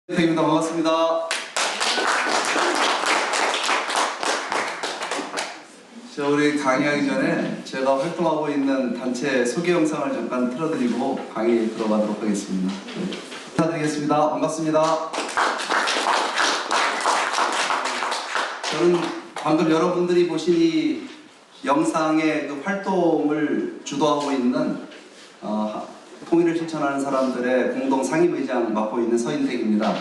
입니다. 반갑습니다. 우리 강의하기 전에 제가 활동하고 있는 단체 소개 영상을 잠깐 틀어드리고 강의 들어가도록 하겠습니다. 인사드리겠습니다. 반갑습니다. 저는 방금 여러분들이 보신 이 영상의 그 활동을 주도하고 있는 통일을 실천하는 사람들의 공동 상임의장 맡고 있는 서인택입니다.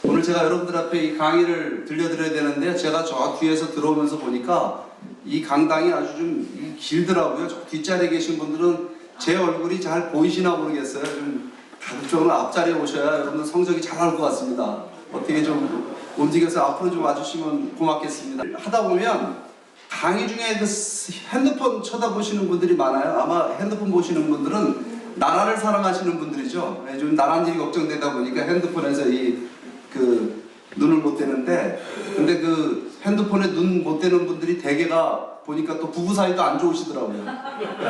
오늘 제가 여러분들 앞에 이 강의를 들려드려야 되는데 제가 저 뒤에서 들어오면서 보니까 이 강당이 아주 좀 길더라고요. 저 뒷자리에 계신 분들은 제 얼굴이 잘 보이시나 모르겠어요. 좀 가급적으로 앞자리에 오셔야 여러분들 성적이 잘 나올 것 같습니다. 어떻게 좀 움직여서 앞으로 좀 와주시면 고맙겠습니다. 하다 보면 강의 중에 그 핸드폰 쳐다보시는 분들이 많아요. 아마 핸드폰 보시는 분들은 나라를 사랑하시는 분들이죠. 요즘 나라들이 걱정되다 보니까 핸드폰에서 눈을 못 떼는데, 근데 그 핸드폰에 눈 못 떼는 분들이 대개가 보니까 또 부부 사이도 안 좋으시더라고요.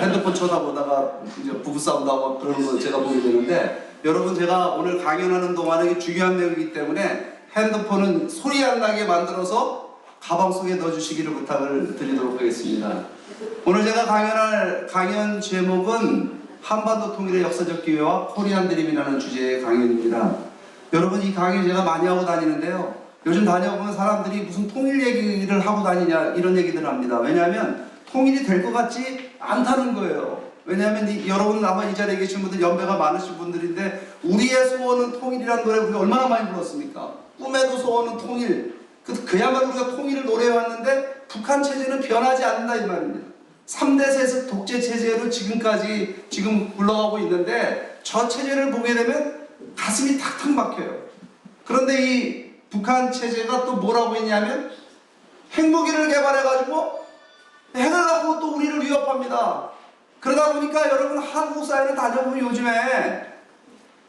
핸드폰 쳐다보다가 이제 부부싸움도 하고 그러는 거 제가 보게 되는데, 여러분 제가 오늘 강연하는 동안에 중요한 내용이기 때문에 핸드폰은 소리 안 나게 만들어서 가방 속에 넣어주시기를 부탁을 드리도록 하겠습니다. 오늘 제가 강연할 강연 제목은 한반도 통일의 역사적 기회와 코리안 드림이라는 주제의 강연입니다. 여러분 이 강의 제가 많이 하고 다니는데요. 요즘 다녀보면 사람들이 무슨 통일 얘기를 하고 다니냐 이런 얘기들을 합니다. 왜냐하면 통일이 될 것 같지 않다는 거예요. 왜냐하면 여러분 아마 이 자리에 계신 분들 연배가 많으신 분들인데 우리의 소원은 통일이라는 노래 우리가 얼마나 많이 불렀습니까? 꿈에도 소원은 통일. 그야말로 우리가 통일을 노래해왔는데 북한 체제는 변하지 않는다 이 말입니다. 3대 세습 독재 체제로 지금까지 굴러가고 있는데 저 체제를 보게 되면 가슴이 탁탁 막혀요. 그런데 이 북한 체제가 또 뭐라고 했냐면 핵무기를 개발해가지고 핵을 갖고 또 우리를 위협합니다. 그러다 보니까 여러분 한국 사회를 다녀보면 요즘에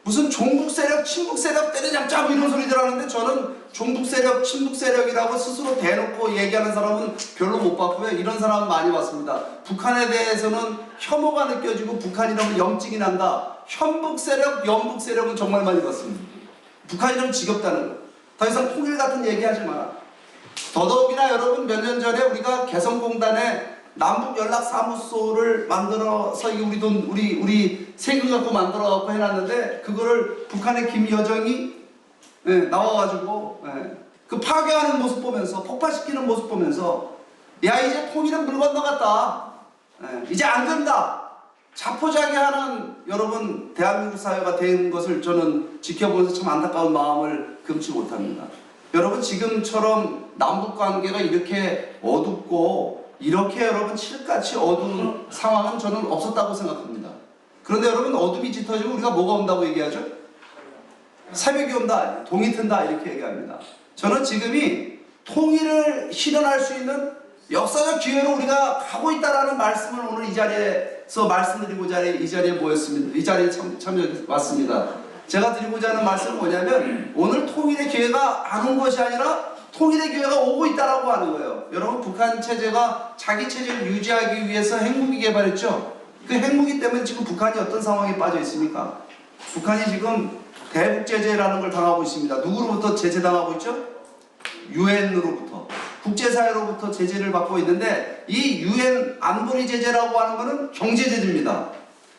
무슨 종북 세력, 친북 세력 때려잡자 이런 소리들 하는데 저는 종북 세력, 친북 세력이라고 스스로 대놓고 얘기하는 사람은 별로 못 봤고요. 이런 사람은 많이 봤습니다. 북한에 대해서는 혐오가 느껴지고 북한이라면 염증이 난다. 현북 세력, 연북 세력은 정말 많이 봤습니다. 북한이라면 지겹다는 거. 더 이상 통일 같은 얘기하지 마라. 더더욱이나 여러분 몇 년 전에 우리가 개성공단에 남북연락사무소를 만들어서 우리 세금 갖고 만들어갖고 해놨는데 그거를 북한의 김여정이 나와가지고 그 파괴하는 모습 보면서 폭파시키는 모습 보면서 야 이제 통일은 물 건너갔다. 이제 안 된다. 자포자기하는 여러분 대한민국 사회가 된 것을 저는 지켜보면서 참 안타까운 마음을 금치 못합니다. 여러분 지금처럼 남북관계가 이렇게 어둡고 이렇게 여러분 칠같이 어두운 상황은 저는 없었다고 생각합니다. 그런데 여러분 어둠이 짙어지면 우리가 뭐가 온다고 얘기하죠? 새벽이 온다, 동이 튼다 이렇게 얘기합니다. 저는 지금이 통일을 실현할 수 있는 역사적 기회로 우리가 가고 있다라는 말씀을 오늘 이 자리에서 말씀드리고자 이 자리에 모였습니다. 이 자리에 참여 왔습니다. 제가 드리고자 하는 말씀은 뭐냐면 오늘 통일의 기회가 안 온 것이 아니라 통일의 기회가 오고 있다라고 하는 거예요. 여러분 북한 체제가 자기 체제를 유지하기 위해서 핵무기 개발했죠. 그 핵무기 때문에 지금 북한이 어떤 상황에 빠져 있습니까? 북한이 지금 대북 제재라는 걸 당하고 있습니다. 누구로부터 제재당하고 있죠? 유엔으로부터. 국제사회로부터 제재를 받고 있는데 이 유엔 안보리 제재라고 하는 것은 경제 제재입니다.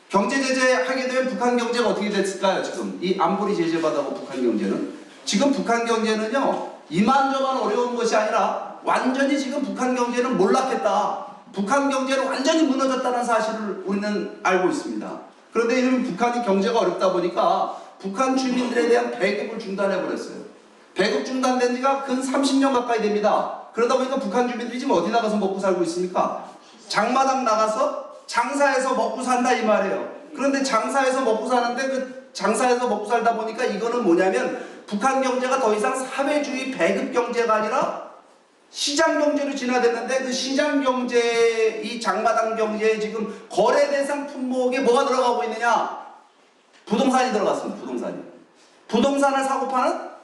경제 제재 하게 되면 북한 경제가 어떻게 됐을까요? 지금 이 안보리 제재 받아고 북한 경제는 지금 북한 경제는요 이만저만 어려운 것이 아니라 완전히 지금 북한 경제는 몰락했다. 북한 경제는 완전히 무너졌다는 사실을 우리는 알고 있습니다. 그런데 이런 북한이 경제가 어렵다 보니까 북한 주민들에 대한 배급을 중단해버렸어요. 배급 중단된 지가 근 30년 가까이 됩니다. 그러다 보니까 북한 주민들이 지금 어디 나가서 먹고 살고 있습니까? 장마당 나가서 장사해서 먹고 산다 이 말이에요. 그런데 장사해서 먹고 사는데 그 장사해서 먹고 살다 보니까 이거는 뭐냐면 북한 경제가 더 이상 사회주의 배급 경제가 아니라 시장 경제로 진화됐는데 그 시장 경제, 이 장마당 경제에 지금 거래 대상 품목에 뭐가 들어가고 있느냐? 부동산이 들어갔습니다. 부동산을 사고 파는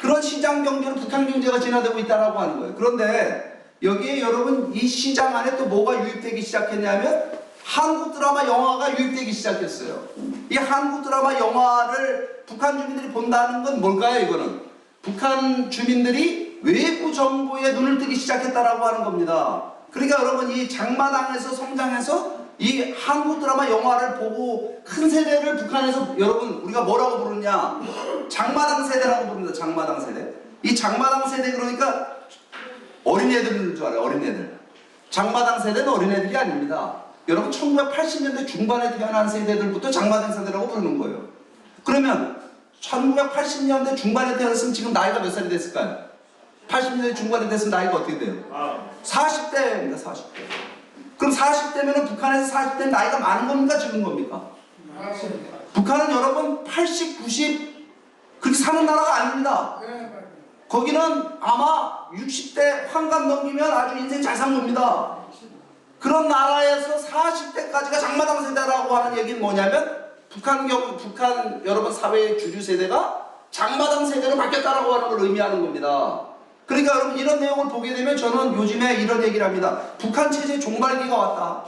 그런 시장 경제로 북한 경제가 진화되고 있다라고 하는 거예요. 그런데 여기에 여러분 이 시장 안에 또 뭐가 유입되기 시작했냐면 한국 드라마 영화가 유입되기 시작했어요. 이 한국 드라마 영화를 북한 주민들이 본다는 건 뭘까요? 이거는 북한 주민들이 외부 정보에 눈을 뜨기 시작했다라고 하는 겁니다. 그러니까 여러분, 이 장마당에서 성장해서 이 한국 드라마 영화를 보고 큰 세대를 북한에서, 여러분 우리가 뭐라고 부르냐, 장마당 세대라고 부릅니다. 장마당 세대. 이 장마당 세대, 그러니까 어린애들인 줄 알아요. 어린애들. 장마당 세대는 어린애들이 아닙니다. 여러분 1980년대 중반에 태어난 세대들부터 장마당 세대라고 부르는 거예요. 그러면 1980년대 중반에 태어났으면 지금 나이가 몇 살이 됐을까요? 80년대 중반에 됐으면 나이가 어떻게 돼요? 40대입니다. 40대. 그럼 40대면 북한에서 40대 나이가 많은 겁니까? 적은 겁니까? 북한은 여러분 80, 90 그렇게 사는 나라가 아닙니다. 거기는 아마 60대 환갑 넘기면 아주 인생 잘 산 겁니다. 그런 나라에서 40대까지가 장마당 세대라고 하는 얘기는 뭐냐면 북한 여러분 사회의 주류 세대가 장마당 세대로 바뀌었다라고 하는 걸 의미하는 겁니다. 그러니까 여러분 이런 내용을 보게 되면 저는 요즘에 이런 얘기를 합니다. 북한 체제 종말기가 왔다.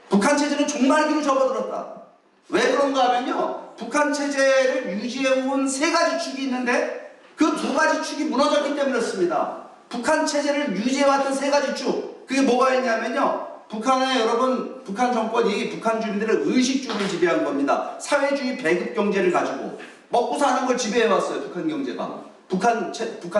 북한 체제는 종말기로 접어들었다. 왜 그런가 하면요, 북한 체제를 유지해온 세 가지 축이 있는데 그 두 가지 축이 무너졌기 때문에 그렇습니다. 북한 체제를 유지해왔던 세 가지 축, 그게 뭐가 있냐면요, 북한의 여러분, 북한 정권이 북한 주민들의 의식주를 지배한 겁니다. 사회주의 배급 경제를 가지고 먹고 사는 걸 지배해왔어요. 북한 경제가, 북한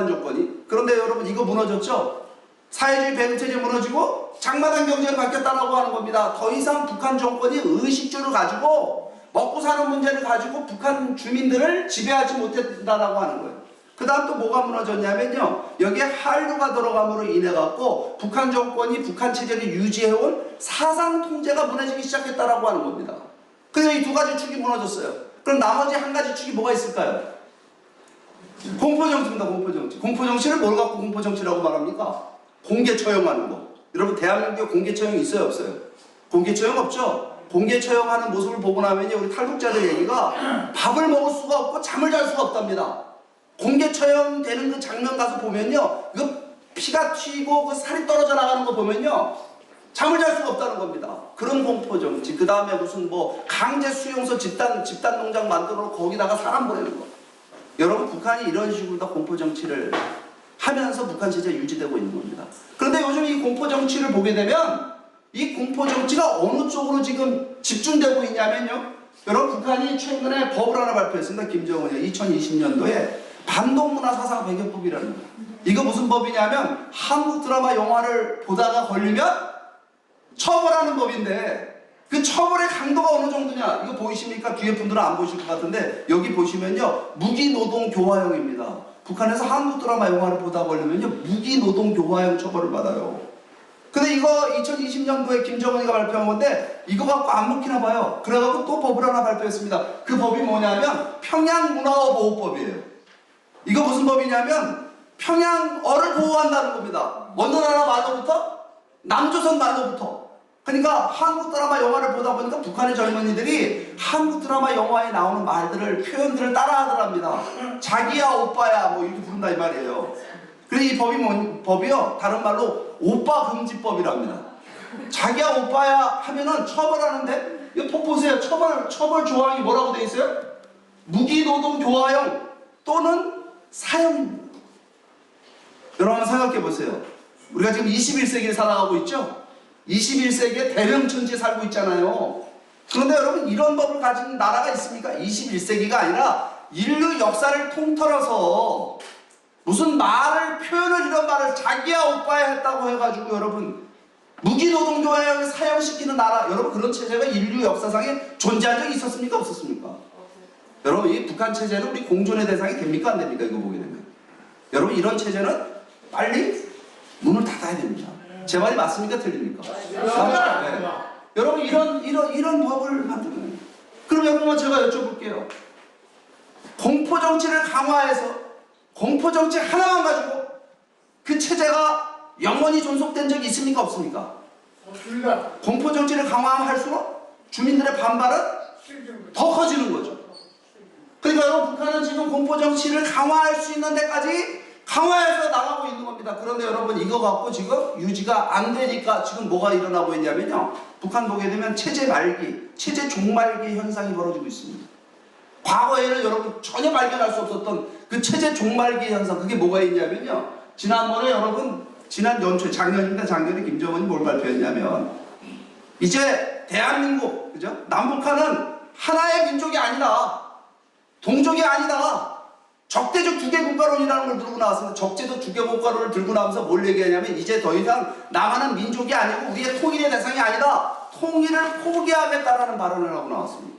정권이. 그런데 여러분 이거 무너졌죠? 사회주의 배급 체제 무너지고 장마당 경제로 바뀌었다라고 하는 겁니다. 더 이상 북한 정권이 의식주를 가지고 먹고 사는 문제를 가지고 북한 주민들을 지배하지 못했다라고 하는 거예요. 그 다음 또 뭐가 무너졌냐면요, 여기에 한류가 들어감으로 인해 갖고 북한 정권이 북한 체제를 유지해온 사상 통제가 무너지기 시작했다라고 하는 겁니다. 그래서 이 두 가지 축이 무너졌어요. 그럼 나머지 한 가지 축이 뭐가 있을까요? 공포정치입니다. 공포정치. 공포정치를 뭘 갖고 공포정치라고 말합니까? 공개 처형하는 거. 여러분 대한민국에 공개 처형이 있어요, 없어요? 공개 처형 없죠? 공개 처형하는 모습을 보고 나면요, 우리 탈북자들 얘기가 밥을 먹을 수가 없고 잠을 잘 수가 없답니다. 공개 처형되는 그 장면 가서 보면요, 그 피가 튀고 그 살이 떨어져 나가는 거 보면요, 잠을 잘 수가 없다는 겁니다. 그런 공포정치. 그 다음에 무슨 뭐 강제 수용소 집단 농장 만들어 놓고 거기다가 사람 보내는 거. 여러분 북한이 이런 식으로 다 공포정치를 하면서 북한 체제가 유지되고 있는 겁니다. 그런데 요즘 이 공포정치를 보게 되면 이 공포정치가 어느 쪽으로 지금 집중되고 있냐면요, 여러분 북한이 최근에 법을 하나 발표했습니다. 김정은이 2020년도에 반동문화사상 배격법이라는 거예요. 이거 무슨 법이냐면 한국 드라마 영화를 보다가 걸리면 처벌하는 법인데, 그 처벌의 강도가 어느 정도냐, 이거 보이십니까? 뒤에 분들은 안 보이실 것 같은데 여기 보시면요, 무기노동 교화형입니다. 북한에서 한국 드라마 영화를 보다 걸리면요, 무기노동 교화형 처벌을 받아요. 근데 이거 2020년도에 김정은이가 발표한 건데 이거 갖고 안 먹히나 봐요. 그래갖고 또 법을 하나 발표했습니다. 그 법이 뭐냐면 평양문화보호법이에요. 이거 무슨 법이냐면 평양어를 보호한다는 겁니다. 어느 나라 말로부터? 남조선 말로부터. 그러니까 한국 드라마 영화를 보다 보니까 북한의 젊은이들이 한국 드라마 영화에 나오는 말들을, 표현들을 따라하더랍니다. 자기야 오빠야 뭐 이렇게 부른다 이 말이에요. 그래서 이 법이요, 다른 말로 오빠 금지법이랍니다. 자기야 오빠야 하면은 처벌하는데, 이거 보세요. 처벌 조항이 뭐라고 돼 있어요? 무기노동 교화형 또는 사형입니다. 여러분 한번 생각해 보세요. 우리가 지금 21세기를 살아가고 있죠? 21세기에 대명천지에 살고 있잖아요. 그런데 여러분 이런 법을 가진 나라가 있습니까? 21세기가 아니라 인류 역사를 통틀어서 무슨 말을, 표현을, 이런 말을 자기야 오빠야 했다고 해가지고 여러분 무기노동교화형을 사형시키는 나라, 여러분 그런 체제가 인류 역사상에 존재한 적이 있었습니까? 없었습니까? 여러분 이 북한 체제는 우리 공존의 대상이 됩니까? 안 됩니까? 이거 보게 되면 여러분 이런 체제는 빨리 문을 닫아야 됩니다. 제 말이 맞습니까? 틀립니까? 네. 여러분 이런 법을 만들면, 그럼 여러분 제가 여쭤볼게요. 공포정치를 강화해서 공포정치 하나만 가지고 그 체제가 영원히 존속된 적이 있습니까? 없습니까? 없습니다. 공포정치를 강화하면 할수록 주민들의 반발은 더 커지는 거죠. 그러니까 여러분 북한은 지금 공포정치를 강화할 수 있는 데까지 강화해서 나가고 있는 겁니다. 그런데 여러분 이거 갖고 지금 유지가 안 되니까 지금 뭐가 일어나고 있냐면요. 북한 보게 되면 체제 말기, 체제 종말기 현상이 벌어지고 있습니다. 과거에는 여러분 전혀 발견할 수 없었던 그 체제 종말기 현상, 그게 뭐가 있냐면요. 지난번에 여러분 지난 연초에 작년입니다. 작년에 김정은이 뭘 발표했냐면 이제 대한민국, 그죠? 남북한은 하나의 민족이 아니다. 동족이 아니다. 적대적 두개 국가론이라는 걸 들고 나왔습니다. 적대적 두개 국가론을 들고 나오면서 뭘 얘기하냐면 이제 더 이상 남한은 민족이 아니고 우리의 통일의 대상이 아니다. 통일을 포기하겠다라는 발언을 하고 나왔습니다.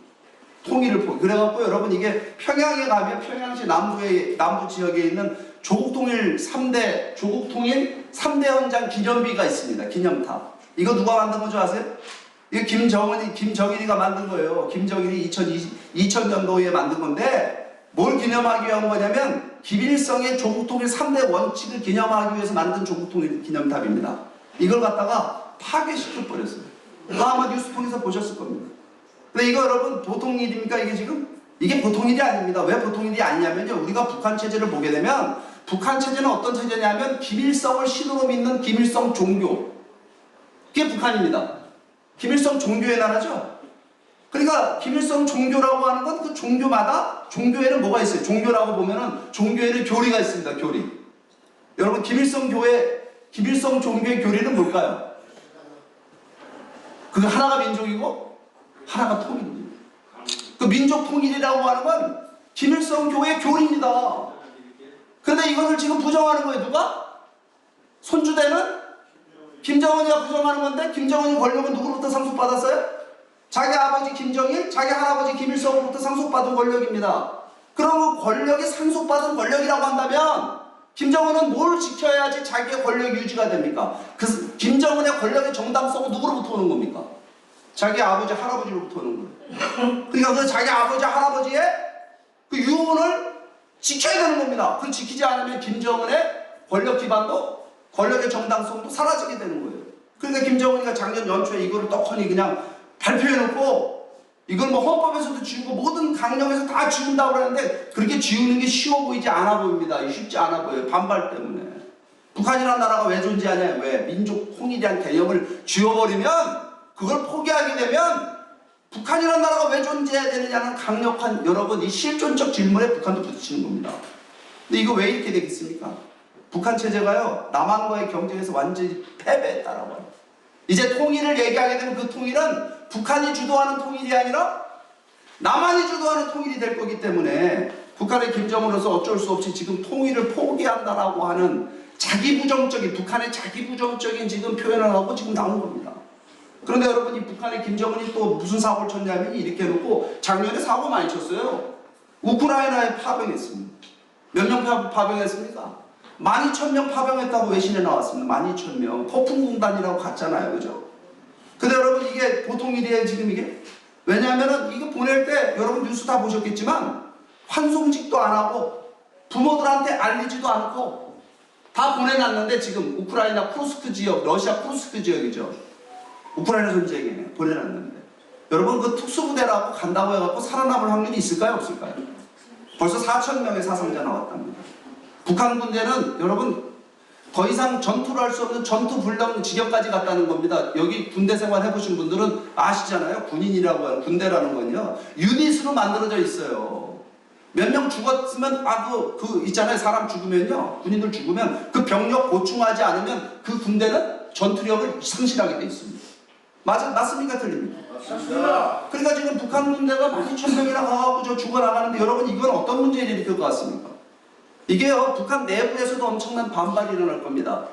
통일을 포기. 그래갖고 여러분 이게 평양에 가면 평양시 남부 지역에 있는 조국 통일 3대 현장 기념비가 있습니다. 기념탑. 이거 누가 만든 건지 아세요? 이거 김정일이가 만든 거예요. 김정일이 2000년도에 만든 건데 뭘 기념하기 위한 거냐면 김일성의 조국통일 3대 원칙을 기념하기 위해서 만든 조국통일 기념탑입니다. 이걸 갖다가 파괴시켜 버렸어요. 아마 뉴스 통해서 보셨을 겁니다. 근데 이거 여러분 보통 일입니까? 이게 지금? 이게 보통 일이 아닙니다. 왜 보통 일이 아니냐면요. 우리가 북한 체제를 보게 되면 북한 체제는 어떤 체제냐면 김일성을 신으로 믿는 김일성 종교. 그게 북한입니다. 김일성 종교의 나라죠. 그러니까 김일성 종교라고 하는 건 그 종교마다 종교에는 뭐가 있어요? 종교라고 보면은 종교에는 교리가 있습니다. 교리. 여러분 김일성 종교의 교리는 뭘까요? 그게 하나가 민족이고 하나가 통일입니다. 그 민족 통일이라고 하는 건 김일성 교의 교리입니다. 그런데 이것을 지금 부정하는 거예요. 누가? 손주대는 김정은이가 부정하는 건데 김정은이 권력은 누구로부터 상속받았어요? 자기 아버지 김정일, 자기 할아버지 김일성으로부터 상속받은 권력입니다. 그럼 그 권력이 상속받은 권력이라고 한다면 김정은은 뭘 지켜야지 자기의 권력 유지가 됩니까? 그 김정은의 권력의 정당성은 누구로부터 오는 겁니까? 자기 아버지 할아버지로부터 오는 거예요. 그러니까 그 자기 아버지 할아버지의 그 유언을 지켜야 되는 겁니다. 그걸 지키지 않으면 김정은의 권력 기반도 권력의 정당성도 사라지게 되는 거예요. 그러니까 김정은이가 작년 연초에 이거를 떡하니 그냥 발표해놓고 이걸 뭐 헌법에서도 지우고 모든 강령에서 다 지운다고 그러는데 그렇게 지우는 게 쉬워 보이지 않아 보입니다. 쉽지 않아 보여요. 반발 때문에. 북한이라는 나라가 왜 존재하냐? 왜? 민족 통일이란 개념을 지워버리면 그걸 포기하게 되면 북한이라는 나라가 왜 존재해야 되느냐는 강력한 여러분 이 실존적 질문에 북한도 부딪히는 겁니다. 근데 이거 왜 이렇게 되겠습니까? 북한 체제가요 남한과의 경쟁에서 완전히 패배했다라고 해요. 이제 통일을 얘기하게 되면 그 통일은 북한이 주도하는 통일이 아니라 남한이 주도하는 통일이 될 거기 때문에 북한의 김정은으로서 어쩔 수 없이 지금 통일을 포기한다라고 하는 북한의 자기 부정적인 지금 표현을 하고 지금 나온 겁니다. 그런데 여러분 이 북한의 김정은이 또 무슨 사고를 쳤냐면 이렇게 해놓고 작년에 사고 많이 쳤어요. 우크라이나에 파병했습니다. 몇 명 파병했습니까? 12,000명 파병했다고 외신에 나왔습니다. 12,000명. 폭풍공단이라고 갔잖아요. 그죠? 근데 여러분 이게 보통 일이에요 지금 이게? 왜냐하면 이거 보낼 때 여러분 뉴스 다 보셨겠지만 환송직도 안 하고 부모들한테 알리지도 않고 다 보내놨는데 지금 우크라이나 쿠르스크 지역, 러시아 쿠르스크 지역이죠. 우크라이나 전쟁에 보내놨는데 여러분 그 특수부대라고 간다고 해갖고 살아남을 확률이 있을까요? 없을까요? 벌써 4,000명의 사상자 나왔답니다. 북한 군대는 여러분 더 이상 전투를 할 수 없는 전투불능 지경까지 갔다는 겁니다. 여기 군대 생활 해보신 분들은 아시잖아요. 군인이라고 하는 군대라는 건요. 유닛으로 만들어져 있어요. 몇 명 죽었으면 있잖아요. 사람 죽으면요. 군인들 죽으면 그 병력 보충하지 않으면 그 군대는 전투력을 상실하게 돼 있습니다. 맞습니까? 틀립니까? 맞습니다. 그러니까 지금 북한 군대가 12,000명이나 가가지고 죽어나가는데 여러분 이건 어떤 문제를 일으킬 것 같습니까? 이게요, 북한 내부에서도 엄청난 반발이 일어날 겁니다.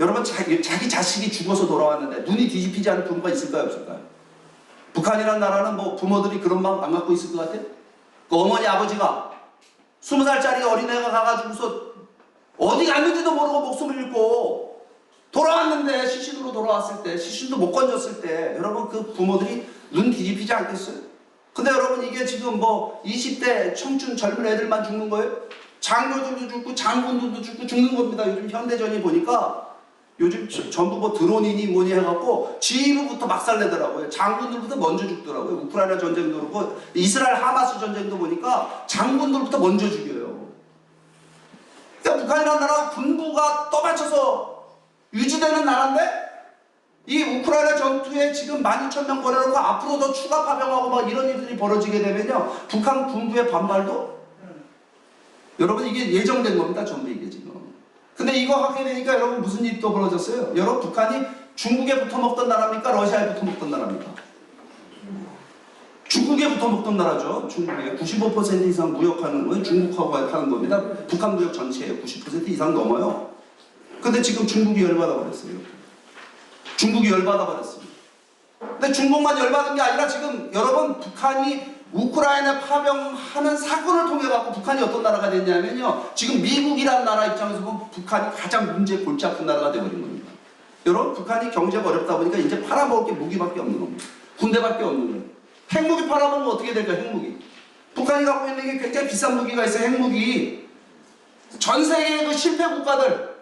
여러분, 자기 자식이 죽어서 돌아왔는데 눈이 뒤집히지 않은 부모가 있을까요, 없을까요? 북한이라는 나라는 뭐 부모들이 그런 마음 안 갖고 있을 것 같아요? 그 어머니, 아버지가 20살짜리 어린애가 가가지고서 어디 갔는지도 모르고 목숨을 잃고 돌아왔는데, 시신으로 돌아왔을 때, 시신도 못 건졌을 때, 여러분 그 부모들이 눈 뒤집히지 않겠어요? 근데 여러분 이게 지금 뭐 20대 청춘 젊은 애들만 죽는 거예요? 장교들도 죽고 장군들도 죽고 죽는 겁니다. 요즘 현대전이 보니까 요즘 전부 뭐 드론이니 뭐니 해갖고 지휘부부터 막살내더라고요. 장군들부터 먼저 죽더라고요. 우크라이나 전쟁도 그렇고 이스라엘 하마스 전쟁도 보니까 장군들부터 먼저 죽여요. 그러니까 북한이라는 나라가 군부가 떠받쳐서 유지되는 나라인데 이 우크라이나 전투에 지금 12,000명 보내놓고 앞으로 더 추가 파병하고 막 이런 일들이 벌어지게 되면요, 북한 군부의 반발도 여러분 이게 예정된 겁니다. 전부 이게 지금. 근데 이거 하게 되니까 여러분 무슨 일이 또 벌어졌어요? 여러분 북한이 중국에 붙어먹던 나라입니까? 러시아에 붙어먹던 나라입니까? 중국에 붙어먹던 나라죠. 중국에 95% 이상 무역하는 건 중국하고 하는 겁니다. 북한 무역 전체의 90% 이상 넘어요. 근데 지금 중국이 열받아 버렸어요. 중국이 열받아 버렸습니다. 근데 중국만 열받은 게 아니라 지금 여러분 북한이 우크라이나 파병하는 사건을 통해 갖고 북한이 어떤 나라가 됐냐면요, 지금 미국이라는 나라 입장에서 보면 북한이 가장 문제 골치 아픈 나라가 되어버린 겁니다. 여러분 북한이 경제가 어렵다 보니까 이제 팔아먹을 게 무기밖에 없는 겁니다. 군대밖에 없는 거예요. 핵무기 팔아먹으면 어떻게 될까? 핵무기. 북한이 갖고 있는 게 굉장히 비싼 무기가 있어요. 핵무기. 전 세계의 그 실패 국가들,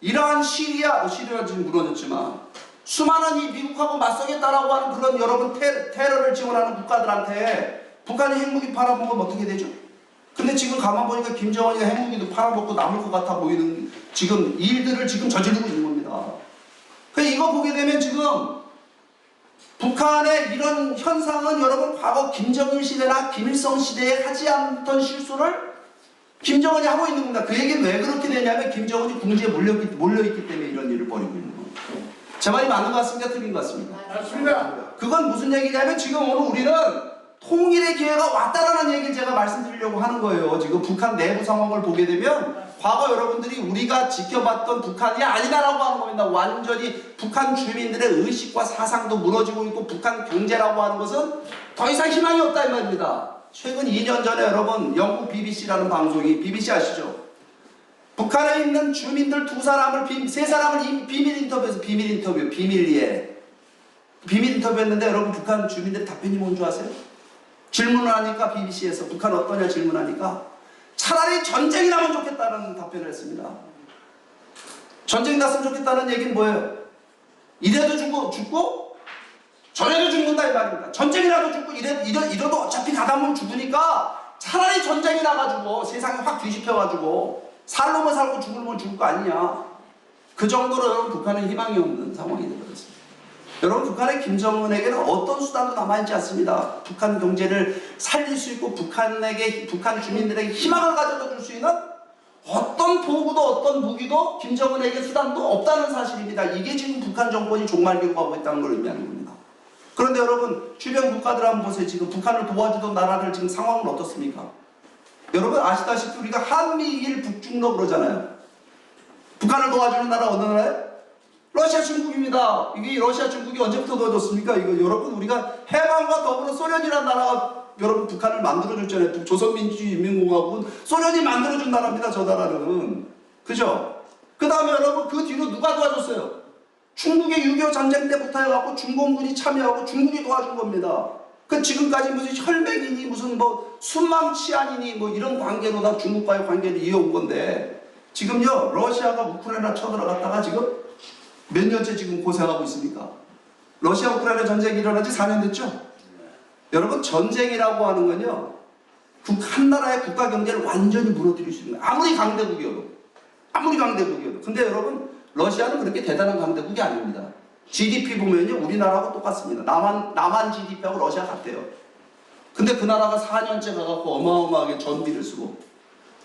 이란, 시리아 지금 무너졌지만 수많은 이 미국하고 맞서겠다라고 하는 그런 여러분 테러를 지원하는 국가들한테 북한이 핵무기 팔아먹으면 어떻게 되죠? 근데 지금 가만 보니까 김정은이가 핵무기도 팔아먹고 남을 것 같아 보이는 지금 일들을 지금 저지르고 있는 겁니다. 그래서 이거 보게 되면 지금 북한의 이런 현상은 여러분 과거 김정일 시대나 김일성 시대에 하지 않던 실수를 김정은이 하고 있는 겁니다. 그 얘기는 왜 그렇게 되냐면 김정은이 궁지에 몰려있기 때문에 이런 일을 벌이고 있는 겁니다. 제 말이 맞는 것 같습니까? 틀린 것 같습니까? 맞습니다. 그건 무슨 얘기냐면 지금 오늘 우리는 통일의 기회가 왔다라는 얘기를 제가 말씀드리려고 하는 거예요. 지금 북한 내부 상황을 보게 되면 과거 여러분들이 우리가 지켜봤던 북한이 아니다라고 하는 겁니다. 완전히 북한 주민들의 의식과 사상도 무너지고 있고 북한 경제라고 하는 것은 더 이상 희망이 없다 이 말입니다. 최근 2년 전에 여러분 영국 BBC라는 방송이, BBC 아시죠? 북한에 있는 주민들 세 사람을 비밀 인터뷰했는데 여러분 북한 주민들의 답변이 뭔지 아세요? 질문을 하니까 BBC에서 북한 어떠냐 질문하니까 차라리 전쟁이 나면 좋겠다는 답변을 했습니다. 전쟁이 났으면 좋겠다는 얘기는 뭐예요? 이래도 죽고 저래도 죽는다 이 말입니다. 전쟁이라도 죽고 이래도 어차피 가다 보면 죽으니까 차라리 전쟁이 나가지고 세상이 확 뒤집혀가지고 살려면 살고 죽으면 죽을 거 아니냐. 그 정도로 여러분 북한은 희망이 없는 상황이 되어버렸습니다. 여러분 북한의 김정은에게는 어떤 수단도 남아있지 않습니다. 북한 경제를 살릴 수 있고 북한 주민들에게 희망을 가져다 줄 수 있는 어떤 도구도 어떤 무기도 김정은에게 수단도 없다는 사실입니다. 이게 지금 북한 정권이 종말기로 가고 있다는 걸 의미하는 겁니다. 그런데 여러분 주변 국가들 한번 보세요. 지금 북한을 도와주던 나라들 지금 상황은 어떻습니까? 여러분 아시다시피 우리가 한미일 북중러 그러잖아요. 북한을 도와주는 나라 어느 나라예요? 러시아 중국입니다. 이게 러시아 중국이 언제부터 도와줬습니까? 이거 여러분 우리가 해방과 더불어 소련이라는 나라가 여러분 북한을 만들어줬잖아요. 조선민주주의인민공화국은 소련이 만들어준 나라입니다. 저 나라는. 그죠? 그 다음에 여러분 그 뒤로 누가 도와줬어요? 중국의 6.25 전쟁 때부터 해갖고 중공군이 참여하고 중국이 도와준 겁니다. 그 지금까지 무슨 혈맹이니 무슨 뭐 순망치안이니 뭐 이런 관계로 다 중국과의 관계를 이어온 건데 지금요 러시아가 우크라이나 쳐들어갔다가 지금 몇 년째 지금 고생하고 있습니까? 러시아 우크라이나 전쟁이 일어난 지 4년 됐죠? 여러분 전쟁이라고 하는 건요 한 나라의 국가 경제를 완전히 무너뜨릴 수 있는 거예요. 아무리 강대국이어도 근데 여러분 러시아는 그렇게 대단한 강대국이 아닙니다. GDP 보면요 우리나라하고 똑같습니다. 남한 GDP하고 러시아 같대요. 근데 그 나라가 4년째 가갖고 어마어마하게 전비를 쓰고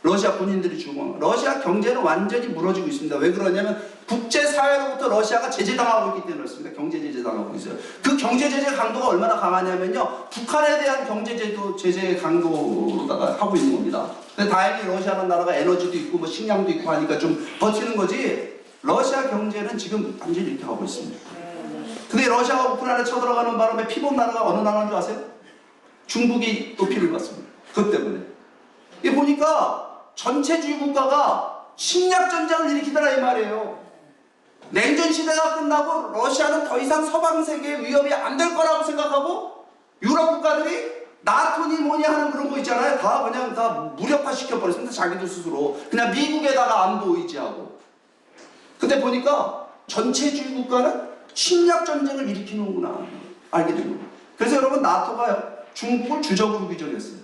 러시아 군인들이 죽어. 러시아 경제는 완전히 무너지고 있습니다. 왜 그러냐면 국제사회로부터 러시아가 제재당하고 있기 때문에 그렇습니다. 경제 제재당하고 있어요. 그 경제 제재 강도가 얼마나 강하냐면요 북한에 대한 경제 제재 강도로다가 하고 있는 겁니다. 근데 다행히 러시아라는 나라가 에너지도 있고 뭐 식량도 있고 하니까 좀 버티는 거지 러시아 경제는 지금 완전히 이렇게 하고 있습니다. 근데 러시아가 우크라이나에 쳐들어가는 바람에 피본 나라가 어느 나라인 줄 아세요? 중국이 또 피를 봤습니다. 그것 때문에. 이 보니까 전체주의 국가가 침략전쟁을 일으키더라 이 말이에요. 냉전 시대가 끝나고 러시아는 더 이상 서방 세계의 위협이 안 될 거라고 생각하고 유럽 국가들이 나토니 뭐니 하는 그런 거 있잖아요. 다 그냥 다 무력화 시켜버렸습니다. 자기들 스스로. 그냥 미국에다가 안보 의지하고. 근데 보니까 전체주의 국가는 침략전쟁을 일으키는구나 알게 된 거예요. 그래서 여러분 나토가요 중국을 주적으로 규정했어요.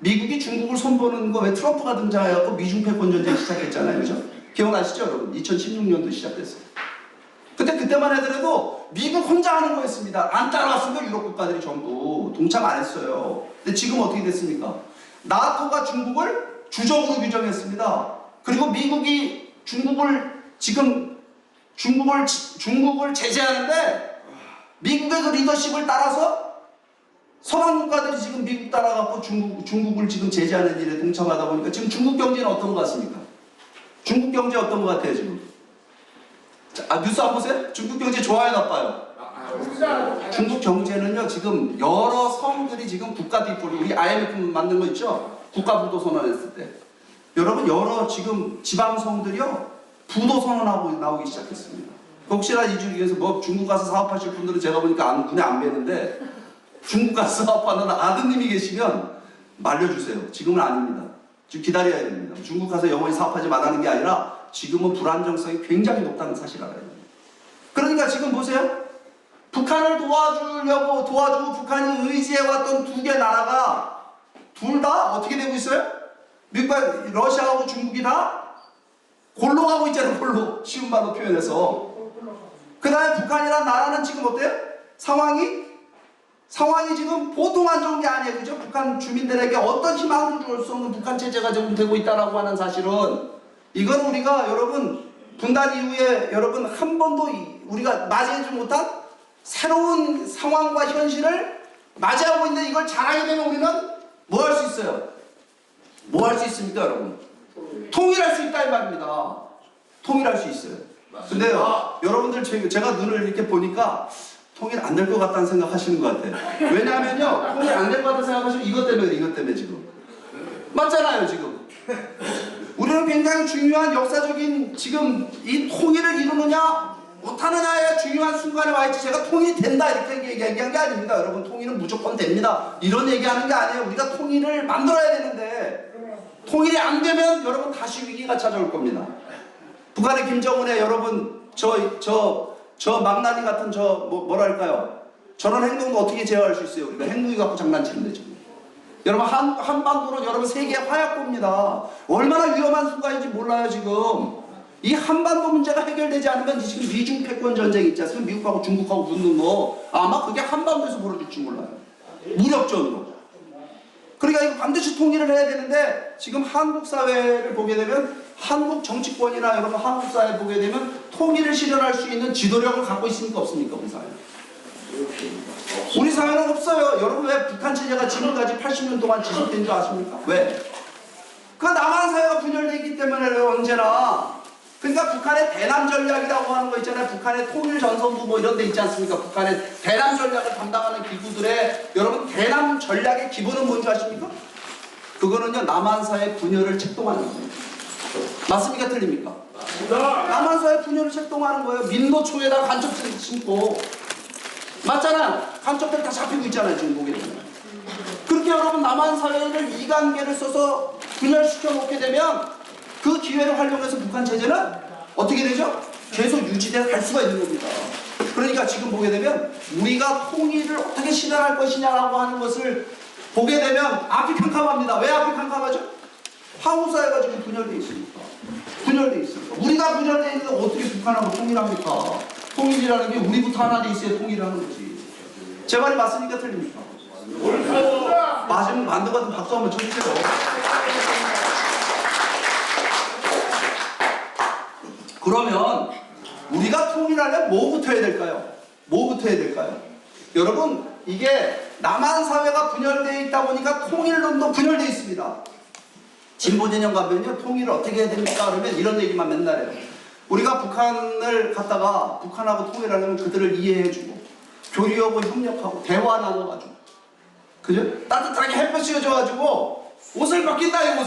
미국이 중국을 손보는 거 왜 트럼프가 등장해갖고 미중 패권 전쟁 시작했잖아요. 그죠? 기억나시죠 여러분? 2016년도 시작됐어요. 근데 그때만 해더라도 미국 혼자 하는 거였습니다. 안 따라왔으면 유럽 국가들이 전부 동참 안 했어요. 근데 지금 어떻게 됐습니까? 나토가 중국을 주적으로 규정했습니다. 그리고 미국이 중국을 제재하는데 미국의 그 리더십을 따라서 서방 국가들이 지금 미국 따라가고 중국을 지금 제재하는 일에 동참하다 보니까 지금 중국 경제는 어떤 것 같습니까? 중국 경제 어떤 것 같아요 지금? 자, 뉴스 안 보세요? 중국 경제 좋아요 나빠요? 중국 경제는요 지금 여러 성들이 지금 국가 뒷불이 우리 IMF 만든 거 있죠? 국가 부도 선언했을 때 여러분 여러 지금 지방성들이요 부도 선언하고 나오기 시작했습니다. 혹시나 이 중에서 뭐 중국 가서 사업하실 분들은 제가 보니까 눈에 안 뵈는데 중국 가서 사업하는 아드님이 계시면 말려주세요. 지금은 아닙니다. 지금 기다려야 됩니다. 중국 가서 영원히 사업하지 말라는 게 아니라 지금은 불안정성이 굉장히 높다는 사실을 알아야 됩니다. 그러니까 지금 보세요. 북한을 도와주고 북한이 의지해왔던 두 개 나라가 둘 다 어떻게 되고 있어요? 미국과 러시아하고 중국이 다 골로 가고 있잖아요. 골로. 쉬운 말로 표현해서. 그 다음에 북한이라는 나라는 지금 어때요? 상황이 지금 보통 안 좋은 게 아니에요. 그죠? 북한 주민들에게 어떤 희망을 줄 수 없는 북한 체제가 지금 되고 있다라고 하는 사실은 이건 우리가 여러분 분단 이후에 여러분 한 번도 우리가 맞이하지 못한 새로운 상황과 현실을 맞이하고 있는 이걸 잘하게 되면 우리는 뭐 할 수 있어요? 뭐 할 수 있습니까 여러분? 통일할 수 있다 이 말입니다. 통일할 수 있어요. 근데요 여러분들 제가 눈을 이렇게 보니까 통일 안 될 것 같다는 생각 하시는 것 같아요. 왜냐하면요 통일 안 될 것 같다는 생각하시면 이것 때문에 지금 맞잖아요 지금. 우리는 굉장히 중요한 역사적인 지금 이 통일을 이루느냐 못하느냐의 중요한 순간에 와 있지 제가 통일이 된다 이렇게 얘기한 게 아닙니다. 여러분 통일은 무조건 됩니다. 이런 얘기하는 게 아니에요. 우리가 통일을 만들어야 되는데 통일이 안 되면 여러분 다시 위기가 찾아올 겁니다. 북한의 김정은의 여러분 저 망나니 같은 뭐랄까요? 저런 행동도 어떻게 제어할 수 있어요? 우리가 핵무기 갖고 장난치는데 지금. 여러분 한반도는 여러분 세계의 화약고입니다. 얼마나 위험한 순간인지 몰라요 지금. 이 한반도 문제가 해결되지 않으면 지금 미중 패권 전쟁 있지 않습니까? 미국하고 중국하고 붙는 거 아마 그게 한반도에서 벌어질지 몰라요. 무력전으로. 그러니까 이거 반드시 통일을 해야 되는데 지금 한국 사회를 보게 되면 한국 정치권이나 여러분 한국 사회 보게 되면 통일을 실현할 수 있는 지도력을 갖고 있습니까? 없습니까? 우리 사회. 우리 사회는 없어요. 여러분 왜 북한 체제가 지금까지 80년 동안 지속된 줄 아십니까? 왜? 그 남한 사회가 분열되기 때문에요 언제나. 그러니까 북한의 대남 전략이라고 하는 거 있잖아요. 북한의 통일 전선부 뭐 이런 데 있지 않습니까? 북한의 대남 전략을 담당하는 기구들의 여러분 대남 전략의 기본은 뭔지 아십니까? 그거는요 남한 사회 분열을 책동하는 거예요. 맞습니까? 틀립니까? 남한 사회 분열을 책동하는 거예요. 민노초에다 간첩들 심고 맞잖아요. 간첩들 다 잡히고 있잖아요. 지금 보게 되면. 그렇게 여러분 남한 사회를 이관계를 써서 분열시켜 놓게 되면 그 기회를 활용해서 북한 체제는 어떻게 되죠? 계속 유지돼 갈 수가 있는 겁니다. 그러니까 지금 보게 되면 우리가 통일을 어떻게 실현할 것이냐라고 하는 것을 보게 되면 앞이 캄캄합니다. 왜 앞이 캄캄하죠? 한국 사회가 지금 분열돼 있으니까. 분열돼 있으니까. 우리가 분열돼 있는데 어떻게 북한하고 통일합니까? 통일이라는 게 우리부터 하나 돼 있어야 통일하는 거지. 제 말이 맞습니까? 틀립니까? 맞으면 만두 같은 박수 한번 쳐주세요. 그러면 우리가 통일하려면 뭐부터 해야 될까요? 뭐부터 해야 될까요? 여러분 이게 남한 사회가 분열되어 있다 보니까 통일론도 분열되어 있습니다. 진보 진영 가면요 통일을 어떻게 해야 됩니까? 그러면 이런 얘기만 맨날 해요. 우리가 북한을 갖다가 북한하고 통일하려면 그들을 이해해주고 교류하고 협력하고 대화 나눠가지고 그죠? 따뜻하게 햇볕이 져가지고 옷을 벗긴다 이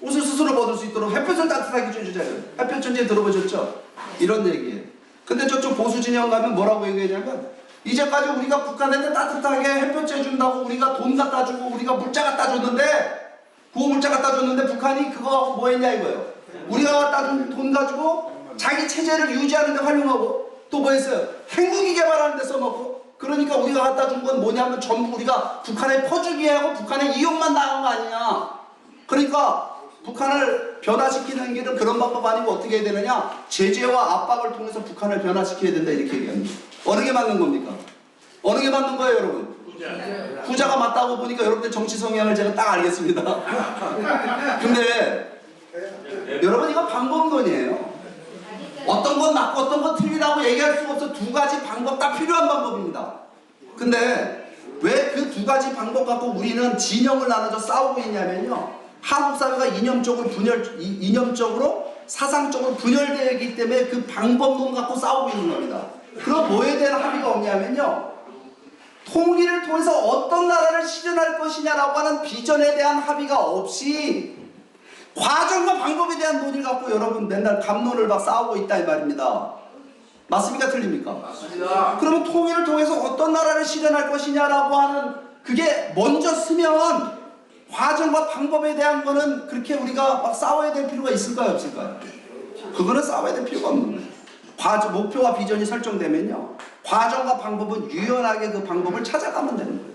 옷을 스스로 벗을 수 있도록 햇볕을 따뜻하게 쬐주자요. 햇볕 전쟁 들어보셨죠? 이런 얘기예요. 근데 저쪽 보수 진영 가면 뭐라고 얘기하냐면 이제까지 우리가 북한한테 따뜻하게 햇볕 쬐준다고 우리가 돈 갖다 주고 우리가 물자 갖다 줬는데 구호물자 갖다 줬는데 북한이 그거 갖고 뭐 했냐 이거예요. 우리가 갖다 준 돈 가지고 자기 체제를 유지하는 데 활용하고 또 뭐 했어요? 핵무기 개발하는 데 써먹고 그러니까 우리가 갖다 준 건 뭐냐면 전부 우리가 북한에 퍼주기 하고 북한의 이용만 나간 거 아니냐. 그러니까 북한을 변화시키는 길은 그런 방법 아니고 어떻게 해야 되느냐? 제재와 압박을 통해서 북한을 변화시켜야 된다 이렇게 얘기합니다. 어느 게 맞는 겁니까? 어느 게 맞는 거예요, 여러분? 후자가 맞다고 보니까 여러분들 정치 성향을 제가 딱 알겠습니다. 근데 여러분 이거 방법론이에요. 어떤 건 맞고 어떤 건 틀리다고 얘기할 수가 없어. 두 가지 방법 다 필요한 방법입니다. 근데 왜 그 두 가지 방법 갖고 우리는 진영을 나눠서 싸우고 있냐면요. 한국 사회가 이념적으로 사상적으로 분열되어 있기 때문에 그 방법론 갖고 싸우고 있는 겁니다. 그럼 뭐에 대한 합의가 없냐면요. 통일을 통해서 어떤 나라를 실현할 것이냐라고 하는 비전에 대한 합의가 없이 과정과 방법에 대한 논의를 갖고 여러분 맨날 갑론을 막 싸우고 있다 이 말입니다. 맞습니까? 틀립니까? 맞습니다. 그러면 통일을 통해서 어떤 나라를 실현할 것이냐라고 하는 그게 먼저 쓰면 과정과 방법에 대한 거는 그렇게 우리가 막 싸워야 될 필요가 있을까요? 없을까요? 그거는 싸워야 될 필요가 없는 거예요. 목표와 비전이 설정되면요. 과정과 방법은 유연하게 그 방법을 찾아가면 되는 거예요.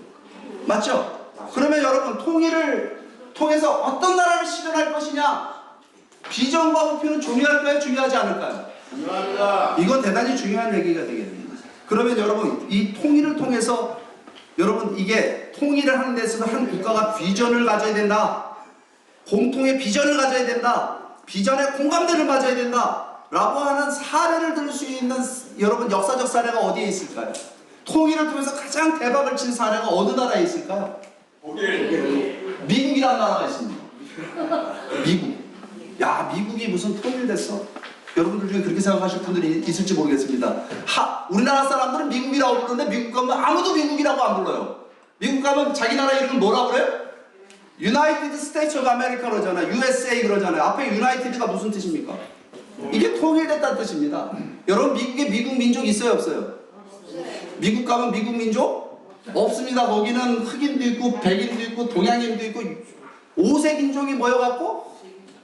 맞죠? 그러면 여러분 통일을 통해서 어떤 나라를 실현할 것이냐 비전과 목표는 중요할까요? 중요하지 않을까요? 중요합니다. 이건 대단히 중요한 얘기가 되겠습니다. 그러면 여러분 이 통일을 통해서 여러분 이게 통일을 하는 데 있어서 한 국가가 비전을 가져야 된다. 공통의 비전을 가져야 된다. 비전에 공감대를 가져야 된다. 라고 하는 사례를 들 수 있는 여러분 역사적 사례가 어디에 있을까요? 통일을 통해서 가장 대박을 친 사례가 어느 나라에 있을까요? 독일. 미국이라는 나라가 있습니다. 미국. 야, 미국이 무슨 통일됐어? 여러분들 중에 그렇게 생각하실 분들이 있을지 모르겠습니다. 우리나라 사람들은 미국이라고 부르는데 미국 가면 아무도 미국이라고 안 불러요. 미국 가면 자기 나라 이름을 뭐라고 그래요? United States of America 그러잖아요. USA 그러잖아요. 앞에 United가 무슨 뜻입니까? 이게 통일됐다는 뜻입니다. 여러분 미국에 미국 민족 있어요 없어요? 미국 가면 미국 민족? 없습니다. 거기는 흑인도 있고 백인도 있고 동양인도 있고 오색인종이 모여갖고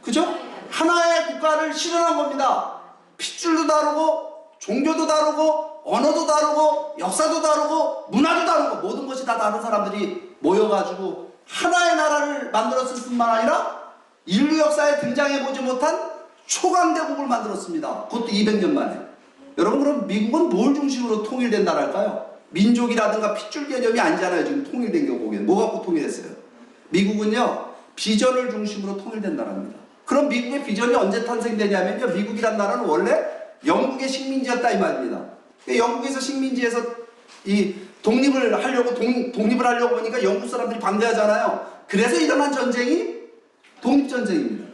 그죠? 하나의 국가를 실현한 겁니다. 핏줄도 다르고 종교도 다르고 언어도 다르고 역사도 다르고 문화도 다르고 모든 것이 다 다른 사람들이 모여가지고 하나의 나라를 만들었을 뿐만 아니라 인류 역사에 등장해보지 못한 초강대국을 만들었습니다. 그것도 200년 만에. 여러분 그럼 미국은 뭘 중심으로 통일된 나라일까요? 민족이라든가 핏줄 개념이 아니잖아요. 지금 통일된 경우에는. 뭐 갖고 통일했어요? 미국은요. 비전을 중심으로 통일된 나라입니다. 그럼 미국의 비전이 언제 탄생되냐면요. 미국이란 나라는 원래 영국의 식민지였다 이 말입니다. 영국에서 식민지에서 이 독립을 하려고 보니까 영국 사람들이 반대하잖아요. 그래서 일어난 전쟁이 독립전쟁입니다.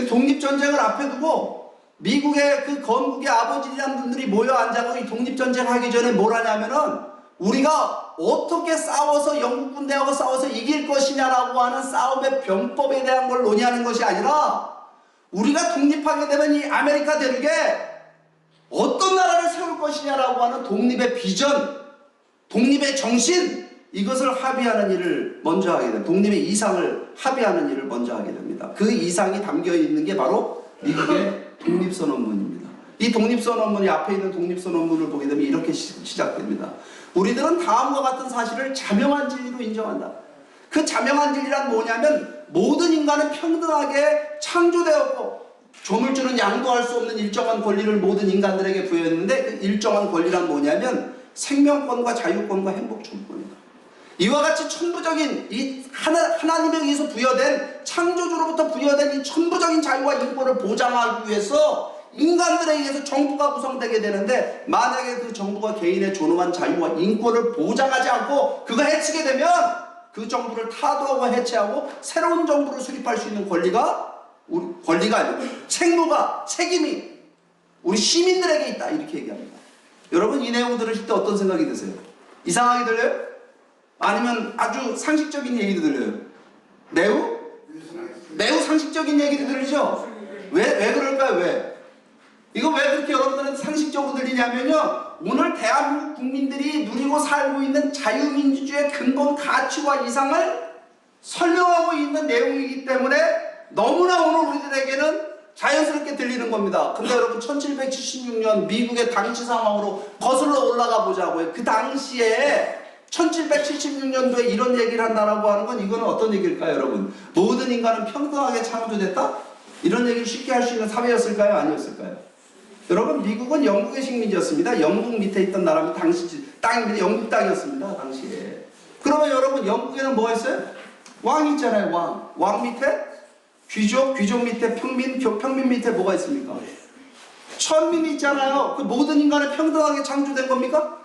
독립전쟁을 앞에 두고 미국의 그 건국의 아버지라는 분들이 모여 앉아서 이 독립전쟁 하기 전에 뭘 하냐면은 우리가 어떻게 싸워서 영국 군대하고 싸워서 이길 것이냐라고 하는 싸움의 병법에 대한 걸 논의하는 것이 아니라 우리가 독립하게 되면 이 아메리카 대륙에 어떤 나라를 세울 것이냐라고 하는 독립의 비전, 독립의 정신 이것을 합의하는 일을 먼저 하게 됩니다. 독립의 이상을 합의하는 일을 먼저 하게 됩니다. 그 이상이 담겨 있는 게 바로 미국의 독립선언문입니다. 이 독립선언문이 앞에 있는 독립선언문을 보게 되면 이렇게 시작됩니다. 우리들은 다음과 같은 사실을 자명한 진리로 인정한다. 그 자명한 진리란 뭐냐면 모든 인간은 평등하게 창조되었고 조물주는 양도할 수 없는 일정한 권리를 모든 인간들에게 부여했는데 그 일정한 권리란 뭐냐면 생명권과 자유권과 행복청구권이다. 이와 같이 천부적인 이 하나님에 의해서 부여된 창조주로부터 부여된 이 천부적인 자유와 인권을 보장하기 위해서 인간들에 의해서 정부가 구성되게 되는데 만약에 그 정부가 개인의 존엄한 자유와 인권을 보장하지 않고 그거 해치게 되면 그 정부를 타도하고 해체하고 새로운 정부를 수립할 수 있는 권리가 아니고 책임이 우리 시민들에게 있다 이렇게 얘기합니다. 여러분 이 내용 들으실 때 어떤 생각이 드세요? 이상하게 들려요? 아니면 아주 상식적인 얘기도 들려요? 매우 상식적인 얘기도 들리죠? 왜 그럴까요? 왜? 이거 왜 그렇게 여러분들한테 상식적으로 들리냐면요. 오늘 대한민국 국민들이 누리고 살고 있는 자유민주주의의 근본 가치와 이상을 설명하고 있는 내용이기 때문에 너무나 오늘 우리들에게는 자연스럽게 들리는 겁니다. 근데 여러분 1776년 미국의 당시 상황으로 거슬러 올라가 보자고요. 그 당시에 1776년도에 이런 얘기를 한다라고 하는 건 이거는 어떤 얘기일까요, 여러분? 모든 인간은 평등하게 창조됐다? 이런 얘기를 쉽게 할 수 있는 사회였을까요? 아니었을까요? 여러분, 미국은 영국의 식민지였습니다. 영국 밑에 있던 나라입니다. 당시 땅입니다. 영국 땅이었습니다. 당시에. 그러면 여러분, 영국에는 뭐가 있어요? 왕이 있잖아요. 왕. 왕 밑에 귀족, 귀족 밑에 평민, 평민 밑에 뭐가 있습니까? 천민이 있잖아요. 그 모든 인간은 평등하게 창조된 겁니까?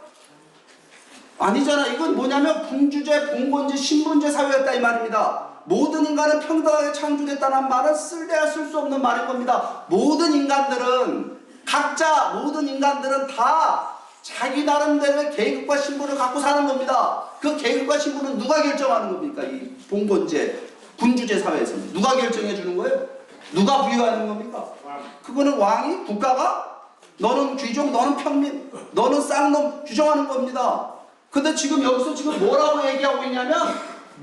아니잖아. 이건 뭐냐면 군주제, 봉건제, 신분제 사회였다 이 말입니다. 모든 인간은 평등하게 창조됐다는 말은 쓸래야 쓸 수 없는 말인 겁니다. 모든 인간들은 각자 모든 인간들은 다 자기 나름대로의 계급과 신분을 갖고 사는 겁니다. 그 계급과 신분은 누가 결정하는 겁니까? 이 봉건제, 군주제 사회에서는 누가 결정해 주는 거예요? 누가 부여하는 겁니까? 그거는 왕이, 국가가 너는 귀족, 너는 평민, 너는 쌍놈 규정하는 겁니다. 근데 지금 여기서 지금 뭐라고 얘기하고 있냐면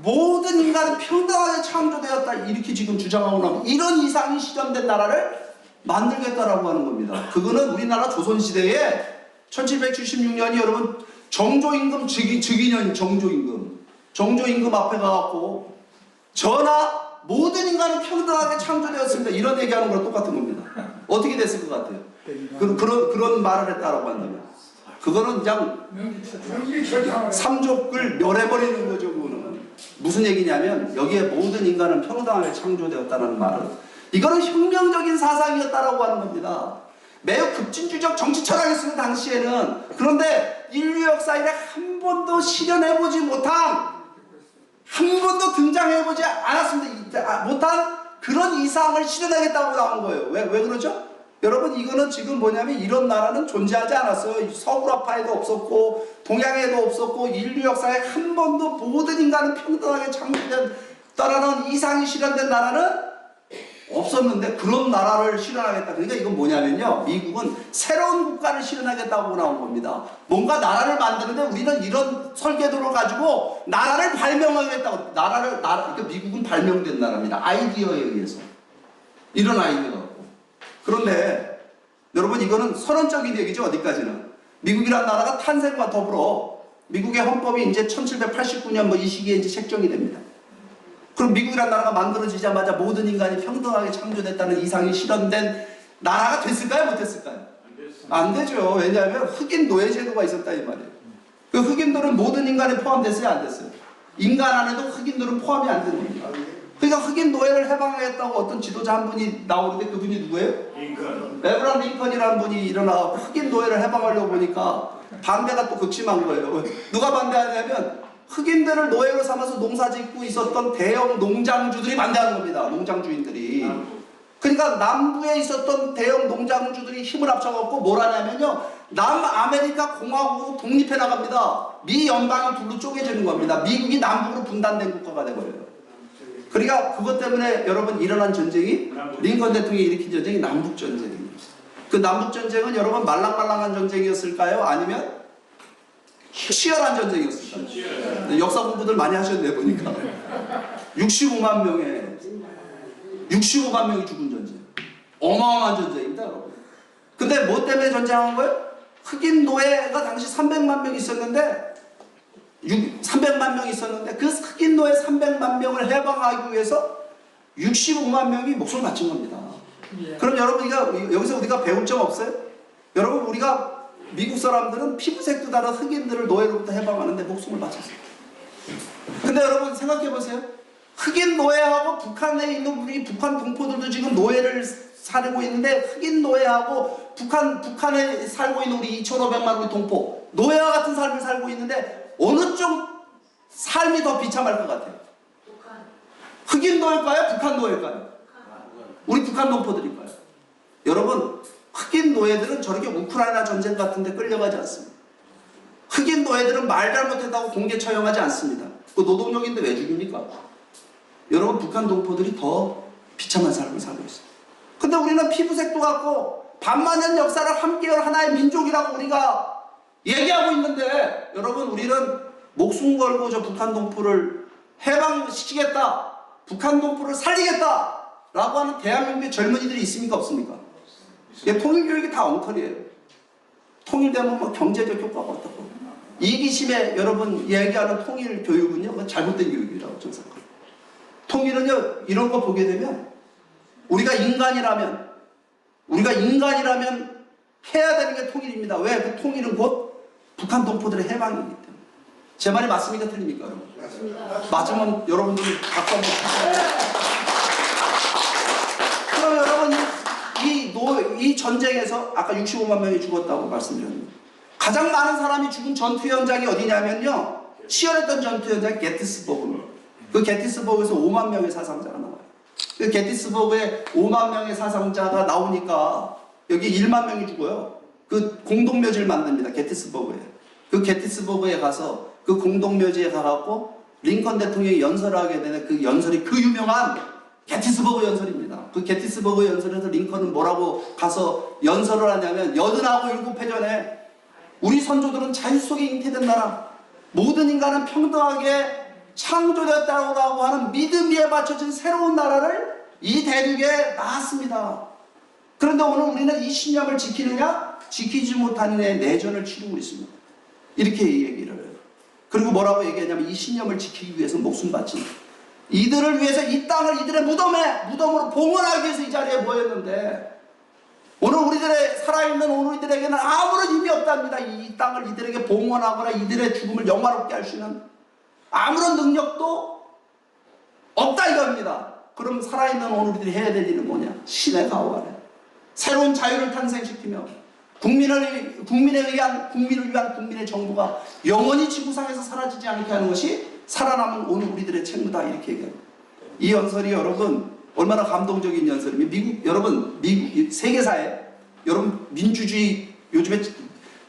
모든 인간은 평등하게 창조되었다 이렇게 지금 주장하고 나면 이런 이상이 실현된 나라를 만들겠다라고 하는 겁니다. 그거는 우리나라 조선시대에 1776년이 여러분 정조임금 즉위년 정조임금 앞에 가갖고 전하 모든 인간은 평등하게 창조되었습니다 이런 얘기하는 거랑 똑같은 겁니다. 어떻게 됐을 것 같아요? 그런 말을 했다라고 한다면 그거는 그냥 삼족을 멸해버리는 거죠. 그거는 무슨 얘기냐면 여기에 모든 인간은 평등하게 창조되었다는 말은 이거는 혁명적인 사상이었다라고 하는 겁니다. 매우 급진주적 정치 철학이었습니다 당시에는. 그런데 인류 역사 이래 한 번도 실현해보지 못한 한 번도 등장해보지 않았습니다. 못한 그런 이상을 실현하겠다고 나온 거예요. 왜 그러죠? 여러분 이거는 지금 뭐냐면 이런 나라는 존재하지 않았어요. 서구라파에도 없었고 동양에도 없었고 인류 역사에 한 번도 모든 인간은 평등하게 창조됐다라는 이상이 실현된 나라는 없었는데 그런 나라를 실현하겠다. 그러니까 이건 뭐냐면요. 미국은 새로운 국가를 실현하겠다고 나온 겁니다. 뭔가 나라를 만드는데 우리는 이런 설계도를 가지고 나라를 발명하겠다고. 그러니까 미국은 발명된 나라입니다. 아이디어에 의해서. 이런 아이디어가. 그런데 여러분 이거는 선언적인 얘기죠. 어디까지는. 미국이라는 나라가 탄생과 더불어 미국의 헌법이 이제 1789년 뭐 이 시기에 이제 책정이 됩니다. 그럼 미국이라는 나라가 만들어지자마자 모든 인간이 평등하게 창조됐다는 이상이 실현된 나라가 됐을까요? 못됐을까요? 안 되죠. 왜냐하면 흑인 노예 제도가 있었다 이 말이에요. 그 흑인들은 모든 인간에 포함됐어요? 안 됐어요? 인간 안에도 흑인들은 포함이 안 되는 겁니다. 그러니까 흑인 노예를 해방하겠다고 어떤 지도자 한 분이 나오는데 그분이 누구예요? 링컨. 에브라함 링컨이라는 분이 일어나서 흑인 노예를 해방하려고 보니까 반대가 또 극심한 거예요. 누가 반대하냐면 흑인들을 노예로 삼아서 농사 짓고 있었던 대형 농장주들이 반대하는 겁니다. 농장주인들이. 그러니까 남부에 있었던 대형 농장주들이 힘을 합쳐갖고 뭘 하냐면요. 남아메리카 공화국으로 독립해 나갑니다. 미 연방이 둘로 쪼개지는 겁니다. 미국이 남북으로 분단된 국가가 돼버려요. 그러니까 그것 때문에 여러분 일어난 전쟁이 링컨 대통령이 일으킨 전쟁이 남북전쟁입니다. 그 남북전쟁은 여러분 말랑말랑한 전쟁이었을까요? 아니면 치열한 전쟁이었을까요? 역사 공부들 많이 하셨네 보니까 65만 명이 죽은 전쟁. 어마어마한 전쟁입니다 여러분. 근데 뭐 때문에 전쟁한 거예요? 흑인 노예가 당시 300만 명 있었는데 300만 명이 있었는데 그 흑인 노예 300만 명을 해방하기 위해서 65만 명이 목숨을 바친 겁니다. 그럼 여러분 여기서 우리가 배울 점 없어요? 여러분 우리가 미국 사람들은 피부색도 다른 흑인들을 노예로부터 해방하는데 목숨을 바쳤어요. 근데 여러분 생각해 보세요. 흑인 노예하고 북한에 있는 우리 북한 동포들도 지금 노예를 살고 있는데 흑인 노예하고 북한에 살고 있는 우리 2,500만 우리 동포 노예와 같은 삶을 살고 있는데 어느 쪽 삶이 더 비참할 것 같아요? 흑인 노예일까요? 북한 노예일까요? 우리 북한 동포들일까요? 여러분 흑인 노예들은 저렇게 우크라이나 전쟁 같은 데 끌려가지 않습니다. 흑인 노예들은 말 잘못했다고 공개 처형하지 않습니다. 그 노동력인데 왜 죽입니까? 여러분 북한 동포들이 더 비참한 삶을 살고 있어요. 근데 우리는 피부색도 같고 반만년 역사를 함께할 하나의 민족이라고 우리가 얘기하고 있는데 여러분 우리는 목숨 걸고 저 북한 동포를 해방시키겠다, 북한 동포를 살리겠다 라고 하는 대한민국의 젊은이들이 있습니까? 없습니까? 통일교육이 다 엉터리예요. 통일되면 뭐 경제적 효과가 어떻고 이기심에 여러분 얘기하는 통일 교육은요, 그건 잘못된 교육이라고 저는 생각합니다. 통일은요, 이런 거 보게 되면 우리가 인간이라면 해야 되는 게 통일입니다. 왜? 그 통일은 곧 북한 동포들의 해방이기 때문에. 제 말이 맞습니까? 틀립니까? 여러분? 맞으면 여러분들이 각자 한번 그럼 여러분 이 전쟁에서 아까 65만 명이 죽었다고 말씀드렸는데 가장 많은 사람이 죽은 전투 현장이 어디냐면요, 치열했던 전투 현장이 게티스버그입니다. 그 게티스버그에서 5만 명의 사상자가 나와요. 그 게티스버그에 5만 명의 사상자가 나오니까 여기 1만 명이 죽어요. 그 공동묘지를 만듭니다. 게티스버그에. 그 게티스버그에 가서 그 공동묘지에 가갖고 링컨 대통령이 연설을 하게 되는 그 연설이 그 유명한 게티스버그 연설입니다. 그 게티스버그 연설에서 링컨은 뭐라고 가서 연설을 하냐면 87회전에 우리 선조들은 자유 속에 잉태된 나라, 모든 인간은 평등하게 창조되었다고 하는 믿음 위에 받쳐진 새로운 나라를 이 대륙에 낳았습니다. 그런데 오늘 우리는 이 신념을 지키느냐? 지키지 못하는 애 내전을 치르고 있습니다. 이렇게 얘기를 해요. 그리고 뭐라고 얘기하냐면 이 신념을 지키기 위해서 목숨 바친 이들을 위해서 이 땅을 이들의 무덤으로 봉헌하기 위해서 이 자리에 모였는데 오늘 우리들의 살아있는 우리들에게는 아무런 힘이 없답니다. 이 땅을 이들에게 봉헌하거나 이들의 죽음을 영화롭게 할 수 있는 아무런 능력도 없다 이겁니다. 그럼 살아있는 오늘 우리들이 해야 될 일은 뭐냐? 신의 가호 아래 새로운 자유를 탄생시키며 국민을 위한 국민의 정부가 영원히 지구상에서 사라지지 않게 하는 것이 살아남은 오늘 우리들의 책무다 이렇게 얘기합니다. 이 연설이 여러분 얼마나 감동적인 연설이면 미국 세계사에 여러분 민주주의 요즘에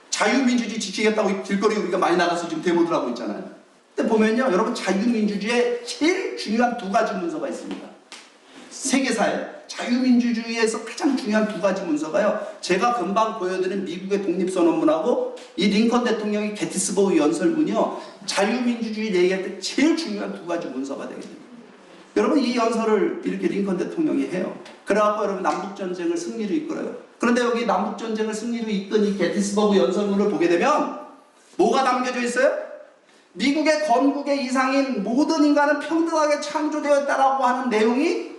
자유민주주의 지키겠다고 길거리에 우리가 많이 나가서 지금 데모들 하고 있잖아요. 근데 보면요 여러분 자유민주주의에 제일 중요한 두 가지 문서가 있습니다. 세계사에 자유민주주의에서 가장 중요한 두 가지 문서가요, 제가 금방 보여드린 미국의 독립선언문하고 이 링컨 대통령의 게티스버그 연설문이요, 자유민주주의 얘기할 때 제일 중요한 두 가지 문서가 되게 됩니다. 여러분 이 연설을 이렇게 링컨 대통령이 해요. 그래갖고 여러분 남북전쟁을 승리로 이끌어요. 그런데 여기 남북전쟁을 승리로 이끈 이 게티스버그 연설문을 보게 되면 뭐가 담겨져 있어요? 미국의 건국의 이상인 모든 인간은 평등하게 창조되었다라고 하는 내용이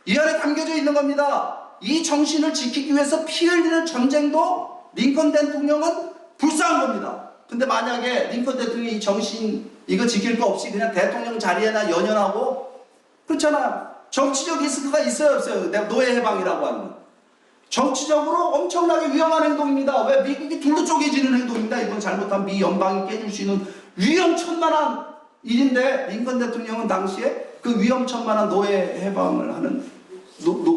이 안에 담겨져 있는 겁니다. 이 정신을 지키기 위해서 피 흘리는 전쟁도 링컨 대통령은 불사한 겁니다. 근데 만약에 링컨 대통령이 이 정신 이거 지킬 거 없이 그냥 대통령 자리에나 연연하고 그렇잖아요. 정치적 리스크가 있어요 없어요? 내가 노예 해방이라고 하는 건 정치적으로 엄청나게 위험한 행동입니다. 왜? 미국이 둘로 쪼개지는 행동입니다. 이건 잘못하면 미 연방이 깨질 수 있는 위험천만한 일인데 링컨 대통령은 당시에 그 위험천만한 노예 해방을 하는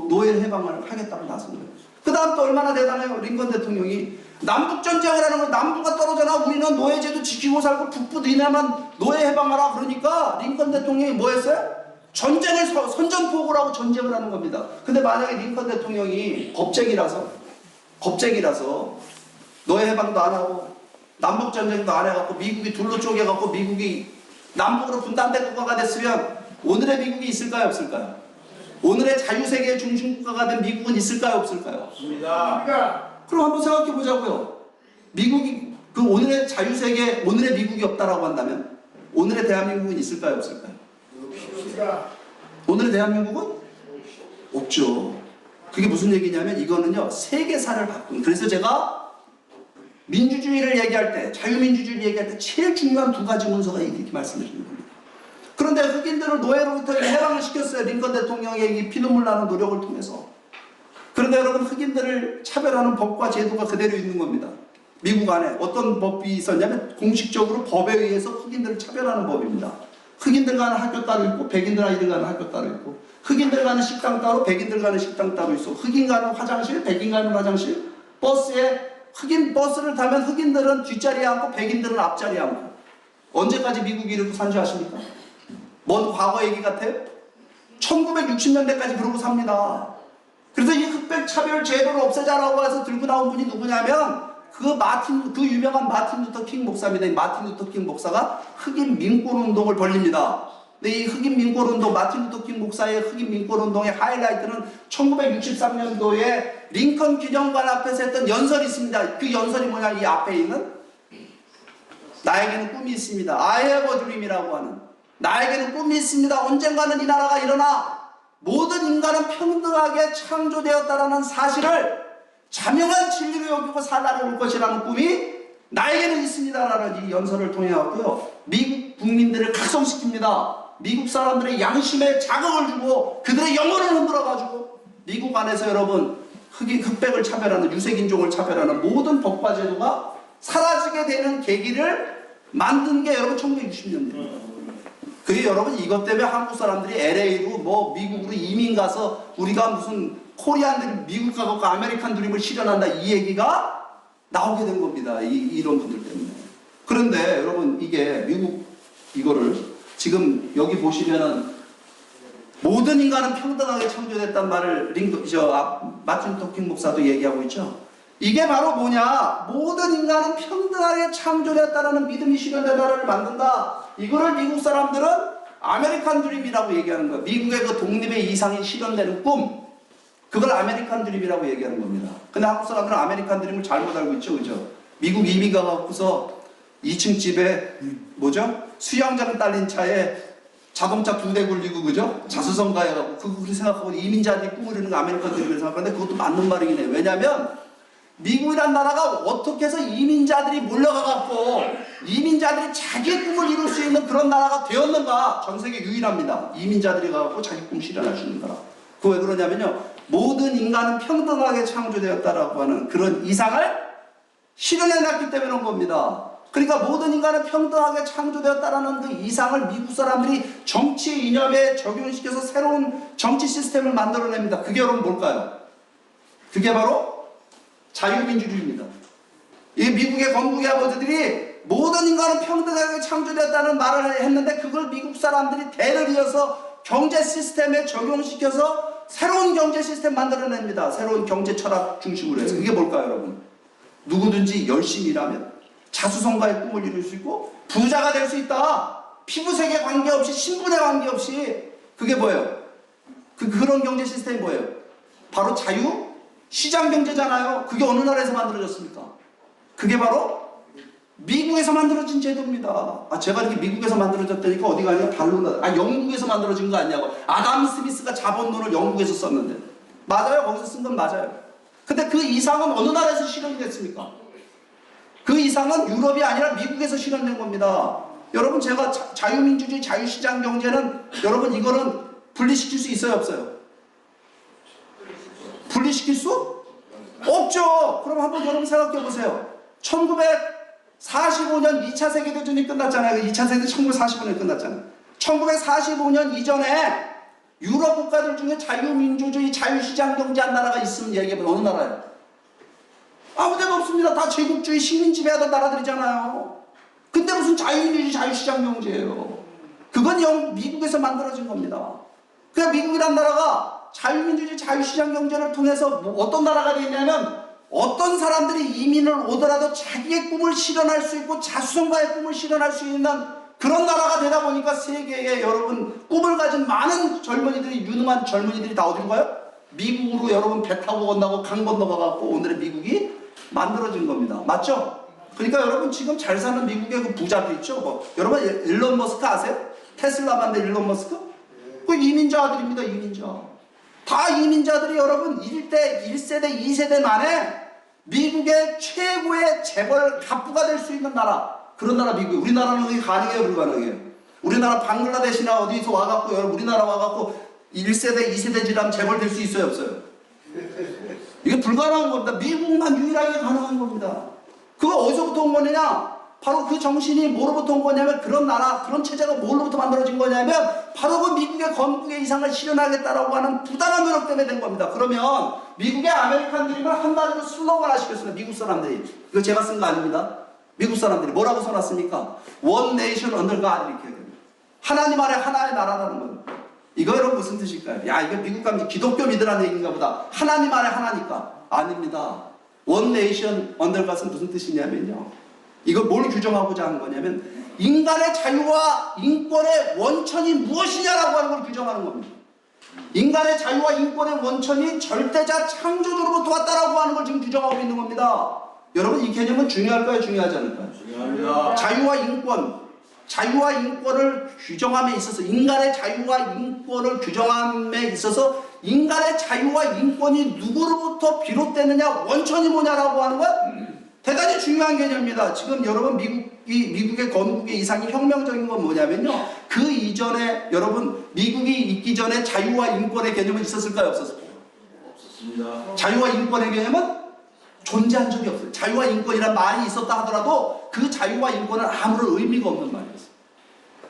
노예 해방을 하겠다고 나선 거예요. 그 다음 또 얼마나 대단해요. 링컨 대통령이 남북전쟁을 하는 거 남부가 떨어져나 우리는 노예제도 지키고 살고 북부 니네만 노예 해방하라 그러니까 링컨 대통령이 뭐 했어요? 전쟁을 선전포고를 하고 전쟁을 하는 겁니다. 근데 만약에 링컨 대통령이 겁쟁이라서 노예 해방도 안 하고 남북전쟁도 안 해갖고 미국이 둘로 쪼개갖고 미국이 남북으로 분단된 국가가 됐으면 오늘의 미국이 있을까요 없을까요? 오늘의 자유세계의 중심국가가 된 미국은 있을까요 없을까요? 없습니다. 그럼 한번 생각해 보자고요. 미국이 그 오늘의 자유세계 오늘의 미국이 없다라고 한다면 오늘의 대한민국은 있을까요 없을까요? 없습니다. 오늘의 대한민국은 없죠. 그게 무슨 얘기냐면 이거는요 세계사를 바꾼. 그래서 제가 민주주의를 얘기할 때 자유민주주의를 얘기할 때 제일 중요한 두 가지 문서가 이렇게 말씀드리는 겁니다. 그런데 흑인들을 노예로부터 해방을 시켰어요. 링컨 대통령의 이 피눈물 나는 노력을 통해서. 그런데 여러분 흑인들을 차별하는 법과 제도가 그대로 있는 겁니다. 미국 안에 어떤 법이 있었냐면 공식적으로 법에 의해서 흑인들을 차별하는 법입니다. 흑인들 가는 학교 따로 있고 백인들 아이들 가는 학교 따로 있고 흑인들 가는 식당 따로 백인들 가는 식당 따로 있어. 흑인 가는 화장실 백인 가는 화장실 버스에 흑인 버스를 타면 흑인들은 뒷자리에 앉고 백인들은 앞자리에 앉고. 언제까지 미국이 이렇게 산주하십니까? 먼 과거 얘기 같아요? 1960년대까지 그러고 삽니다. 그래서 이 흑백 차별 제도를 없애자라고 해서 들고 나온 분이 누구냐면 그 유명한 마틴 루터 킹 목사입니다. 이 마틴 루터 킹 목사가 흑인 민권 운동을 벌립니다. 근데 이 흑인 민권 운동, 마틴 루터 킹 목사의 흑인 민권 운동의 하이라이트는 1963년도에 링컨 기념관 앞에서 했던 연설이 있습니다. 그 연설이 뭐냐? 이 앞에 있는 나에게는 꿈이 있습니다. I have a dream이라고 하는, 나에게는 꿈이 있습니다. 언젠가는 이 나라가 일어나 모든 인간은 평등하게 창조되었다라는 사실을 자명한 진리로 여기고 살아낼 것이라는 꿈이 나에게는 있습니다라는 이 연설을 통해 왔고요. 미국 국민들을 각성시킵니다. 미국 사람들의 양심에 자극을 주고 그들의 영혼을 흔들어가지고 미국 안에서 여러분 흑백을 차별하는, 유색인종을 차별하는 모든 법과 제도가 사라지게 되는 계기를 만든 게 여러분 1960년대입니다. 그게 여러분 이것 때문에 한국 사람들이 LA로 뭐 미국으로 이민 가서 우리가 무슨 코리안들이 미국 가고 아메리칸 드림을 실현한다 이 얘기가 나오게 된 겁니다. 이런 분들 때문에. 그런데 여러분 이게 미국 이거를 지금 여기 보시면은 모든 인간은 평등하게 창조됐단 말을 마틴 루터 킹 목사도 얘기하고 있죠. 이게 바로 뭐냐? 모든 인간은 평등하게 창조됐다라는 믿음이 실현된 나라를 만든다. 이거를 미국 사람들은 아메리칸 드림이라고 얘기하는 거예요. 미국의 그 독립의 이상이 실현되는 꿈. 그걸 아메리칸 드림이라고 얘기하는 겁니다. 근데 한국 사람들은 아메리칸 드림을 잘못 알고 있죠. 그죠? 미국 이민 가갖고서 2층 집에 뭐죠? 수영장 딸린 차에 자동차 2대 굴리고 그죠? 자수성 가해가고 그렇게 생각하고 이민자들이 꾸리는 거 아메리칸 드림이라고 생각하는데 그것도 맞는 말이긴 해요. 왜냐하면 미국이란 나라가 어떻게 해서 이민자들이 몰려가갖고 이민자들이 자기의 꿈을 이룰 수 있는 그런 나라가 되었는가? 전 세계 유일합니다. 이민자들이 가갖고 자기 꿈 실현할 수 있는 나라. 그거 왜 그러냐면요, 모든 인간은 평등하게 창조되었다라고 하는 그런 이상을 실현해놨기 때문에 그런 겁니다. 그러니까 모든 인간은 평등하게 창조되었다라는 그 이상을 미국 사람들이 정치 이념에 적용시켜서 새로운 정치 시스템을 만들어냅니다. 그게 여러분 뭘까요? 그게 바로 자유민주주의입니다. 이 미국의 건국의 아버지들이 모든 인간은 평등하게 창조되었다는 말을 했는데 그걸 미국 사람들이 대를 이어서 경제 시스템에 적용시켜서 새로운 경제 시스템 만들어냅니다. 새로운 경제 철학 중심으로 해서. 그게 뭘까요, 여러분? 누구든지 열심히 일하면 자수성가의 꿈을 이룰 수 있고 부자가 될 수 있다. 피부색에 관계없이, 신분에 관계없이. 그게 뭐예요? 그런 경제 시스템이 뭐예요? 바로 자유 시장 경제잖아요. 그게 어느 나라에서 만들어졌습니까? 그게 바로 미국에서 만들어진 제도입니다. 제가 이렇게 미국에서 만들어졌다니까 어디가 아니라 발로나, 영국에서 만들어진 거 아니냐고. 아담 스미스가 자본론을 영국에서 썼는데. 맞아요. 거기서 쓴 건 맞아요. 근데 그 이상은 어느 나라에서 실현이 됐습니까? 그 이상은 유럽이 아니라 미국에서 실현된 겁니다. 여러분, 제가 자유민주주의, 자유시장 경제는 여러분 이거는 분리시킬 수 있어요, 없어요? 분리시킬 수 없죠. 그럼 한번 여러분 생각해 보세요. 1945년 2차 세계대전이 끝났잖아요. 2차 세계대전 1945년에 끝났잖아요. 1945년 이전에 유럽 국가들 중에 자유민주주의, 자유시장 경제한 나라가 있으면 얘기해보면 어느 나라예요? 아무 데도 없습니다. 다 제국주의, 식민지배하던 나라들이잖아요. 근데 무슨 자유민주주의, 자유시장 경제예요? 그건 미국에서 만들어진 겁니다. 그러니까 미국이란 나라가 자유민주주의, 자유시장 경제를 통해서 어떤 나라가 되냐면 어떤 사람들이 이민을 오더라도 자기의 꿈을 실현할 수 있고 자수성가의 꿈을 실현할 수 있는 그런 나라가 되다 보니까 세계에 여러분 꿈을 가진 많은 젊은이들이, 유능한 젊은이들이 다 어디로 가요? 미국으로 여러분 배 타고 건너고 강 건너가갖고 오늘의 미국이 만들어진 겁니다. 맞죠? 그러니까 여러분 지금 잘 사는 미국의 그 부자들 있죠? 여러분 일론 머스크 아세요? 테슬라 만든 일론 머스크? 그 이민자 아들입니다. 이민자. 다 이민자들이 여러분 1세대, 2세대 만에 미국의 최고의 재벌 갑부가 될 수 있는 나라. 그런 나라 미국. 우리나라는 그게 가능해요, 불가능해요? 우리나라 방글라데시나 어디서 와갖고 여러분 우리나라 와갖고 1세대, 2세대 지나면 재벌 될 수 있어요, 없어요? 이게 불가능한 겁니다. 미국만 유일하게 가능한 겁니다. 그거 어디서부터 온 거냐? 바로 그 정신이 뭐로부터 온 거냐면 그런 나라, 그런 체제가 뭐로부터 만들어진 거냐면 바로 그 미국의 건국의 이상을 실현하겠다라고 하는 부단한 노력 때문에 된 겁니다. 그러면 미국의 아메리칸 드림을 한마디로 슬로건 하시겠습니다. 미국 사람들이. 이거 제가 쓴 거 아닙니다. 미국 사람들이 뭐라고 써놨습니까? One nation under God 이렇게 됩니다. 하나님 아래 하나의 나라라는 겁니다. 이거 여러분 무슨 뜻일까요? 야, 이거 미국 가면 기독교 믿으라는 얘기인가 보다. 하나님 아래 하나니까. 아닙니다. One nation under God은 무슨 뜻이냐면요, 이걸 뭘 규정하고자 하는 거냐면 인간의 자유와 인권의 원천이 무엇이냐라고 하는 걸 규정하는 겁니다. 인간의 자유와 인권의 원천이 절대자 창조주로부터 왔다라고 하는 걸 지금 규정하고 있는 겁니다. 여러분 이 개념은 중요할까요? 중요하지 않을까요? 중요합니다. 자유와 인권을 규정함에 있어서 인간의 자유와 인권을 규정함에 있어서 인간의 자유와 인권이 누구로부터 비롯되느냐 원천이 뭐냐라고 하는 건 대단히 중요한 개념입니다. 지금 여러분 미국의 건국의 이상이 혁명적인 건 뭐냐면요. 그 이전에 여러분 미국이 있기 전에 자유와 인권의 개념은 있었을까요? 없었을까요? 없었습니다. 자유와 인권의 개념은 존재한 적이 없어요. 자유와 인권이란 말이 있었다 하더라도 그 자유와 인권은 아무런 의미가 없는 말이었어요.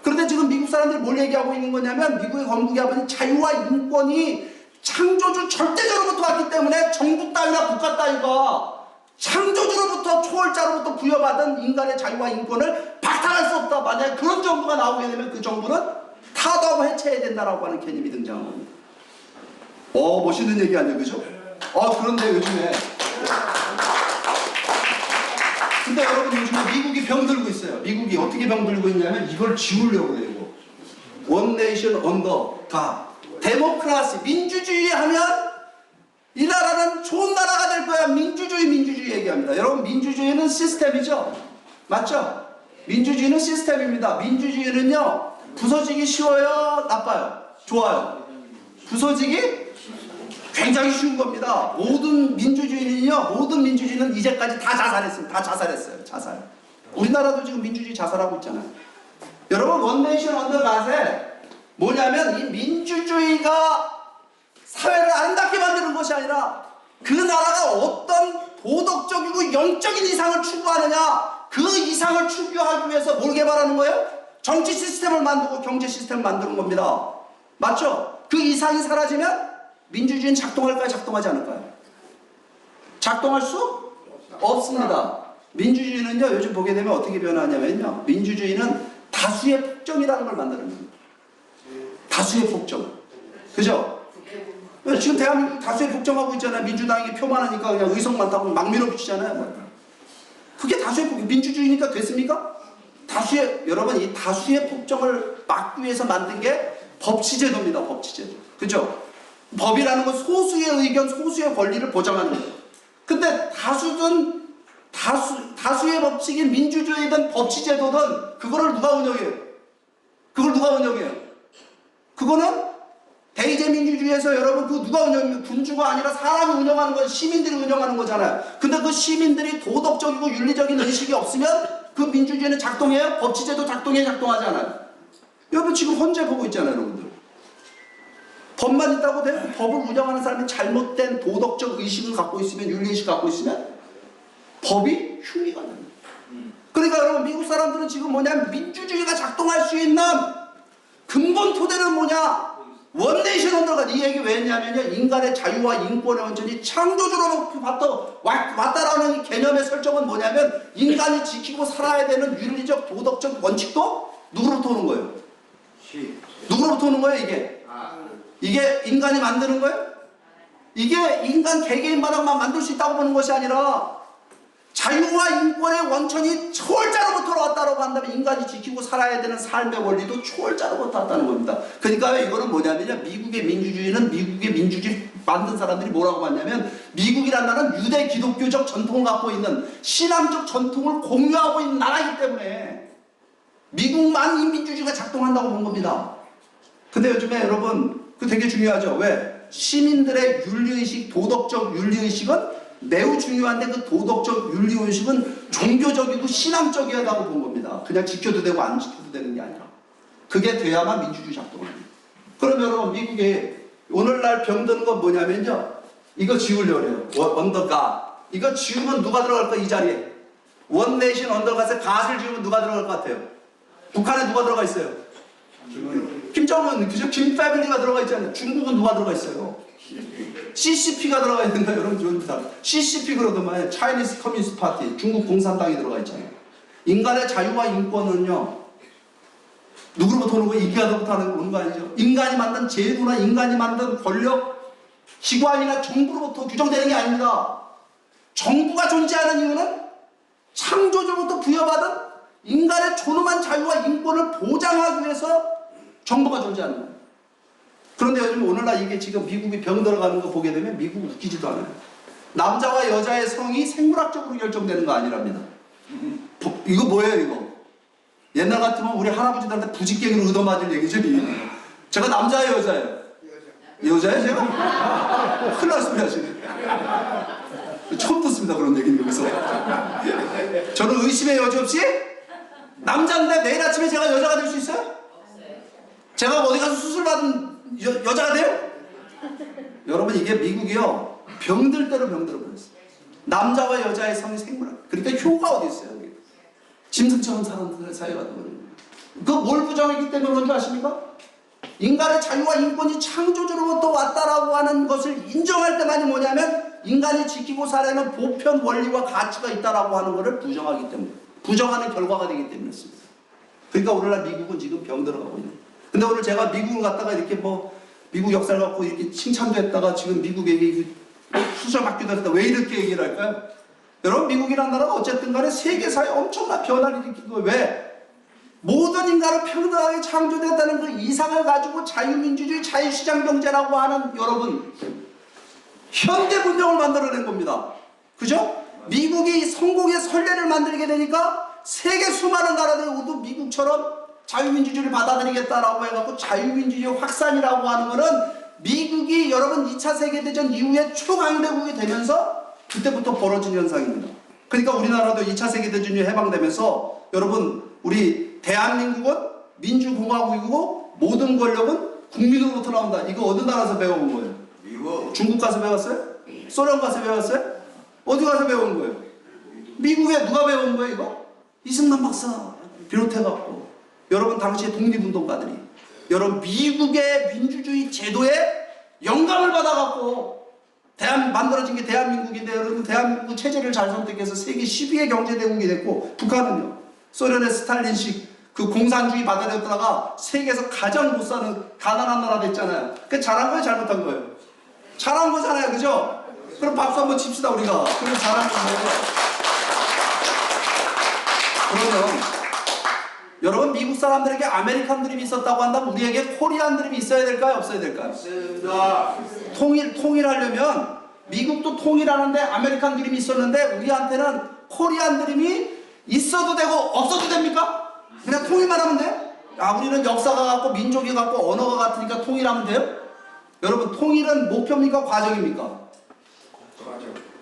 그런데 지금 미국 사람들이 뭘 얘기하고 있는 거냐면 미국의 건국의 아버지 자유와 인권이 창조주 절대자로부터 왔기 때문에 정부 따위나 국가 따위가 창조주로부터 초월자로부터 부여받은 인간의 자유와 인권을 박탈할 수 없다. 만약에 그런 정부가 나오게 되면 그 정부는 타도하고 해체해야 된다라고 하는 개념이 등장한 겁니다. 멋있는 얘기 아니에요, 그죠? 그런데 요즘에 근데 여러분 요즘에 미국이 병들고 있어요. 미국이 어떻게 병들고 있냐면 이걸 지우려고 해요. 원 네이션 언더 가 데모크라시 민주주의 하면 이 나라는 좋은 나라가 될 거야. 민주주의 얘기합니다. 여러분 민주주의는 시스템이죠. 맞죠? 민주주의는 시스템입니다. 민주주의는요 부서지기 쉬워요? 나빠요? 좋아요? 부서지기 굉장히 쉬운 겁니다. 모든 민주주의는 이제까지 다 자살했습니다. 다 자살했어요. 자살. 우리나라도 지금 민주주의 자살하고 있잖아요. 여러분 원네이션 언더갓에 뭐냐면 이 민주주의가 사회를 아름답게 만드는 것이 아니라 그 나라가 어떤 도덕적이고 영적인 이상을 추구하느냐 그 이상을 추구하기 위해서 뭘 개발하는 거예요? 정치 시스템을 만들고 경제 시스템을 만드는 겁니다. 맞죠? 그 이상이 사라지면 민주주의는 작동할까요? 작동하지 않을까요? 작동할 수 없습니다. 민주주의는요 요즘 보게 되면 어떻게 변하냐면요 민주주의는 다수의 폭정이라는 걸 만드는 겁니다. 다수의 폭정. 그죠? 지금 대한민국 다수의 폭정하고 있잖아요. 민주당이 표 많으니까 그냥 의석 많다고 막 밀어붙이잖아요. 그게 다수의 폭정. 민주주의니까 됐습니까? 여러분 이 다수의 폭정을 막기 위해서 만든 게 법치제도입니다. 법치제도. 그죠? 법이라는 건 소수의 의견, 소수의 권리를 보장하는 거예요. 근데 다수의 법칙인 민주주의든 법치제도든 그거를 누가 운영해요? 그거는 대의제 민주주의에서 여러분 그 누가 운영해요? 군주가 아니라 사람이 운영하는 건 시민들이 운영하는 거잖아요. 근데 그 시민들이 도덕적이고 윤리적인 의식이 없으면 그 민주주의는 작동해요? 법치제도 작동하지 않아요? 여러분 지금 헌재 보고 있잖아요, 여러분들. 법만 있다고 돼요? 법을 운영하는 사람이 잘못된 도덕적 의식을 갖고 있으면, 윤리의식을 갖고 있으면 법이 흉기가 됩니다. 그러니까 여러분 미국 사람들은 지금 뭐냐면 민주주의가 작동할 수 있는 근본 토대는 뭐냐? 원네이션 언더갓. 이 얘기 왜 했냐면요 인간의 자유와 인권의 원천이 창조주로부터 왔다라는 개념의 설정은 뭐냐면 인간이 지키고 살아야 되는 윤리적 도덕적 원칙도 누구로부터 오는 거예요? 누구로부터 오는 거예요 이게? 이게 인간이 만드는 거예요? 이게 인간 개개인마다만 만들 수 있다고 보는 것이 아니라 자유와 인권의 원천이 초월자로부터 왔다고 한다면 인간이 지키고 살아야 되는 삶의 원리도 초월자로부터 왔다는 겁니다. 그러니까 이거는 뭐냐면요 미국의 민주주의 만든 사람들이 뭐라고 봤냐면 미국이란 나라는 유대 기독교적 전통을 갖고 있는 신앙적 전통을 공유하고 있는 나라이기 때문에 미국만 이 민주주의가 작동한다고 본 겁니다. 근데 요즘에 여러분 그 되게 중요하죠. 왜? 시민들의 윤리의식, 도덕적 윤리의식은 매우 중요한데 그 도덕적 윤리의식은 종교적이고 신앙적이다고 본 겁니다. 그냥 지켜도 되고 안 지켜도 되는 게 아니라 그게 돼야만 민주주의 작동합니다. 그럼 여러분 미국에 오늘날 병드는 건 뭐냐면요 이거 지우려고 해요. 언더갓. 이거 지우면 누가 들어갈까 이 자리에? 원네이션 언더갓에 갓을 지우면 누가 들어갈 것 같아요? 북한에 누가 들어가 있어요? 김정은, 그죠? 김 패밀리가 들어가 있잖아요. 중국은 누가 들어가 있어요? CCP가 들어가 있는가 여러분? CCP 그러더만 Chinese Communist Party, 중국 공산당이 들어가 있잖아요. 인간의 자유와 인권은요 누구로부터 오는 거예요? 인간으로부터 오는 거 아니죠? 인간이 만든 제도나 인간이 만든 권력 기관이나 정부로부터 규정되는 게 아닙니다. 정부가 존재하는 이유는 창조주로부터 부여받은 인간의 존엄한 자유와 인권을 보장하기 위해서 정부가 존재하는 거예요. 그런데 요즘 오늘날 이게 지금 미국이 병들어가는 거 보게 되면 미국 웃기지도 않아요. 남자와 여자의 성이 생물학적으로 결정되는 거 아니랍니다. 이거 뭐예요 이거? 옛날 같으면 우리 할아버지들한테 부직갱이로 얻어맞을 얘기죠. 제가 남자예요 여자예요? 여자예요 제가? 큰일 날 소리 하시네. 처음 듣습니다 그런 얘기는. 그래서 저는 의심의 여지 없이 남자인데 내일 아침에 제가 여자가 될 수 있어요? 제가 어디 가서 수술 받은 여자가 돼요? 여러분 이게 미국이요 병들 대로 병들어 버렸어요. 남자와 여자의 성이 생물학. 그러니까 효가 어디 있어요? 짐승처럼 사는 사회가 되는 거예요. 그 뭘 부정했기 때문에 그런 줄 아십니까? 인간의 자유와 인권이 창조주로부터 왔다라고 하는 것을 인정할 때만이 뭐냐면 인간이 지키고 살아야하는 보편 원리와 가치가 있다라고 하는 것을 부정하기 때문에, 부정하는 결과가 되기 때문이었습니다. 그러니까 오늘날 미국은 지금 병들어가고 있는. 근데 오늘 제가 미국을 갔다가 이렇게 미국 역사를 갖고 이렇게 칭찬도 했다가 지금 미국에게 수절받기도 했다. 왜 이렇게 얘기를 할까요? 여러분 미국이라는 나라가 어쨌든 간에 세계사에 엄청난 변화를 일으킨 거예요. 왜? 모든 인간은 평등하게 창조됐다는 그 이상을 가지고 자유민주주의 자유시장경제라고 하는 여러분 현대 문명을 만들어낸 겁니다. 그죠? 미국이 성공의 선례를 만들게 되니까 세계 수많은 나라들이 모두 미국처럼 자유민주주의를 받아들이겠다라고 해갖고 자유민주주의 확산이라고 하는 거는 미국이 여러분 2차 세계대전 이후에 초강대국이 되면서 그때부터 벌어진 현상입니다. 그러니까 우리나라도 2차 세계대전이 해방되면서 여러분 우리 대한민국은 민주공화국이고 모든 권력은 국민으로부터 나온다. 이거 어느 나라에서 배워본 거예요? 미국. 중국 가서 배웠어요? 소련 가서 배웠어요? 어디 가서 배운 거예요? 미국에 누가 배운 거예요 이거? 이승만 박사 비롯해갖고 여러분 당시에 독립운동가들이 여러분 미국의 민주주의 제도에 영감을 받아갖고 만들어진 게 대한민국인데 여러분 대한민국 체제를 잘 선택해서 세계 10위의 경제대국이 됐고 북한은요 소련의 스탈린식 그 공산주의 받아들였다가 세계에서 가장 못 사는 가난한 나라 됐잖아요. 그 잘한 거예요 잘못한 거예요? 잘한 거잖아요 그죠? 그럼 박수 한번 칩시다 우리가. 그럼 잘한 거예요. 그러면 여러분 미국 사람들에게 아메리칸 드림이 있었다고 한다면 우리에게 코리안 드림이 있어야 될까요? 없어야 될까요? 있습니다. 통일하려면 미국도 통일하는데 아메리칸 드림이 있었는데 우리한테는 코리안 드림이 있어도 되고 없어도 됩니까? 그냥 통일만 하면 돼요? 우리는 역사가 같고 민족이 같고 언어가 같으니까 통일하면 돼요? 여러분 통일은 목표입니까? 과정입니까?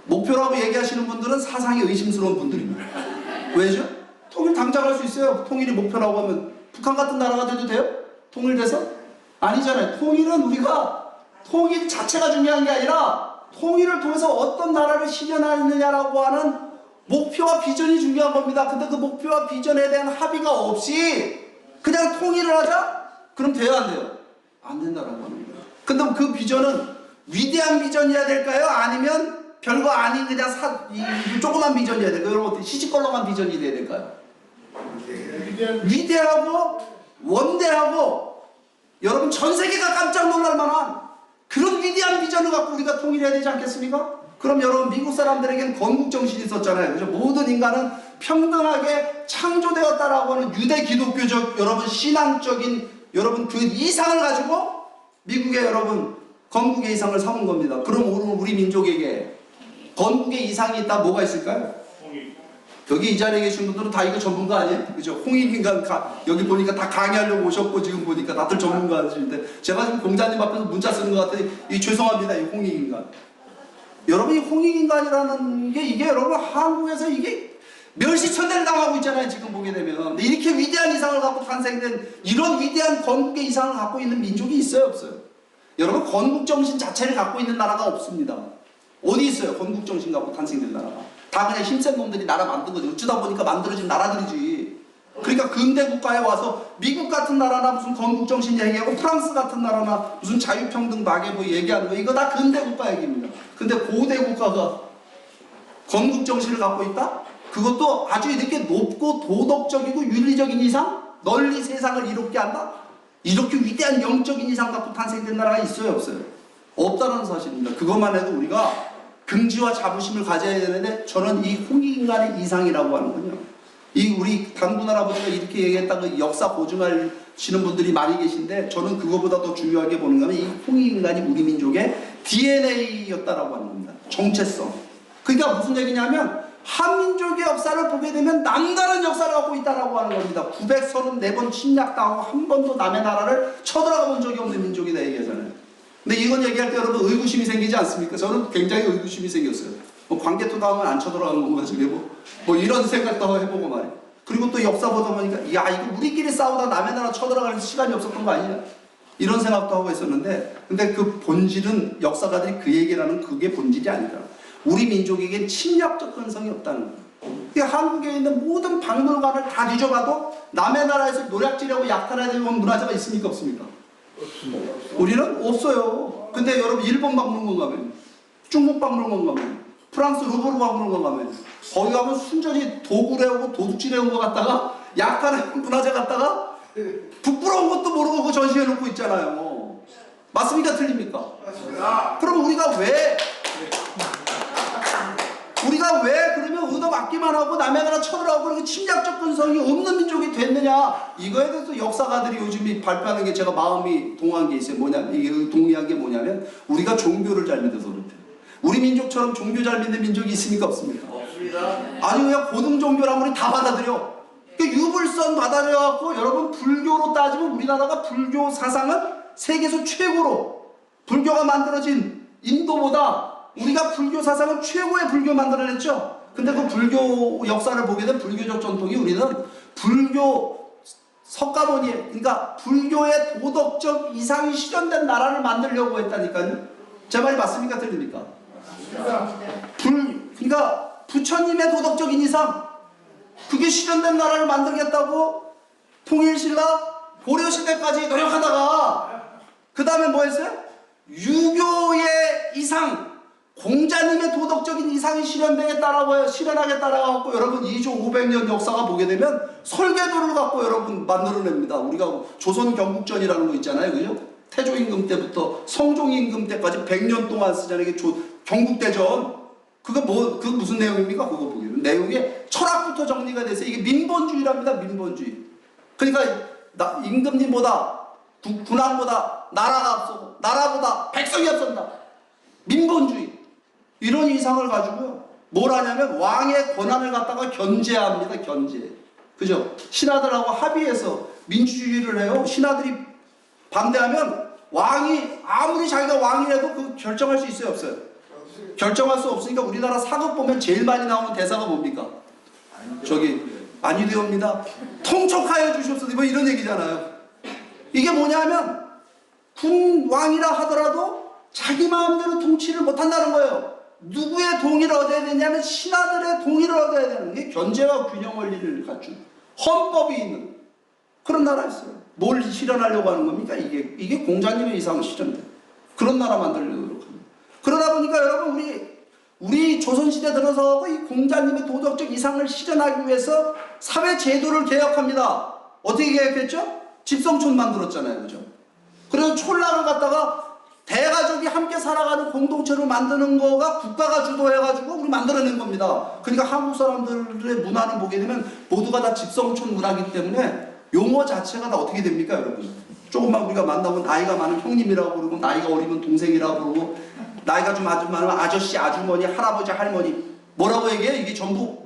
목표라고 얘기하시는 분들은 사상이 의심스러운 분들입니다. 왜죠? 통일 당장 할 수 있어요. 통일이 목표라고 하면 북한 같은 나라가 돼도 돼요? 통일돼서? 아니잖아요. 통일은 우리가 통일 자체가 중요한 게 아니라 통일을 통해서 어떤 나라를 실현하느냐라고 하는 목표와 비전이 중요한 겁니다. 근데 그 목표와 비전에 대한 합의가 없이 그냥 통일을 하자? 그럼 돼요 안 돼요? 안 된다라고 하는 거예요. 근데 그 비전은 위대한 비전이어야 될까요? 아니면 별거 아닌 그냥 조그만 비전이어야 될까요? 여러분 어떻게 시시껄렁한 비전이 돼야 될까요? 위대하고 원대하고 여러분 전 세계가 깜짝 놀랄 만한 그런 위대한 비전을 갖고 우리가 통일해야 되지 않겠습니까? 그럼 여러분 미국 사람들에겐 건국정신이 있었잖아요. 그죠? 모든 인간은 평등하게 창조되었다라고 하는 유대 기독교적 여러분 신앙적인 여러분 그 이상을 가지고 미국의 여러분 건국의 이상을 삼은 겁니다. 그럼 오늘 우리 민족에게 건국의 이상이 있다 뭐가 있을까요? 여기 이 자리에 계신 분들은 다 이거 전문가 아니에요? 그죠? 홍익인간 여기 보니까 다 강의하려고 오셨고 지금 보니까 다들 전문가들인데 제가 지금 공자님 앞에서 문자 쓰는 것 같아요. 죄송합니다. 이 홍익인간. 여러분 이 홍익인간이라는 게 이게 여러분 한국에서 이게 멸시천대를 당하고 있잖아요. 지금 보게 되면. 이렇게 위대한 이상을 갖고 탄생된 이런 위대한 건국의 이상을 갖고 있는 민족이 있어요? 없어요? 여러분 건국정신 자체를 갖고 있는 나라가 없습니다. 어디 있어요? 건국정신 갖고 탄생된 나라가. 다 그냥 힘센 놈들이 나라 만든 거지. 어쩌다 보니까 만들어진 나라들이지. 그러니까 근대 국가에 와서 미국 같은 나라나 무슨 건국정신 얘기하고 프랑스 같은 나라나 무슨 자유평등 막에 뭐 얘기하는 거 이거 다 근대 국가 얘기입니다. 근데 고대 국가가 건국정신을 갖고 있다? 그것도 아주 이렇게 높고 도덕적이고 윤리적인 이상? 널리 세상을 이롭게 한다? 이렇게 위대한 영적인 이상 갖고 탄생된 나라가 있어요? 없어요? 없다는 사실입니다. 그것만 해도 우리가 긍지와 자부심을 가져야 되는데 저는 이 홍익인간의 이상이라고 하는군요. 이 우리 당군 할아버지가 이렇게 얘기했다고 역사 고증하시는 분들이 많이 계신데 저는 그거보다 더 중요하게 보는 거는 이 홍익인간이 우리 민족의 DNA였다라고 하는 겁니다. 정체성. 그러니까 무슨 얘기냐면 한민족의 역사를 보게 되면 남다른 역사를 갖고 있다라고 하는 겁니다. 934번 침략당하고 한 번도 남의 나라를 쳐들어가 본 적이 없는 민족이다 얘기하잖아요. 근데 이건 얘기할 때 여러분 의구심이 생기지 않습니까? 저는 굉장히 의구심이 생겼어요. 뭐 광개토 당하면 안 쳐들어간 건가 지금 뭐 이런 생각도 해보고 말이에요. 그리고 또 역사 보다 보니까 야 이거 우리끼리 싸우다 남의 나라 쳐들어가는 시간이 없었던 거 아니냐 이런 생각도 하고 있었는데 근데 그 본질은 역사가들이 그 얘기라는 그게 본질이 아니다. 우리 민족에겐 침략적 근성이 없다는 거예요. 한국에 있는 모든 박물관을 다 뒤져봐도 남의 나라에서 노략질하고 약탈해야 되는 문화재가 있습니까 없습니까? 우리는 없어요. 근데 여러분 일본 박물관 가면 중국 박물관 가면 프랑스 루브르 박물관 가면 거기 가면 순전히 도굴해오고 도둑질해온 거 갖다가 약탈해온 문화재 갖다가 부끄러운 것도 모르고 그 전시해놓고 있잖아요. 맞습니까? 틀립니까? 맞습니다. 그럼 우리가 왜 그러면 얻어맞기만 하고 남의 나라 쳐들어가고 그렇게 침략적 근성이 없는 민족이 됐느냐 이거에 대해서 역사가들이 요즘 발표하는 게 제가 마음이 동한 게 있어요. 뭐냐면 이게 동의한 게 뭐냐면 우리가 종교를 잘 믿어서 그렇대. 우리 민족처럼 종교 잘 믿는 민족이 있습니까 없습니까? 없습니다. 아니 그냥 고등 종교라면 우리 다 받아들여. 유불선 받아들여갖고 여러분 불교로 따지면 우리나라가 불교 사상은 세계에서 최고로 불교가 만들어진 인도보다 우리가 불교 사상은 최고의 불교 만들어냈죠. 근데 그 불교 역사를 보게 되면 불교적 전통이 우리는 불교 석가모니 그러니까 불교의 도덕적 이상이 실현된 나라를 만들려고 했다니까요. 제 말이 맞습니까? 틀립니까? 그러니까 부처님의 도덕적인 이상 그게 실현된 나라를 만들겠다고 통일신라 고려시대까지 노력하다가 그 다음에 뭐 했어요? 유교의 이상 공자님의 도덕적인 이상이 실현하겠다라고 갖고 여러분 2조 500년 역사가 보게 되면 설계도를 갖고 여러분 만들어냅니다. 우리가 조선 경국전이라는 거 있잖아요. 그죠? 태조 임금 때부터 성종 임금 때까지 100년 동안 쓰잖아요. 이게 경국대전. 그거 무슨 내용입니까? 그거 보게 되면 내용에 철학부터 정리가 돼서 이게 민본주의랍니다. 민본주의. 그러니까 임금님보다 군왕보다 나라가 앞서고 나라보다 백성이 앞선다. 민본주의. 이런 이상을 가지고요. 뭘 하냐면 왕의 권한을 갖다가 견제합니다. 견제. 그죠? 신하들하고 합의해서 민주주의를 해요. 신하들이 반대하면 왕이 아무리 자기가 왕이라도 그 결정할 수 있어요? 없어요? 결정할 수 없으니까 우리나라 사극 보면 제일 많이 나오는 대사가 뭡니까? 저기 아니되옵니다. 통촉하여 주시옵소서. 뭐 이런 얘기잖아요. 이게 뭐냐면 군왕이라 하더라도 자기 마음대로 통치를 못한다는 거예요. 누구의 동의를 얻어야 되냐면 신하들의 동의를 얻어야 되는 게 견제와 균형 원리를 갖춘 헌법이 있는 그런 나라였어요. 뭘 실현하려고 하는 겁니까? 이게 공자님의 이상을 실현돼. 그런 나라 만들려고 노력합니다. 그러다 보니까 여러분 우리 조선시대 들어서 이 공자님의 도덕적 이상을 실현하기 위해서 사회 제도를 개혁합니다. 어떻게 개혁했죠? 집성촌 만들었잖아요. 그죠? 그래서 촌락을 갖다가 대가족이 함께 살아가는 공동체로 만드는 거가 국가가 주도해가지고 우리 만들어낸 겁니다. 그러니까 한국 사람들의 문화를 보게 되면 모두가 다 집성촌 문화이기 때문에 용어 자체가 다 어떻게 됩니까, 여러분? 조금만 우리가 만나면 나이가 많은 형님이라고 그러고 나이가 어리면 동생이라고 그러고 나이가 좀 많으면 아저씨, 아주머니, 할아버지, 할머니 뭐라고 얘기해요? 이게 전부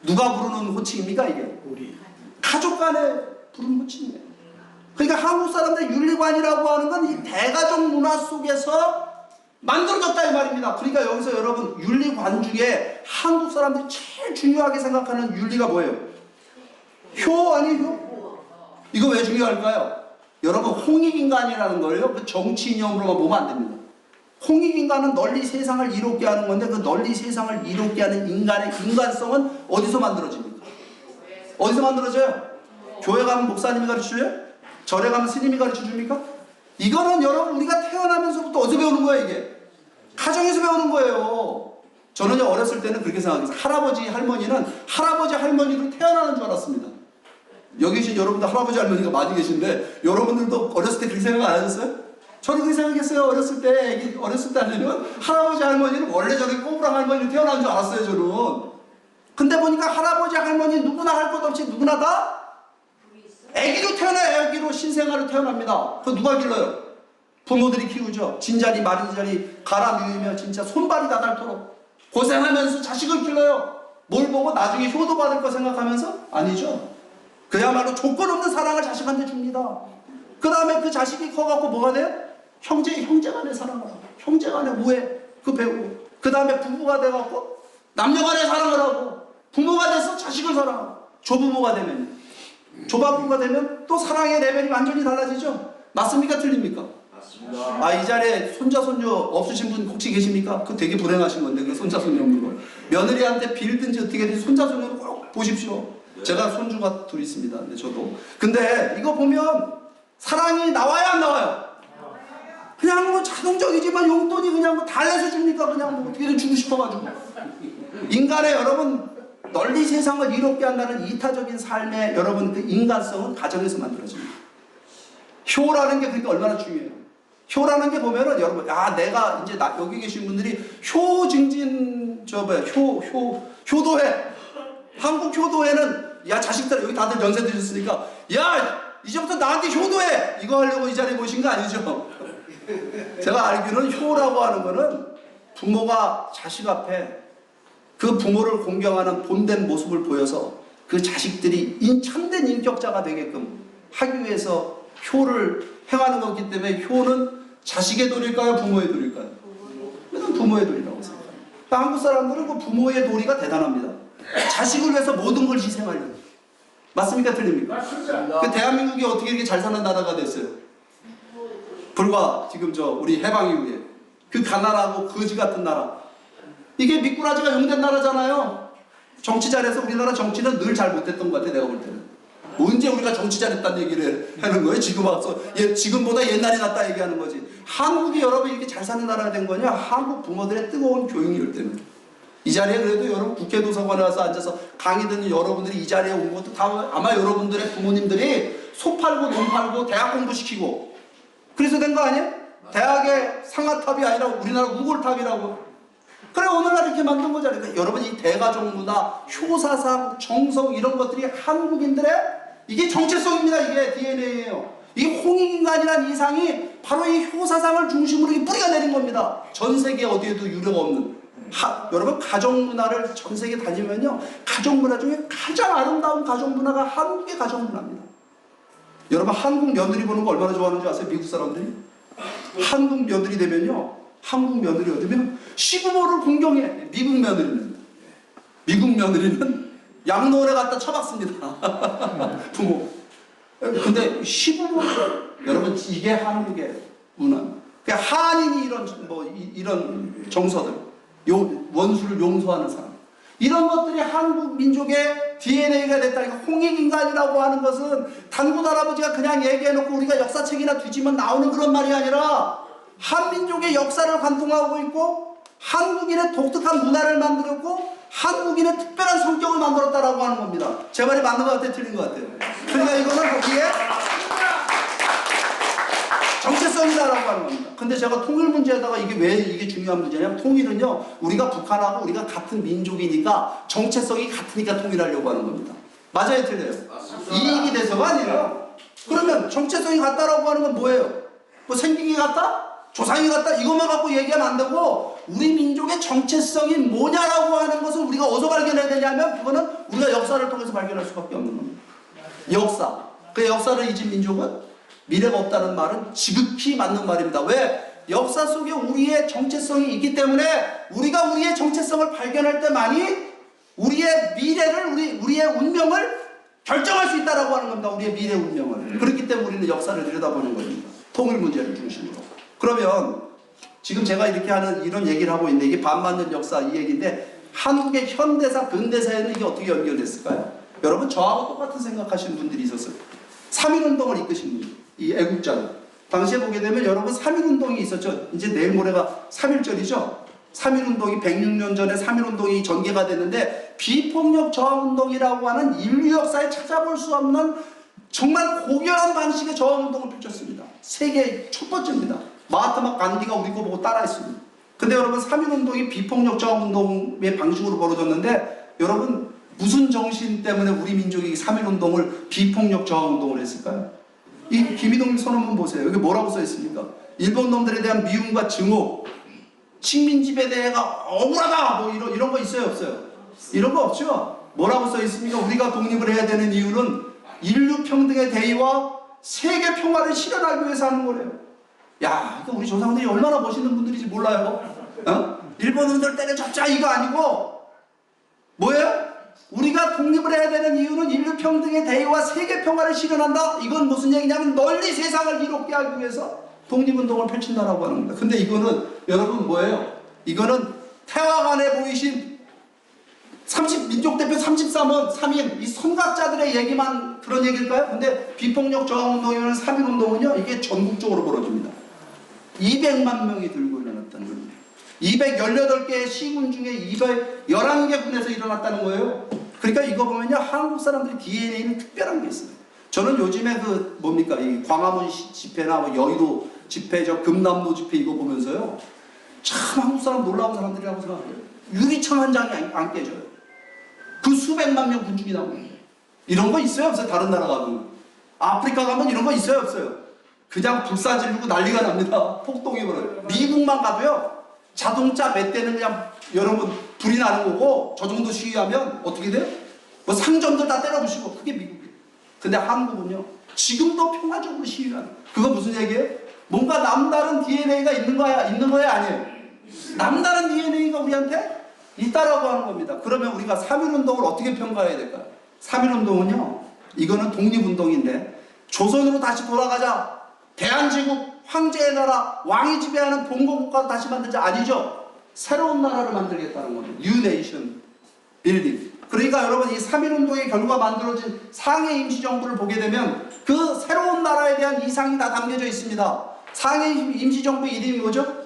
누가 부르는 호칭입니까, 이게? 우리 가족 간에 부르는 호칭이에요. 그러니까 한국 사람들의 윤리관이라고 하는 건 이 대가족 문화 속에서 만들어졌다 이 말입니다. 그러니까 여기서 여러분 윤리관 중에 한국 사람들이 제일 중요하게 생각하는 윤리가 뭐예요? 효 아니에요? 효? 이거 왜 중요할까요? 여러분 홍익인간이라는 거예요. 그 정치 이념으로만 보면 안 됩니다. 홍익인간은 널리 세상을 이롭게 하는 건데 그 널리 세상을 이롭게 하는 인간의 인간성은 어디서 만들어집니까? 어디서 만들어져요? 교회 가면 목사님이 가르쳐줘요? 절에 가면 스님이 가르쳐줍니까? 이거는 여러분 우리가 태어나면서부터 어디서 배우는 거예요 이게? 가정에서 배우는 거예요. 저는 어렸을 때는 그렇게 생각했어요. 할아버지 할머니는 할아버지 할머니로 태어나는 줄 알았습니다. 여기 계신 여러분들 할아버지 할머니가 많이 계신데 여러분들도 어렸을 때 그렇게 생각 안 하셨어요? 저는 그렇게 생각했어요. 어렸을 때 하려면 할아버지 할머니는 원래 저렇게 꼬부랑 할머니로 태어난 줄 알았어요 저는. 근데 보니까 할아버지 할머니 누구나 할 것 없이 누구나 다 애기로 태어나요. 애기로 신생아로 태어납니다. 그거 누가 길러요? 부모들이 키우죠. 진자리 마른 자리 갈아 누이며 진짜 손발이 다 닳도록 고생하면서 자식을 길러요. 뭘 보고 나중에 효도 받을 거 생각하면서? 아니죠. 그야말로 조건 없는 사랑을 자식한테 줍니다. 그 다음에 그 자식이 커갖고 뭐가 돼요? 형제간의 사랑을 하고, 형제간의 우애, 그 배우고, 그 다음에 부부가 돼갖고 남녀간의 사랑을 하고, 부모가 돼서 자식을 사랑하고, 조부모가 되면, 조바부가 되면 또 사랑의 레벨이 완전히 달라지죠. 맞습니까? 틀립니까? 맞습니다. 아, 이 자리에 손자 손녀 없으신 분 혹시 계십니까? 그 되게 불행하신 건데, 그 손자 손녀 없는 거. 며느리한테 빌든지 어떻게든 손자 손녀를 꼭 보십시오. 제가 손주가 둘 있습니다. 근데 저도. 근데 이거 보면 사랑이 나와요, 안 나와요? 그냥 뭐 자동적이지만 용돈이 그냥 뭐 달래서 줍니까? 그냥 뭐 어떻게든 주고 싶어가지고. 인간의 여러분 널리 세상을 이롭게 한다는 이타적인 삶의 여러분 그 인간성은 가정에서 만들어집니다. 효라는 게 그러니까 얼마나 중요해요. 효라는 게 보면은 여러분, 아 내가 이제 여기 계신 분들이 효 증진 효도회, 한국 효도회는 야 자식들 여기 다들 연세 드셨으니까 야 이제부터 나한테 효도해 이거 하려고 이 자리에 모신 거 아니죠? 제가 알기로는 효라고 하는 거는 부모가 자식 앞에 그 부모를 공경하는 본된 모습을 보여서 그 자식들이 참된 인격자가 되게끔 하기 위해서 효를 행하는 거기 때문에 효는 자식의 도리일까요? 부모의 도리일까요? 저는 부모의 도리라고 생각합니다. 한국 사람들은 그 부모의 도리가 대단합니다. 자식을 위해서 모든 걸 희생하려고. 맞습니까? 틀립니까? 맞습니다. 그 대한민국이 어떻게 이렇게 잘 사는 나라가 됐어요? 불과 지금 우리 해방 이후에 그 가난하고 거지 같은 나라, 이게 미꾸라지가 용된 나라잖아요. 정치 잘해서 우리나라 정치는 늘 잘 못했던 것 같아. 내가 볼 때는 언제 우리가 정치 잘했다는 얘기를 하는 거예요? 지금 와서 지금보다 옛날이 낫다 얘기하는 거지. 한국이 여러분 이렇게 잘 사는 나라가 된 거냐? 한국 부모들의 뜨거운 교육열 때문에. 이 자리에 그래도 여러분 국회 도서관에 와서 앉아서 강의 듣는 여러분들이 이 자리에 온 것도 다 아마 여러분들의 부모님들이 소 팔고 논 팔고 대학 공부시키고 그래서 된 거 아니에요? 대학의 상아탑이 아니라 우리나라 우골탑이라고. 그래 오늘날 이렇게 만든 거잖아요. 그러니까 여러분 이 대가족 문화, 효사상, 정성 이런 것들이 한국인들의 이게 정체성입니다. 이게 DNA예요. 이 홍익인간이라는 이상이 바로 이 효사상을 중심으로 이 뿌리가 내린 겁니다. 전 세계 어디에도 유례가 없는. 여러분 가정 문화를 전 세계 다니면요, 가정 문화 중에 가장 아름다운 가정 문화가 한국의 가정 문화입니다. 여러분 한국 며느리 보는 거 얼마나 좋아하는지 아세요? 미국 사람들이 한국 며느리 되면요, 한국 며느리가 되면 시부모를 공경해. 미국 며느리는 양로원에 갖다 처박습니다. 부모. 근데 시부모를 여러분 이게 한국의 문화. 그러니까 한인이 이런 정서들, 원수를 용서하는 사람, 이런 것들이 한국 민족의 DNA가 됐다니까. 홍익인간이라고 하는 것은 단군 할아버지가 그냥 얘기해놓고 우리가 역사책이나 뒤지면 나오는 그런 말이 아니라 한민족의 역사를 관통하고 있고 한국인의 독특한 문화를 만들었고 한국인의 특별한 성격을 만들었다라고 하는 겁니다. 제 말이 맞는 것 같아요? 틀린 것 같아요? 그러니까 이거는 거기에 정체성이다라고 하는 겁니다. 근데 제가 통일 문제에다가 왜 이게 중요한 문제냐면, 통일은요, 우리가 북한하고 우리가 같은 민족이니까 정체성이 같으니까 통일하려고 하는 겁니다. 맞아요? 틀려요? 이익이 돼서가 아니라. 그러면 정체성이 같다라고 하는 건 뭐예요? 뭐 생긴 게 같다? 조상이 같다? 이것만 갖고 얘기하면 안 되고, 우리 민족의 정체성이 뭐냐라고 하는 것을 우리가 어디서 발견해야 되냐면, 그거는 우리가 역사를 통해서 발견할 수밖에 없는 겁니다. 역사. 그 역사를 잊은 민족은 미래가 없다는 말은 지극히 맞는 말입니다. 왜? 역사 속에 우리의 정체성이 있기 때문에 우리가 우리의 정체성을 발견할 때만이 우리의 미래를, 우리의 운명을 결정할 수 있다라고 하는 겁니다. 우리의 미래 운명을. 그렇기 때문에 우리는 역사를 들여다보는 겁니다. 통일 문제를 중심으로. 그러면 지금 제가 이렇게 하는 이런 얘기를 하고 있는데, 이게 반만년 역사 이 얘기인데, 한국의 현대사, 근대사에는 이게 어떻게 연결됐을까요? 여러분 저하고 똑같은 생각하시는 분들이 있었어요. 3.1운동을 이끄신 분, 이 애국자들. 당시에 보게 되면 여러분 3.1운동이 있었죠. 이제 내일 모레가 3.1절이죠. 3.1운동이 106년 전에 3.1운동이 전개가 됐는데, 비폭력 저항운동이라고 하는 인류 역사에 찾아볼 수 없는 정말 고결한 방식의 저항운동을 펼쳤습니다. 세계 첫 번째입니다. 마하트마 간디가 우리 거 보고 따라했습니다. 근데 여러분 3.1운동이 비폭력 저항운동의 방식으로 벌어졌는데, 여러분 무슨 정신 때문에 우리 민족이 3.1운동을 비폭력 저항운동을 했을까요? 이 김이동 선언문 보세요. 여기 뭐라고 써 있습니까? 일본 놈들에 대한 미움과 증오, 식민지배대가 억울하다 뭐 이런 거 있어요 없어요? 이런 거 없죠. 뭐라고 써 있습니까? 우리가 독립을 해야 되는 이유는 인류 평등의 대의와 세계 평화를 실현하기 위해서 하는 거래요. 야, 이거 우리 조상들이 얼마나 멋있는 분들인지 몰라요. 어? 일본인들 때려잡자 이거 아니고 뭐예요? 우리가 독립을 해야 되는 이유는 인류 평등의 대의와 세계 평화를 실현한다. 이건 무슨 얘기냐면 널리 세상을 이롭게 하기 위해서 독립운동을 펼친다라고 하는 겁니다. 근데 이거는 여러분 뭐예요? 이거는 태화관에 보이신 민족대표 33원, 3인 이 선각자들의 얘기만 그런 얘기일까요? 근데 비폭력 저항운동이나 3.1운동은요 이게 전국적으로 벌어집니다. 200만 명이 들고 일어났다는 겁니다. 218개의 시군 중에 211개 군에서 일어났다는 거예요. 그러니까 이거 보면요 한국 사람들의 DNA는 특별한 게 있어요. 저는 요즘에 그 뭡니까 이 광화문 집회나 뭐 여의도 집회, 저 금남로 집회 이거 보면서요 참 한국 사람 놀라운 사람들이라고 생각해요. 유리창 한 장이 안 깨져요. 그 수백만 명 군중이 나오는 이런 거 있어요 없어요? 다른 나라 가면 아프리카 가면 이런 거 있어요 없어요? 그냥 불사 지르고 난리가 납니다. 폭동이 벌어요. 미국만 가도요 자동차 몇 대는 그냥 여러분 불이 나는 거고 저 정도 시위하면 어떻게 돼요? 뭐 상점들 다 때려부시고 그게 미국이에요. 근데 한국은요 지금도 평화적으로 시위하는 그거 무슨 얘기예요? 뭔가 남다른 DNA가 있는 거야 아니에요? 남다른 DNA가 우리한테 있다라고 하는 겁니다. 그러면 우리가 3.1운동을 어떻게 평가해야 될까요? 3.1운동은요 이거는 독립운동인데 조선으로 다시 돌아가자 대한제국 황제의 나라 왕이 지배하는 봉건국가를 다시 만들자 아니죠. 새로운 나라를 만들겠다는 겁니다. New Nation Building. 그러니까 여러분 이 3.1운동의 결과 만들어진 상해 임시정부를 보게 되면 그 새로운 나라에 대한 이상이 다 담겨져 있습니다. 상해 임시정부 이름이 뭐죠?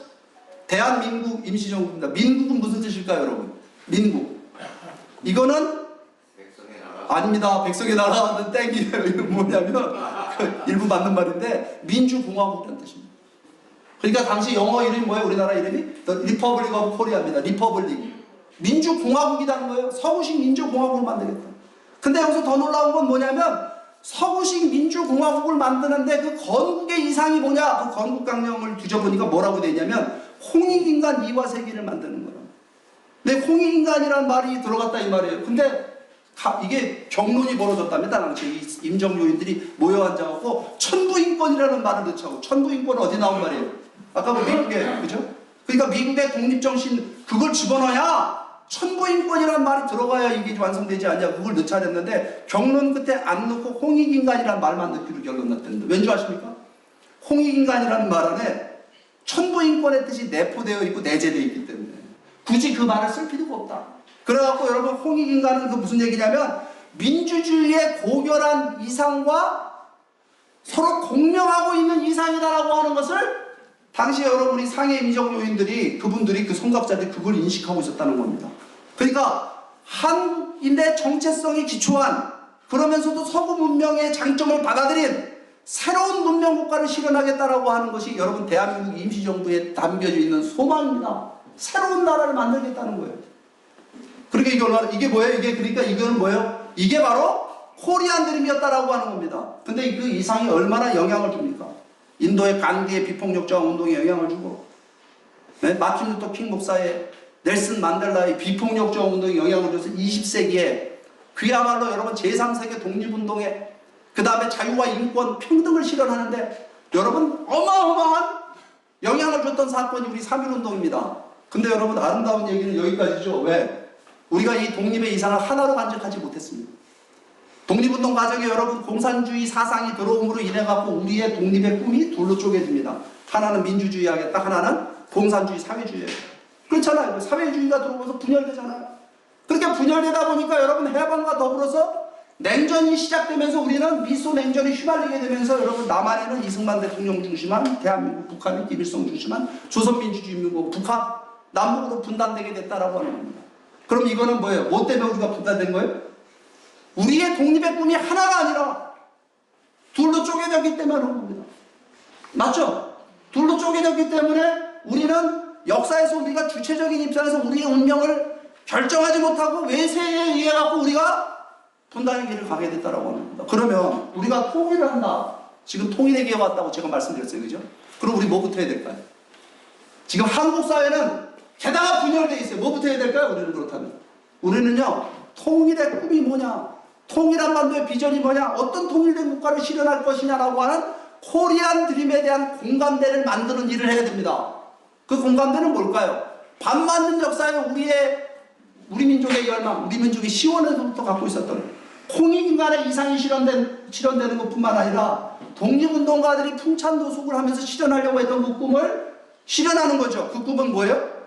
대한민국 임시정부입니다. 민국은 무슨 뜻일까요 여러분? 민국. 이거는 백성의 나라. 아닙니다. 백성의 나라는 땡이에요. 이건 뭐냐면 일부 맞는 말인데 민주공화국이라는 뜻입니다. 그러니까 당시 영어 이름이 뭐예요? 우리나라 이름이? The Republic of Korea입니다. 리퍼블릭. 민주공화국이라는 거예요. 서구식 민주공화국을 만들겠다. 근데 여기서 더 놀라운 건 뭐냐면 서구식 민주공화국을 만드는데 그 건국의 이상이 뭐냐? 그 건국강령을 뒤져보니까 뭐라고 되어 있냐면 홍익인간 이화세기를 만드는 거예요. 근데 홍익인간이라는 말이 들어갔다 이 말이에요. 근데 이게 경론이 벌어졌답니다. 당시 임정요인들이 모여 앉아갖고 천부인권이라는 말을 넣자고. 천부인권은 어디 나온 말이에요? 아까 뭐 미국에 그죠? 그러니까 미국의 독립정신 그걸 집어넣어야 천부인권이라는 말이 들어가야 이게 완성되지 않냐 그걸 넣자 했는데 경론 끝에 안 넣고 홍익인간이라는 말만 넣기로 결론 났다는데 왠지 아십니까? 홍익인간이라는 말 안에 천부인권의 뜻이 내포되어 있고 내재되어 있기 때문에 굳이 그 말을 쓸 필요가 없다. 그래갖고 여러분 홍익인간은 그 무슨 얘기냐면 민주주의의 고결한 이상과 서로 공명하고 있는 이상이다라고 하는 것을 당시에 여러분이 상해 임정 요인들이 그분들이 그 선각자들이 그걸 인식하고 있었다는 겁니다. 그러니까 한국인의 정체성에 기초한 그러면서도 서구 문명의 장점을 받아들인 새로운 문명 국가를 실현하겠다라고 하는 것이 여러분 대한민국 임시정부에 담겨져 있는 소망입니다. 새로운 나라를 만들겠다는 거예요. 그러니까 이게 뭐예요? 그러니까 이거는 뭐예요? 이게 바로 코리안 드림이었다라고 하는 겁니다. 근데 그 이상이 얼마나 영향을 줍니까? 인도의 간디의 비폭력 저항 운동에 영향을 주고, 네? 마틴 루터 킹 목사의 넬슨 만델라의 비폭력 저항 운동에 영향을 줘서 20세기에 그야말로 여러분 제3세계 독립운동에 그 다음에 자유와 인권 평등을 실현하는데 여러분 어마어마한 영향을 줬던 사건이 우리 3.1운동입니다. 근데 여러분 아름다운 얘기는 여기까지죠. 왜? 우리가 이 독립의 이상을 하나로 간직하지 못했습니다. 독립운동 과정에 여러분 공산주의 사상이 들어옴으로 인해 갖고 우리의 독립의 꿈이 둘로 쪼개집니다. 하나는 민주주의 하겠다, 하나는 공산주의 사회주의 하겠다. 그렇잖아요. 사회주의가 들어오면서 분열되잖아요. 그렇게 분열되다 보니까 여러분 해방과 더불어서 냉전이 시작되면서 우리는 미소 냉전이 휘말리게 되면서 여러분 남한에는 이승만 대통령 중심한 대한민국, 북한은 김일성 중심한 조선민주주의민국, 북한 남북으로 분단되게 됐다라고 하는 겁니다. 그럼 이거는 뭐예요? 뭐 때문에 우리가 분단된 거예요? 우리의 독립의 꿈이 하나가 아니라 둘로 쪼개졌기 때문에 그런 겁니다. 맞죠? 둘로 쪼개졌기 때문에 우리는 역사에서 우리가 주체적인 입장에서 우리의 운명을 결정하지 못하고 외세에 의해 갖고 우리가 분단의 길을 가게 됐다라고 하는 겁니다. 그러면 우리가 통일을 한다. 지금 통일의 기회가 왔다고 제가 말씀드렸어요. 그죠? 그럼 우리 뭐부터 해야 될까요? 지금 한국 사회는 게다가 분열돼 있어요. 뭐부터 해야 될까요? 우리는 그렇다면 우리는요 통일의 꿈이 뭐냐, 통일한 반도의 비전이 뭐냐, 어떤 통일된 국가를 실현할 것이냐라고 하는 코리안 드림에 대한 공감대를 만드는 일을 해야 됩니다. 그 공감대는 뭘까요? 반만년 역사에 우리 민족의 열망, 우리 민족이 시원에서부터 갖고 있었던 홍익인간의 이상이 실현되는 것뿐만 아니라 독립운동가들이 풍찬도속을 하면서 실현하려고 했던 그 꿈을 실현하는 거죠. 그 꿈은 뭐예요?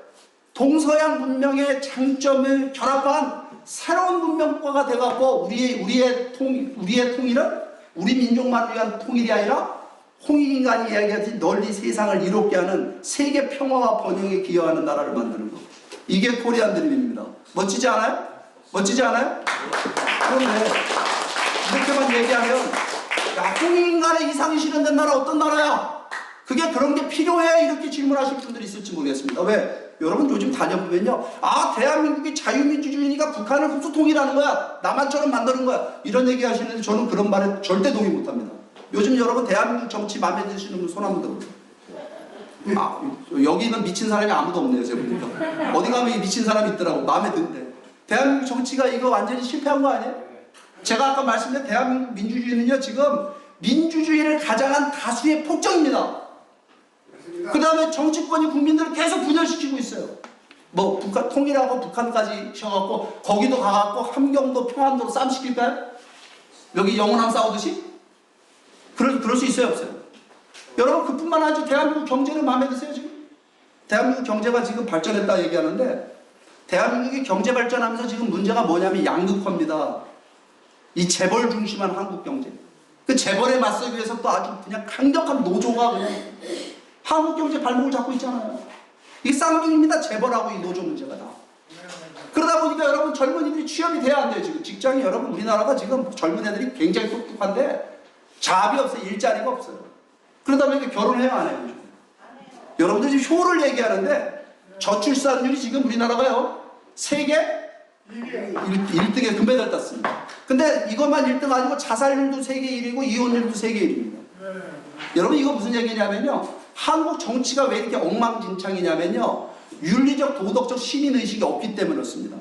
동서양 문명의 장점을 결합한 새로운 문명국가가 돼갖고 우리의 통일은 우리 민족만을 위한 통일이 아니라 홍익인간이 이야기하듯이 널리 세상을 이롭게 하는 세계 평화와 번영에 기여하는 나라를 만드는 것. 이게 코리안 드림입니다. 멋지지 않아요? 멋지지 않아요? 그런데 이렇게만 얘기하면 야, 홍익인간의 이상이 실현된 나라 어떤 나라야? 그게 그런 게 필요해? 이렇게 질문하실 분들이 있을지 모르겠습니다. 왜? 여러분 요즘 다녀보면요, 아 대한민국이 자유민주주의니까 북한을 흡수 통일하는 거야, 남한처럼 만드는 거야, 이런 얘기 하시는데 저는 그런 말에 절대 동의 못합니다. 요즘 여러분 대한민국 정치 마음에 드시는 분 손 한번 들어보세요. 아, 여기는 미친 사람이 아무도 없네요. 제가 보니까 어디 가면 미친 사람이 있더라고. 마음에 드는데 대한민국 정치가 이거 완전히 실패한 거 아니에요? 제가 아까 말씀드린 대한민국 민주주의는요 지금 민주주의를 가장한 다수의 폭정입니다. 그 다음에 정치권이 국민들을 계속 분열시키고 있어요. 뭐 북한 통일하고 북한까지 쉬어갖고 거기도 가갖고 함경도 평안도로 싸움 시킬까요? 여기 영원함 싸우듯이? 그럴 수 있어요, 없어요? 여러분 그뿐만 아니라 대한민국 경제는 마음에 드세요 지금? 대한민국 경제가 지금 발전했다 얘기하는데 대한민국이 경제 발전하면서 지금 문제가 뭐냐면 양극화입니다. 이 재벌 중심한 한국 경제. 그 재벌에 맞서기 위해서 또 아주 그냥 강력한 노조가 그냥 한국 경제 발목을 잡고 있잖아요. 이게 쌍둥이입니다. 재벌하고 이 노조 문제가 다. 그러다 보니까 여러분 젊은이들이 취업이 돼야 안 돼요. 지금 직장이 여러분 우리나라가 지금 젊은 애들이 굉장히 똑똑한데 잡이 없어요. 일자리가 없어요. 그러다 보니까 결혼해요, 안 해요? 여러분들 지금 효를 얘기하는데 저출산율이 지금 우리나라가요 세계 1등에 금메달 땄습니다. 근데 이것만 1등 아니고 자살률도 세계 1위고 이혼율도 세계 1위입니다. 여러분 이거 무슨 얘기냐면요, 한국 정치가 왜 이렇게 엉망진창이냐면요, 윤리적 도덕적 시민의식이 없기 때문에 그렇습니다.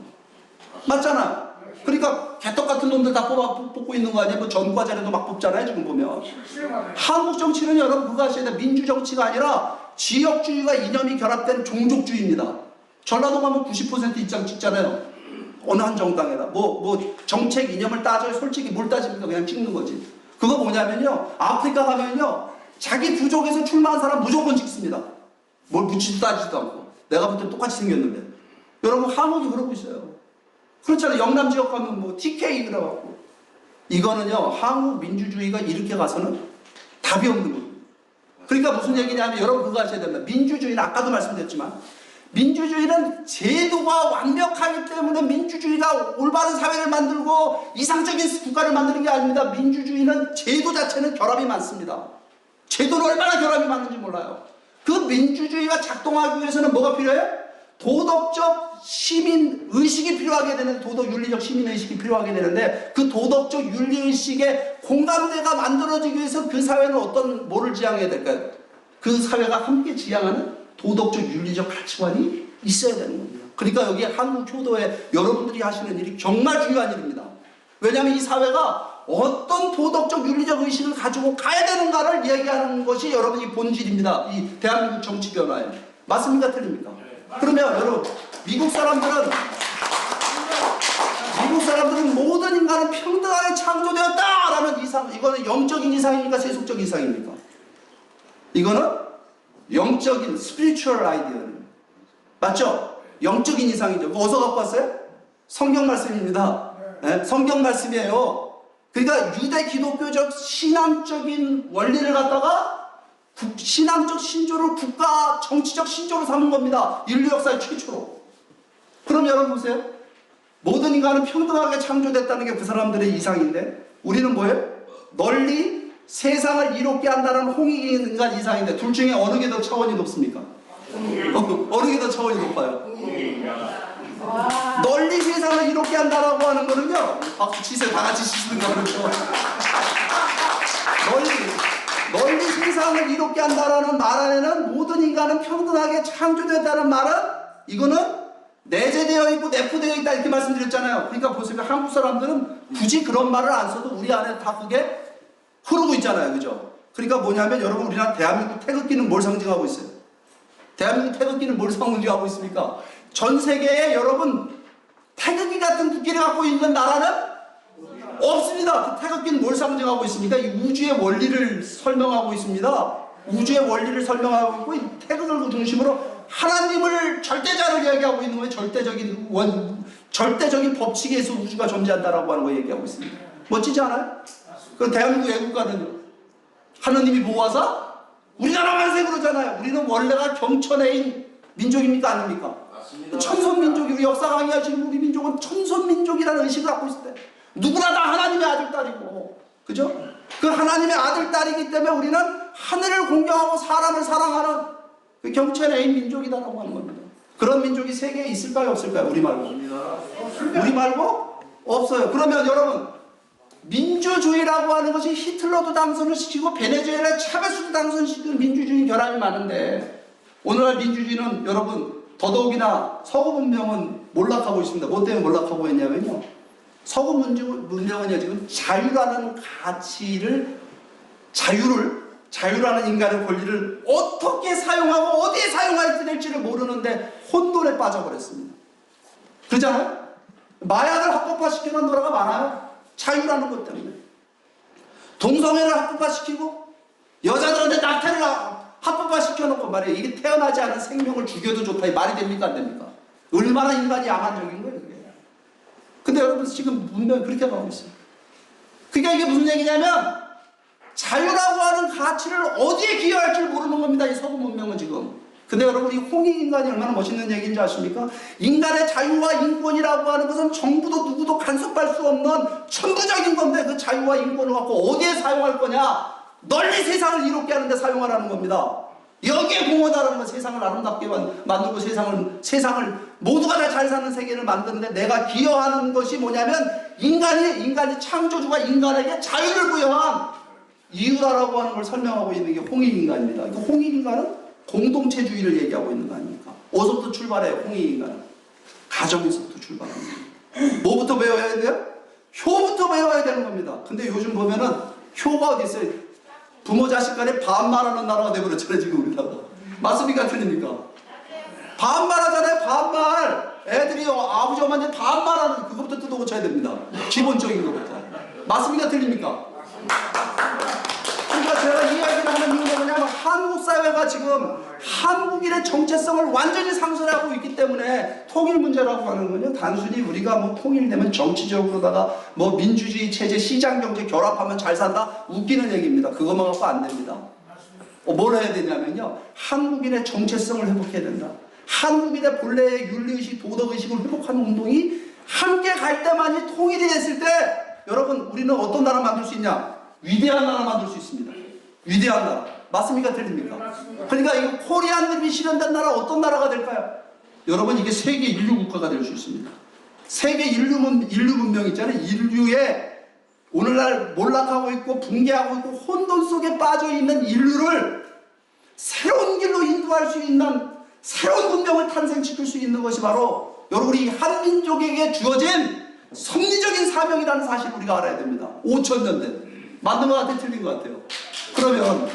맞잖아. 그러니까 개떡 같은 놈들 다 뽑고 있는 거 아니에요? 뭐 전과자료도 막 뽑잖아요 지금 보면. 한국 정치는 여러분 그거 아셔야 돼요. 민주정치가 아니라 지역주의와 이념이 결합된 종족주의입니다. 전라도 가면 90% 입장 찍잖아요. 어느 한 정당에다 뭐 정책 이념을 따져요. 솔직히 뭘 따집니까? 그냥 찍는 거지. 그거 뭐냐면요, 아프리카 가면요 자기 부족에서 출마한 사람 무조건 찍습니다. 뭘 묻지도 따지지도 않고. 내가 볼 때 똑같이 생겼는데. 여러분 한국이 그러고 있어요. 그렇잖아요. 영남 지역 가면 뭐 TK 그래갖고. 이거는요 한국 민주주의가 이렇게 가서는 답이 없는 겁니다. 그러니까 무슨 얘기냐면 여러분 그거 아셔야 됩니다. 민주주의는 아까도 말씀드렸지만 민주주의는 제도가 완벽하기 때문에 민주주의가 올바른 사회를 만들고 이상적인 국가를 만드는 게 아닙니다. 민주주의는 제도 자체는 결합이 많습니다. 제도는 얼마나 결합이 많은지 몰라요. 그 민주주의가 작동하기 위해서는 뭐가 필요해요? 도덕적 시민의식이 필요하게 되는, 도덕윤리적 시민의식이 필요하게 되는데 그 도덕적 윤리의식의 공감대가 만들어지기 위해서 그 사회는 뭐를 지향해야 될까요? 그 사회가 함께 지향하는 도덕적 윤리적 가치관이 있어야 되는 겁니다. 그러니까 여기 한국 효도에 여러분들이 하시는 일이 정말 중요한 일입니다. 왜냐하면 이 사회가 어떤 도덕적 윤리적 의식을 가지고 가야 되는가를 이야기하는 것이 여러분이 본질입니다. 이 대한민국 정치 변화에. 맞습니까? 틀립니까? 그러면 여러분 미국 사람들은 모든 인간은 평등하게 창조되었다라는 이상, 이거는 영적인 이상입니까? 세속적 이상입니까? 이거는 영적인 스피리추얼 아이디어입니다. 맞죠? 영적인 이상이죠. 그거 어디서 갖고 왔어요? 성경 말씀입니다. 네? 성경 말씀이에요. 그러니까 유대 기독교적 신앙적인 원리를 갖다가 신앙적 신조를 국가 정치적 신조로 삼은 겁니다. 인류 역사의 최초로. 그럼 여러분 보세요. 모든 인간은 평등하게 창조됐다는 게 그 사람들의 이상인데 우리는 뭐예요? 널리 세상을 이롭게 한다는 홍익인간 이상인데 둘 중에 어느 게 더 차원이 높습니까? 어느 게 더 차원이 높아요? 널리 세상을 이롭게 한다라고 하는 거는요, 박수 치세요. 다 같이 치시는 거 그렇죠? 널리 세상을 이롭게 한다라는 말 안에는 모든 인간은 평등하게 창조됐다는 말은 이거는 내재되어 있고 내포되어 있다 이렇게 말씀드렸잖아요. 그러니까 보세요. 한국 사람들은 굳이 그런 말을 안 써도 우리 안에 다 그게 흐르고 있잖아요. 그죠? 그러니까 뭐냐면 여러분 우리나라 대한민국 태극기는 뭘 상징하고 있어요? 대한민국 태극기는 뭘 상징하고 있습니까? 전 세계에 여러분 태극기 같은 국기를 갖고 있는 나라는 없습니다. 그 태극기는 뭘 상징하고 있습니까? 이 우주의 원리를 설명하고 있습니다. 우주의 원리를 설명하고 있고 이 태극을 중심으로 하나님을 절대자를 이야기하고 있는 거예요. 절대적인 법칙에 의해서 우주가 존재한다라고 하는 거 얘기하고 있습니다. 멋지지 않아요? 그 대한민국 애국가는요. 하느님이 보호하사 우리나라 만세 그러잖아요. 우리는 원래가 경천애인 민족입니까 아닙니까? 맞습니다. 천손민족이 우리 역사 강의하시는 우리 민족은 천손민족이라는 의식을 갖고 있을 때 누구나 다 하나님의 아들 딸이고 그죠? 그 하나님의 아들 딸이기 때문에 우리는 하늘을 공경하고 사람을 사랑하는 그 경천애인 민족이다라고 하는 겁니다. 그런 민족이 세계에 있을까요 없을까요? 우리 말고. 우리 말고 없어요. 그러면 여러분 민주주의라고 하는 것이 히틀러도 당선을 시키고 베네수엘라 차베스도 당선시키는 민주주의 결함이 많은데 오늘날 민주주의는 여러분 더더욱이나 서구 문명은 몰락하고 있습니다. 뭐 때문에 몰락하고 있냐면요. 서구 문명은요 지금 자유라는 가치를 자유라는 인간의 권리를 어떻게 사용하고 어디에 사용해야 될지를 모르는데 혼돈에 빠져버렸습니다. 그렇잖아요? 마약을 합법화시키는 나라가 많아요. 자유라는 것 때문에. 동성애를 합법화시키고 여자들한테 낙태를 합법화시켜놓고 말이에요. 이게 태어나지 않은 생명을 죽여도 좋다. 이 말이 됩니까 안 됩니까? 얼마나 인간이 야만적인 거예요 그게. 근데 여러분 지금 문명이 그렇게 가고 있어요. 그러니까 이게 무슨 얘기냐면 자유라고 하는 가치를 어디에 기여할지 모르는 겁니다. 이 서구 문명은 지금. 근데 여러분 이 홍익인간이 얼마나 멋있는 얘기인지 아십니까? 인간의 자유와 인권이라고 하는 것은 정부도 누구도 간섭할 수 없는 천부적인 건데 그 자유와 인권을 갖고 어디에 사용할 거냐? 널리 세상을 이롭게 하는 데 사용하라는 겁니다. 여기에 공헌하라는 건 세상을 아름답게 만들고 세상을 모두가 다 잘 사는 세계를 만드는데 내가 기여하는 것이 뭐냐면 인간이 창조주가 인간에게 자유를 부여한 이유다라고 하는 걸 설명하고 있는 게 홍익인간입니다. 그 홍익인간은 공동체주의를 얘기하고 있는 거 아닙니까? 어디서부터 출발해요? 홍익인간은 가정에서부터 출발합니다. 뭐부터 배워야 돼요? 효부터 배워야 되는 겁니다. 근데 요즘 보면은 효가 어디 있어요? 부모 자식 간에 반말하는 나라가 되어버렸잖아요 지금 우리나라. 맞습니까 틀립니까? 반말하잖아요. 반말. 애들이 아버지 엄마한테 반말하는 그것부터 뜯어고쳐야 됩니다. 기본적인 것부터. 맞습니까 틀립니까? 그러니까 제가 이야기를 하는 이유가 뭐냐면 한국 사회가 지금 한국인의 정체성을 완전히 상실하고 있기 때문에 통일 문제라고 하는 건요 단순히 우리가 뭐 통일되면 정치적으로다가 뭐 민주주의 체제 시장 경제 결합하면 잘 산다 웃기는 얘기입니다. 그것만 갖고 안 됩니다. 뭘 해야 되냐면요 한국인의 정체성을 회복해야 된다. 한국인의 본래의 윤리의식 도덕의식을 회복하는 운동이 함께 갈 때만이 통일이 됐을 때 여러분 우리는 어떤 나라 만들 수 있냐? 위대한 나라 만들 수 있습니다. 위대한 나라. 맞습니까? 틀립니까? 그러니까 이 코리안들이 실현된 나라 어떤 나라가 될까요? 여러분 이게 세계 인류 국가가 될 수 있습니다. 세계 인류 문명 있잖아요. 인류의 오늘날 몰락하고 있고 붕괴하고 있고 혼돈 속에 빠져 있는 인류를 새로운 길로 인도할 수 있는 새로운 문명을 탄생시킬 수 있는 것이 바로 여러분 우리 한민족에게 주어진 섭리적인 사명이라는 사실을 우리가 알아야 됩니다. 5,000년 된. 맞는 것 같아요? 틀린 것 같아요? 그러면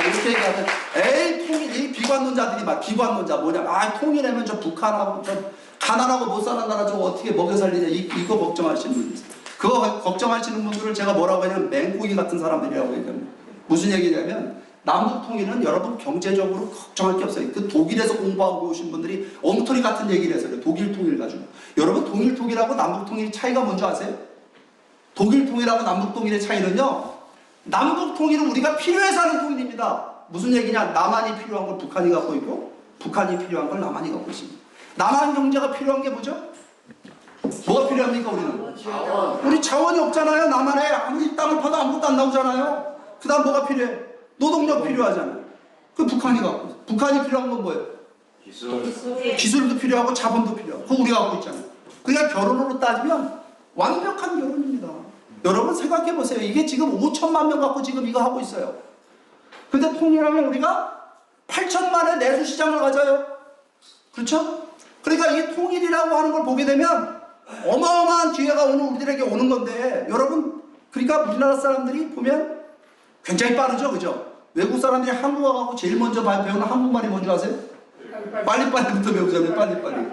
이렇게 얘기하면 에이 통일 이 비관론자들이 막 비관론자 뭐냐 통일하면 저 북한하고 저 가난하고 못 사는 나라 저거 어떻게 먹여 살리냐 이거 걱정하시는 분들 있어요. 그거 걱정하시는 분들을 제가 뭐라고 하냐면 맹꽁이 같은 사람들이라고 얘기합니다. 무슨 얘기냐면 남북 통일은 여러분 경제적으로 걱정할 게 없어요. 그 독일에서 공부하고 오신 분들이 엉터리 같은 얘기를 해서 그래요. 독일 통일 가지고. 여러분 독일 통일하고 남북 통일 차이가 뭔지 아세요? 독일 통일하고 남북 통일의 차이는요. 남북 통일은 우리가 필요해서 하는 통일입니다. 무슨 얘기냐? 남한이 필요한 걸 북한이 갖고 있고 북한이 필요한 걸 남한이 갖고 있습니다. 남한 경제가 필요한 게 뭐죠? 뭐가 필요합니까 우리는? 우리 자원이 없잖아요. 남한에 아무리 땅을 파도 아무것도 안 나오잖아요. 그 다음 뭐가 필요해? 노동력 필요하잖아요. 그 북한이 갖고 있어요. 북한이 필요한 건 뭐예요? 기술도 필요하고 자본도 필요하고 그거 우리가 갖고 있잖아요. 그러니까 결혼으로 따지면 완벽한 결혼입니다. 여러분 생각해 보세요. 이게 지금 5천만 명 갖고 지금 이거 하고 있어요. 근데 통일하면 우리가 8천만의 내수 시장을 가져요. 그렇죠? 그러니까 이 통일이라고 하는 걸 보게 되면 어마어마한 기회가 오늘 우리들에게 오는 건데, 여러분, 그러니까 우리나라 사람들이 보면 굉장히 빠르죠, 그죠? 외국 사람들이 한국어 가고 제일 먼저 배우는 한국말이 뭔지 아세요? 빨리빨리부터 배우잖아요, 빨리빨리.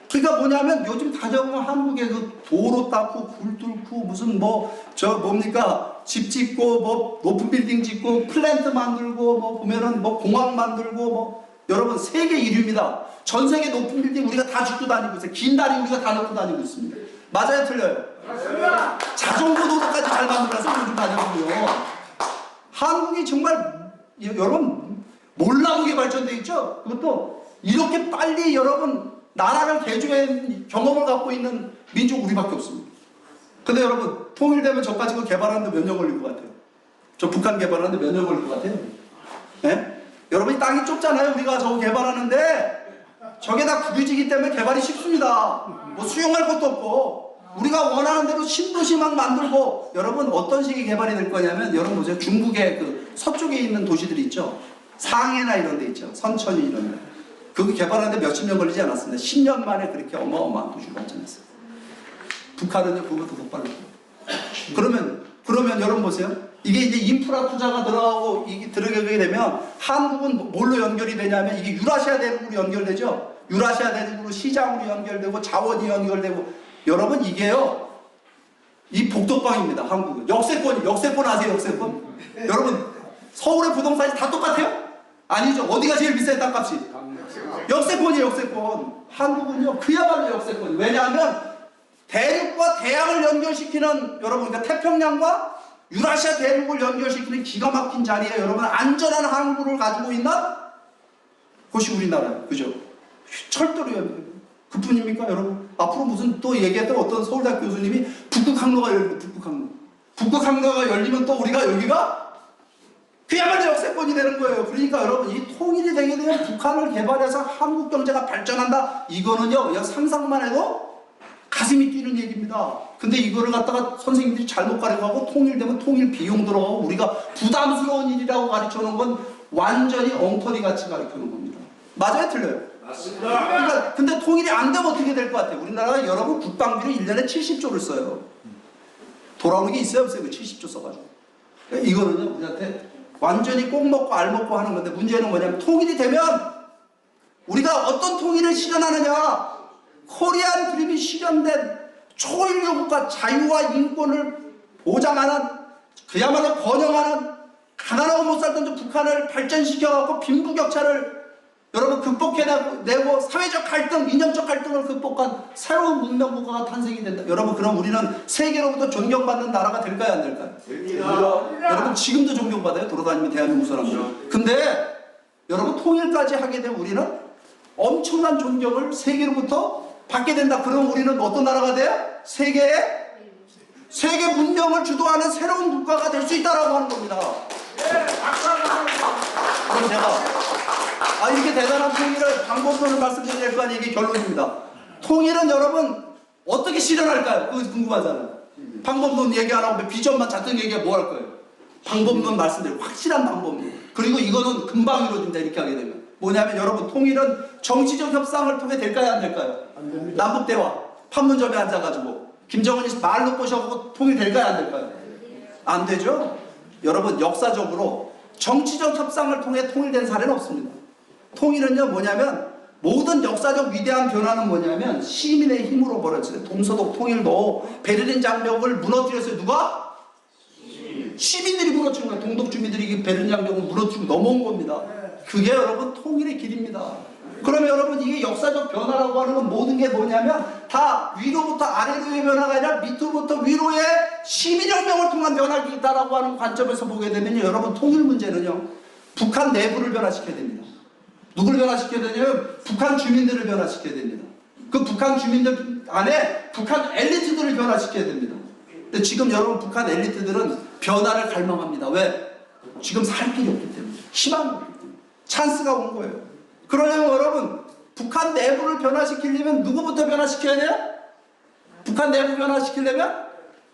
그러니까 뭐냐면 요즘 다녀보면 한국에 그 도로 닦고 굴 뚫고 무슨 집 짓고 뭐 높은 빌딩 짓고 플랜트 만들고 뭐 보면은 뭐 공항 만들고 뭐, 여러분 세계 1위입니다. 전 세계 높은 빌딩 우리가 다 짓고 다니고 있어요. 긴 다리 우리가 다 놓고 다니고 있습니다. 맞아요, 틀려요? 맞습니다. 자전거 도로까지 잘 만들어서 요즘 다녀보고요. 한국이 정말 여러분 몰라보게 발전돼 있죠. 그것도 이렇게 빨리 여러분 나라를 개조한 경험을 갖고 있는 민족 우리밖에 없습니다. 근데 여러분 통일되면 저까지 그 개발하는데 몇 년 걸릴 것 같아요? 저 북한 개발하는데 몇 년 걸릴 것 같아요? 네? 여러분 이 땅이 좁잖아요. 우리가 저거 개발하는데 저게 다 국유지기 때문에 개발이 쉽습니다. 뭐 수용할 것도 없고 우리가 원하는 대로 신도시 막 만들고. 여러분 어떤 식의 개발이 될 거냐면, 여러분 보세요. 중국의 그 서쪽에 있는 도시들이 있죠. 상해나 이런 데 있죠. 선천이 이런 데. 그거 개발하는데 몇십 년 걸리지 않았습니다. 10년 만에 그렇게 어마어마한 도시를 완성했어요. 북한은요, 그거보다 더 빨리. 그러면 여러분 보세요. 이게 이제 인프라 투자가 들어가고 이게 들어가게 되면 한국은 뭘로 연결이 되냐면, 이게 유라시아 대륙으로 연결되죠. 유라시아 대륙으로 시장으로 연결되고 자원이 연결되고. 여러분 이게요, 이 복덕방입니다. 한국은 역세권 아세요? 역세권? 여러분 서울의 부동산이 다 똑같아요? 아니죠. 어디가 제일 비싸요? 땅값이? 역세권이에요. 역세권. 한국은요 그야말로 역세권. 왜냐하면 대륙과 대양을 연결시키는, 여러분 그러니까 태평양과 유라시아 대륙을 연결시키는 기가 막힌 자리에 여러분 안전한 항구를 가지고 있는 곳이 우리나라예요. 그죠? 철도로 연결. 그뿐입니까 여러분? 앞으로 무슨 또 얘기했던 어떤 서울대학교 교수님이 북극항로가 열리고, 북극항로가 열리면 또 우리가 여기가 그야말로 역세권이 되는 거예요. 그러니까 여러분 이 통일이 되게 되면 북한을 개발해서 한국 경제가 발전한다, 이거는요 그냥 상상만 해도 가슴이 뛰는 얘기입니다. 근데 이거를 갖다가 선생님들이 잘못 가르쳐가고 통일되면 통일 비용 들어가고 우리가 부담스러운 일이라고 가르쳐놓은 건 완전히 엉터리 같이 가르쳐놓은 겁니다. 맞아요, 틀려요? 맞습니다. 그러니까 근데 통일이 안 되면 어떻게 될 것 같아요? 우리나라가 여러분 국방비를 1년에 70조를 써요. 돌아오는 게 있어요, 없어요? 그 70조 써가지고. 이거는요 우리한테 완전히 꼭 먹고 알 먹고 하는 건데, 문제는 뭐냐면 통일이 되면 우리가 어떤 통일을 실현하느냐, 코리안 드림이 실현된 초인류 국가, 자유와 인권을 보장하는, 그야말로 번영하는, 가난하고 못 살던 북한을 발전시켜갖고 빈부격차를 여러분 극복해내고 사회적 갈등, 이념적 갈등을 극복한 새로운 문명국가가 탄생이 된다. 여러분 그럼 우리는 세계로부터 존경받는 나라가 될까요, 안 될까요? 됩니다. 여러분 지금도 존경받아요, 돌아다니면 대한민국 사람들. 근데 여러분 통일까지 하게 되면 우리는 엄청난 존경을 세계로부터 받게 된다. 그럼 우리는 어떤 나라가 돼요? 세계 문명을 주도하는 새로운 국가가 될 수 있다라고 하는 겁니다. 그럼 제가 이렇게 대단한 통일을 방법론을 말씀드릴 거 아니에요. 이게 결론입니다. 통일은 여러분 어떻게 실현할까요? 그거 궁금하잖아요. 방법론 얘기 안 하고 비전만 잔뜩 얘기하면 뭐 할 거예요? 방법론 말씀드려요. 확실한 방법론. 그리고 이거는 금방 이루어진다, 이렇게 하게 되면. 뭐냐면 여러분 통일은 정치적 협상을 통해 될까요, 안 될까요? 안 됩니다. 남북대화 판문점에 앉아가지고 김정은이 말로 꼬셔갖고 통일될까요, 안 될까요? 안 되죠. 여러분 역사적으로 정치적 협상을 통해 통일된 사례는 없습니다. 통일은요 뭐냐면, 모든 역사적 위대한 변화는 뭐냐면 시민의 힘으로 벌어져요. 동서독 통일도 베를린 장벽을 무너뜨렸어요. 누가? 시민들이 무너뜨린 거예요. 동독 주민들이 베를린 장벽을 무너뜨리고 넘어온 겁니다. 그게 여러분 통일의 길입니다. 그러면 여러분 이게 역사적 변화라고 하는 건 모든 게 뭐냐면 다 위로부터 아래로의 변화가 아니라 밑으로부터 위로의 시민혁명을 통한 변화이다라고 하는 관점에서 보게 되면요, 여러분 통일 문제는요 북한 내부를 변화시켜야 됩니다. 누굴 변화시켜야 되냐면 북한 주민들을 변화시켜야 됩니다. 그 북한 주민들 안에 북한 엘리트들을 변화시켜야 됩니다. 근데 지금 여러분 북한 엘리트들은 변화를 갈망합니다. 왜? 지금 살 길이 없기 때문에, 희망이 없기 때문에, 찬스가 온 거예요. 그러려면 여러분 북한 내부를 변화시키려면 누구부터 변화시켜야 돼요? 북한 내부 변화시키려면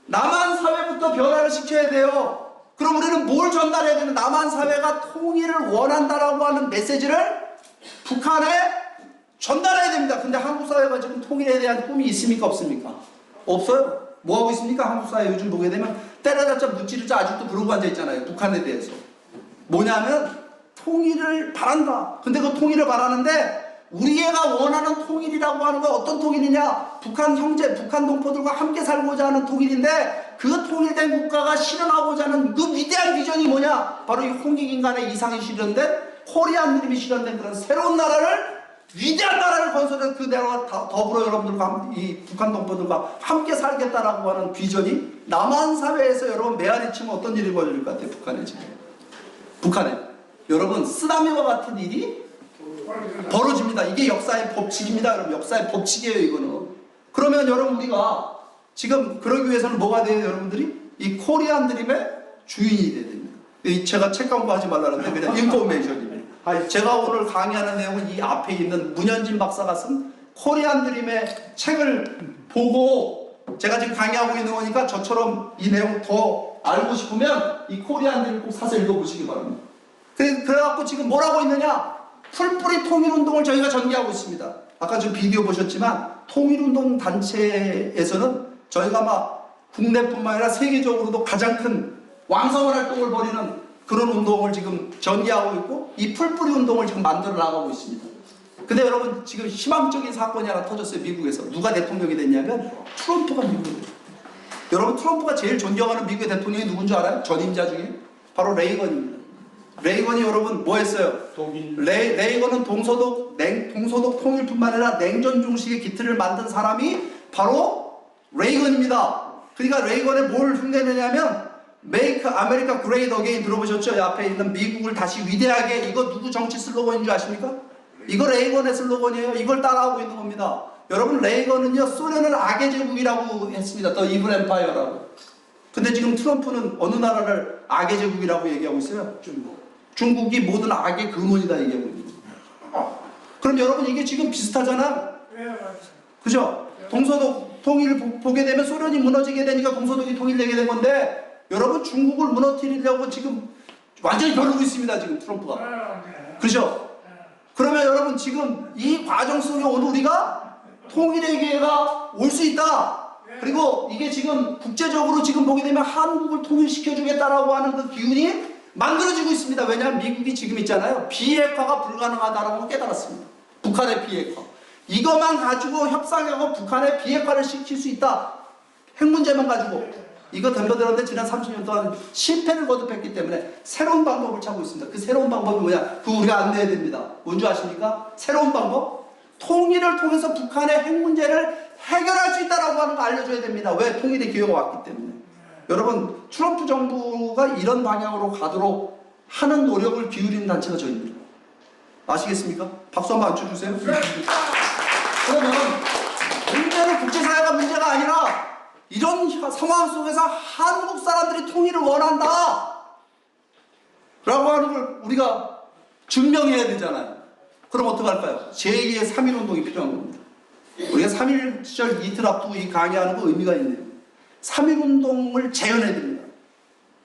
남한 사회부터 변화를 시켜야 돼요. 그럼 우리는 뭘 전달해야 되는? 남한 사회가 통일을 원한다라고 하는 메시지를 북한에 전달해야 됩니다. 근데 한국 사회가 지금 통일에 대한 꿈이 있습니까? 없습니까? 없어요. 뭐 하고 있습니까? 한국 사회 요즘 보게 되면 때려잡자 무찌르자 아직도 그러고 앉아 있잖아요. 북한에 대해서. 뭐냐면 통일을 바란다. 근데 그 통일을 바라는데 우리 애가 원하는 통일이라고 하는 건 어떤 통일이냐? 북한 형제, 북한 동포들과 함께 살고자 하는 통일인데 그 통일된 국가가 실현하고자 하는 그 위대한 비전이 뭐냐? 바로 이 홍익인간의 이상이 실현된 코리안 드림이 실현된 그런 새로운 나라를 위대한 나라를 건설해서 그 나라가 더불어 여러분들과 이 북한 동포들과 함께 살겠다라고 하는 비전이 남한 사회에서 여러분 메아리 치면 어떤 일이 벌어질 것 같아요? 북한에 지금. 북한에. 여러분 쓰나미와 같은 일이 벌어집니다. 이게 역사의 법칙입니다. 여러분 역사의 법칙이에요 이거는. 그러면 여러분 우리가 지금 그러기 위해서는 뭐가 돼요 여러분들이? 이 코리안 드림의 주인이 돼야 됩니다. 제가 책 광고하지 말라는데 그냥 인포메이션입니다. 제가 오늘 강의하는 내용은 이 앞에 있는 문현진 박사가 쓴 코리안 드림의 책을 보고 제가 지금 강의하고 있는 거니까 저처럼 이 내용 더 알고 싶으면 이 코리안 드림 꼭 사서 읽어보시기 바랍니다. 그래갖고 지금 뭐라고 있느냐? 풀뿌리 통일운동을 저희가 전개하고 있습니다. 아까 저 비디오 보셨지만 통일운동 단체에서는 저희가 막 국내뿐만 아니라 세계적으로도 가장 큰 왕성한 활동을 벌이는 그런 운동을 지금 전개하고 있고 이 풀뿌리 운동을 지금 만들어 나가고 있습니다. 근데 여러분 지금 희망적인 사건이 하나 터졌어요. 미국에서. 누가 대통령이 됐냐면 트럼프가 미국에 됐어요. 여러분 트럼프가 제일 존경하는 미국의 대통령이 누군 줄 알아요? 전임자 중에? 바로 레이건입니다. 레이건이 여러분 뭐 했어요? 레이건은 동서독 통일뿐만 아니라 냉전 중식의 기틀을 만든 사람이 바로 레이건입니다. 그러니까 레이건에 뭘 흉내내냐면 Make America Great Again 들어보셨죠? 앞에 있는 미국을 다시 위대하게. 이거 누구 정치 슬로건인 줄 아십니까? 이거 레이건의 슬로건이에요. 이걸 따라하고 있는 겁니다. 여러분 레이건은요 소련을 악의 제국이라고 했습니다. 더 이블 엠파이어라고. 근데 지금 트럼프는 어느 나라를 악의 제국이라고 얘기하고 있어요? 중국이 모든 악의 근원이다 얘기하고 있는 거예요. 그럼 여러분 이게 지금 비슷하잖아. 그죠? 동서독 통일을 보게 되면 소련이 무너지게 되니까 동서독이 통일되게 된 건데 여러분 중국을 무너뜨리려고 지금 완전히 벼르고 있습니다. 지금 트럼프가. 그죠? 그러면 여러분 지금 이 과정 속에 오늘 우리가 통일의 기회가 올 수 있다. 그리고 이게 지금 국제적으로 지금 보게 되면 한국을 통일시켜주겠다라고 하는 그 기운이 만들어지고 있습니다. 왜냐하면 미국이 지금 있잖아요. 비핵화가 불가능하다라고 깨달았습니다. 북한의 비핵화. 이것만 가지고 협상하고 북한의 비핵화를 시킬 수 있다. 핵 문제만 가지고. 이거 덤벼들었는데 지난 30년 동안 실패를 거듭했기 때문에 새로운 방법을 찾고 있습니다. 그 새로운 방법이 뭐냐? 그거 우리가 안내해야 됩니다. 뭔지 아십니까? 새로운 방법? 통일을 통해서 북한의 핵 문제를 해결할 수 있다라고 하는 거 알려줘야 됩니다. 왜? 통일의 기회가 왔기 때문에. 여러분 트럼프 정부가 이런 방향으로 가도록 하는 노력을 기울이는 단체가 저희입니다. 아시겠습니까? 박수 한번 쳐주세요. 그러면 문제는 국제사회가 문제가 아니라 이런 상황 속에서 한국 사람들이 통일을 원한다 라고 하는 걸 우리가 증명해야 되잖아요. 그럼 어떡할까요? 제2의 3.1운동이 필요한 겁니다. 우리가 3.1절 이틀 앞두고 이 강의하는 거 의미가 있네요. 3.1운동을 재현해야 됩니다.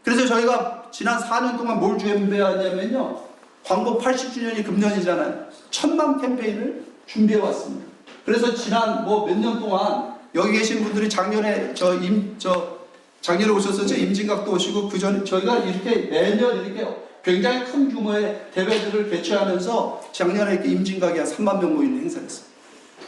그래서 저희가 지난 4년 동안 뭘 준비해왔냐면요. 광복 80주년이 금년이잖아요. 1000만 캠페인을 준비해왔습니다. 그래서 지난 몇 년 동안 여기 계신 분들이 작년에 작년에 오셨었죠. 임진각도 오시고 그 전에 저희가 이렇게 매년 이렇게 굉장히 큰 규모의 대회들을 개최하면서 작년에 이렇게 임진각이 한 3만 명 모이는 행사를 했어요.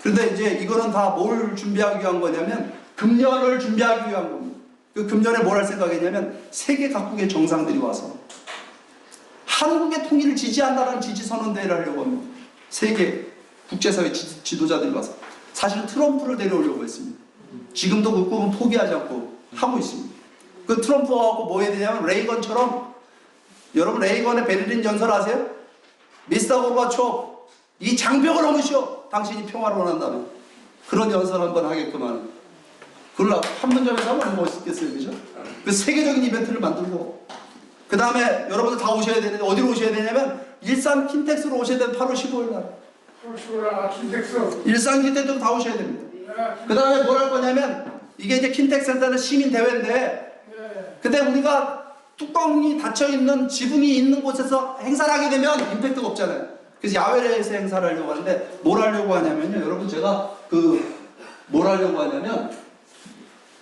그런데 이제 이거는 다 뭘 준비하기 위한 거냐면 금년을 준비하기 위한 겁니다. 그 금년에 뭘 할 생각이냐면 세계 각국의 정상들이 와서 한국의 통일을 지지한다는 지지선언대회를 하려고 합니다. 세계 국제사회 지도자들이 와서. 사실은 트럼프를 데려오려고 했습니다. 지금도 그 꿈은 포기하지 않고 하고 있습니다. 그 트럼프가 갖고 뭐 해야 되냐면 레이건처럼, 여러분 레이건의 베를린 연설 아세요? 미스터 고르바초프, 이 장벽을 넘으시오. 당신이 평화를 원한다면. 그런 연설 한번 하게끔 하는. 그걸 판문점에서 하면 멋있겠어요. 그죠? 그 세계적인 이벤트를 만들고. 그 다음에 여러분들 다 오셔야 되는데 어디로 오셔야 되냐면 일산 킨텍스로 오셔야 되는 8월 15일 날. 일산 킨텍스로 다 오셔야 됩니다. 그 다음에 뭘 할 거냐면 이게 이제 킨텍센터는 시민대회인데 근데 우리가 뚜껑이 닫혀있는 지붕이 있는 곳에서 행사를 하게 되면 임팩트가 없잖아요. 그래서 야외에서 행사를 하려고 하는데 뭘 하려고 하냐면요. 여러분 제가 뭘 하려고 하냐면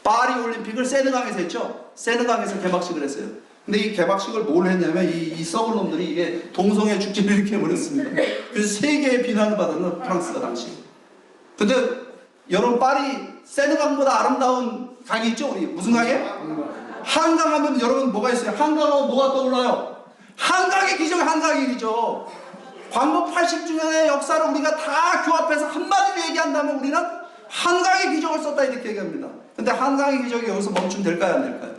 파리 올림픽을 세느강에서 했죠. 세느강에서 개막식을 했어요. 근데 이 개막식을 뭘 했냐면 이 썩을 놈들이 이게 동성애 축제를 이렇게 해버렸습니다. 그래서 세계의 비난을 받았는 프랑스가 당시. 근데 여러분 파리 세느강보다 아름다운 강이 있죠? 우리 무슨 강이에요? 한강 하면 여러분 뭐가 있어요? 한강하면 뭐가 떠올라요? 한강의 기적, 한강의 기적. 광복 80주년의 역사를 우리가 다 교합해서 한마디로 얘기한다면 우리는 한강의 기적을 썼다 이렇게 얘기합니다. 근데 한강의 기적이 여기서 멈추면 될까요? 안 될까요?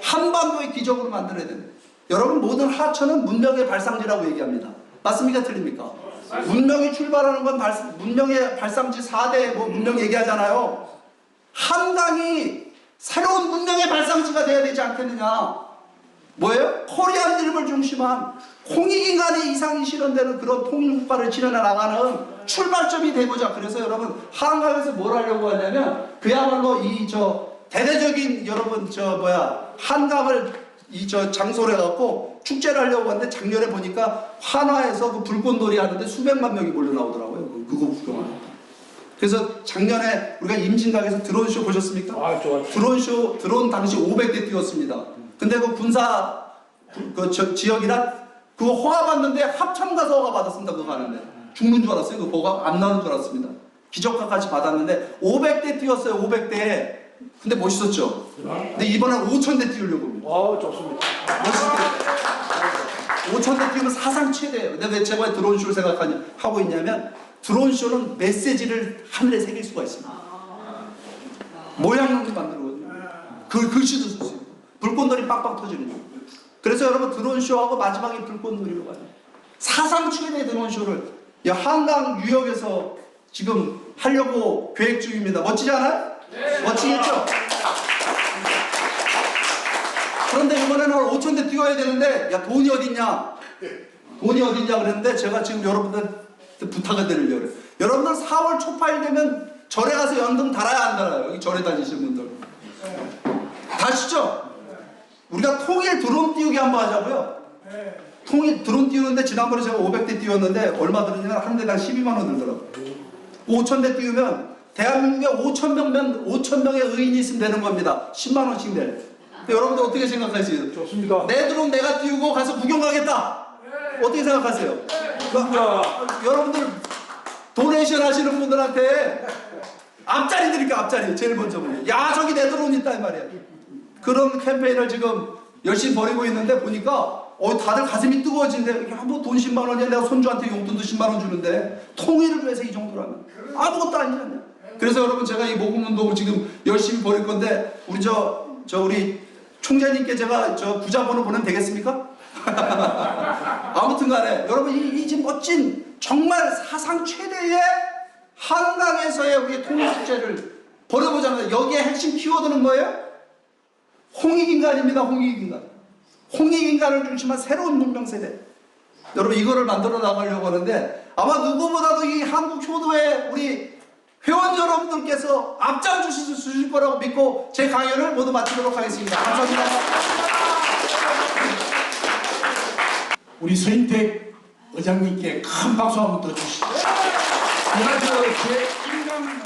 한반도의 기적으로 만들어야 됩니다. 여러분 모든 하천은 문명의 발상지라고 얘기합니다. 맞습니까? 틀립니까? 문명이 출발하는 건 문명의 발상지 4대 문명 얘기하잖아요. 한강이 새로운 문명의 발상지가 돼야 되지 않겠느냐. 뭐예요? 코리안 드림을 중심한 홍익인간의 이상이 실현되는 그런 통일국가를 지녀 나가는 출발점이 되고자. 그래서 여러분 한강에서 뭘 하려고 하냐면 그야말로 대대적인 여러분 한강을 장소로 해갖고 축제를 하려고 하는데 작년에 보니까 한화에서 그 불꽃놀이 하는데 수백만 명이 몰려 나오더라고요. 그거 구경하는. 그래서 작년에 우리가 임진강에서 드론쇼 보셨습니까? 아, 좋았어요. 드론 당시 500대 뛰었습니다. 근데 그 군사 지역이라 그거 허가 받는데 합참 가서 허가 받았습니다. 그거 가는데 죽는 줄 알았어요. 그거 허가 안 나오는 줄 알았습니다. 기적과까지 받았는데 500대 뛰었어요. 500대. 근데 멋있었죠. 근데 이번엔 5000대 뛰려고 합니다. 좋습니다. 멋있을 때 5000대 뛰면 사상 최대예요. 근데 왜 제가 드론쇼를 하고 있냐면 드론쇼는 메시지를 하늘에 새길 수가 있습니다. 모양도 만들거든요. 글씨도 쓸 수 있고 불꽃놀이 빵빵 터지는 거. 그래서 여러분 드론쇼하고 마지막에 불꽃놀이로 가요. 사상 최대 드론쇼를 한강 유역에서 지금 하려고 계획 중입니다. 멋지지 않아요? 네. 멋지겠죠? 그런데 이번에는 5000대 뛰어야 되는데 돈이 어딨냐? 돈이 어딨냐 그랬는데 제가 지금 여러분들한테 부탁을 드리려고 그래요. 여러분들 4월 초파일 되면 절에 가서 연등 달아야 안 달아요? 여기 절에 다니시는 분들. 다시죠? 우리가 통일 드론 띄우기 한번 하자고요. 통일 드론 띄우는데 지난번에 제가 500대 띄웠는데 얼마 들었냐면 한 대당 12만원 들더라고요. 5000대 띄우면 대한민국에 5,000명의 의인이 있으면 되는 겁니다. 10만원씩 내. 여러분들 어떻게 생각하세요? 좋습니다. 내 드론 내가 띄우고 가서 구경 가겠다. 어떻게 생각하세요? 여러분들 도네이션 하시는 분들한테 앞자리 드릴게요. 앞자리 제일 먼저 보면 야 저기 내 드론 있다 이 말이야. 그런 캠페인을 지금 열심히 벌이고 있는데 보니까 다들 가슴이 뜨거워진대. 뭐 돈 10만 원이야. 내가 손주한테 용돈도 10만 원 주는데 통일을 위해서 이 정도라면 아무것도 아니지 않냐. 그래서 여러분 제가 이 모금 운동을 지금 열심히 벌일 건데 우리 우리 총재님께 제가 구자번호 보내면 되겠습니까? 아무튼 간에 여러분 이 지금 멋진 정말 사상 최대의 한강에서의 우리 통일축제를 벌여보자면 여기에 핵심 키워드는 뭐예요? 홍익인간입니다. 홍익인간. 홍익인간을 중심한 새로운 문명세대. 여러분 이거를 만들어 나가려고 하는데 아마 누구보다도 이 한국 효도의 우리 회원 여러분들께서 앞장 주실 거라고 믿고 제 강연을 모두 마치도록 하겠습니다. 감사합니다. 우리 서인택 의장님께 큰 박수 한번 더 주시죠. 그나저나 제 인간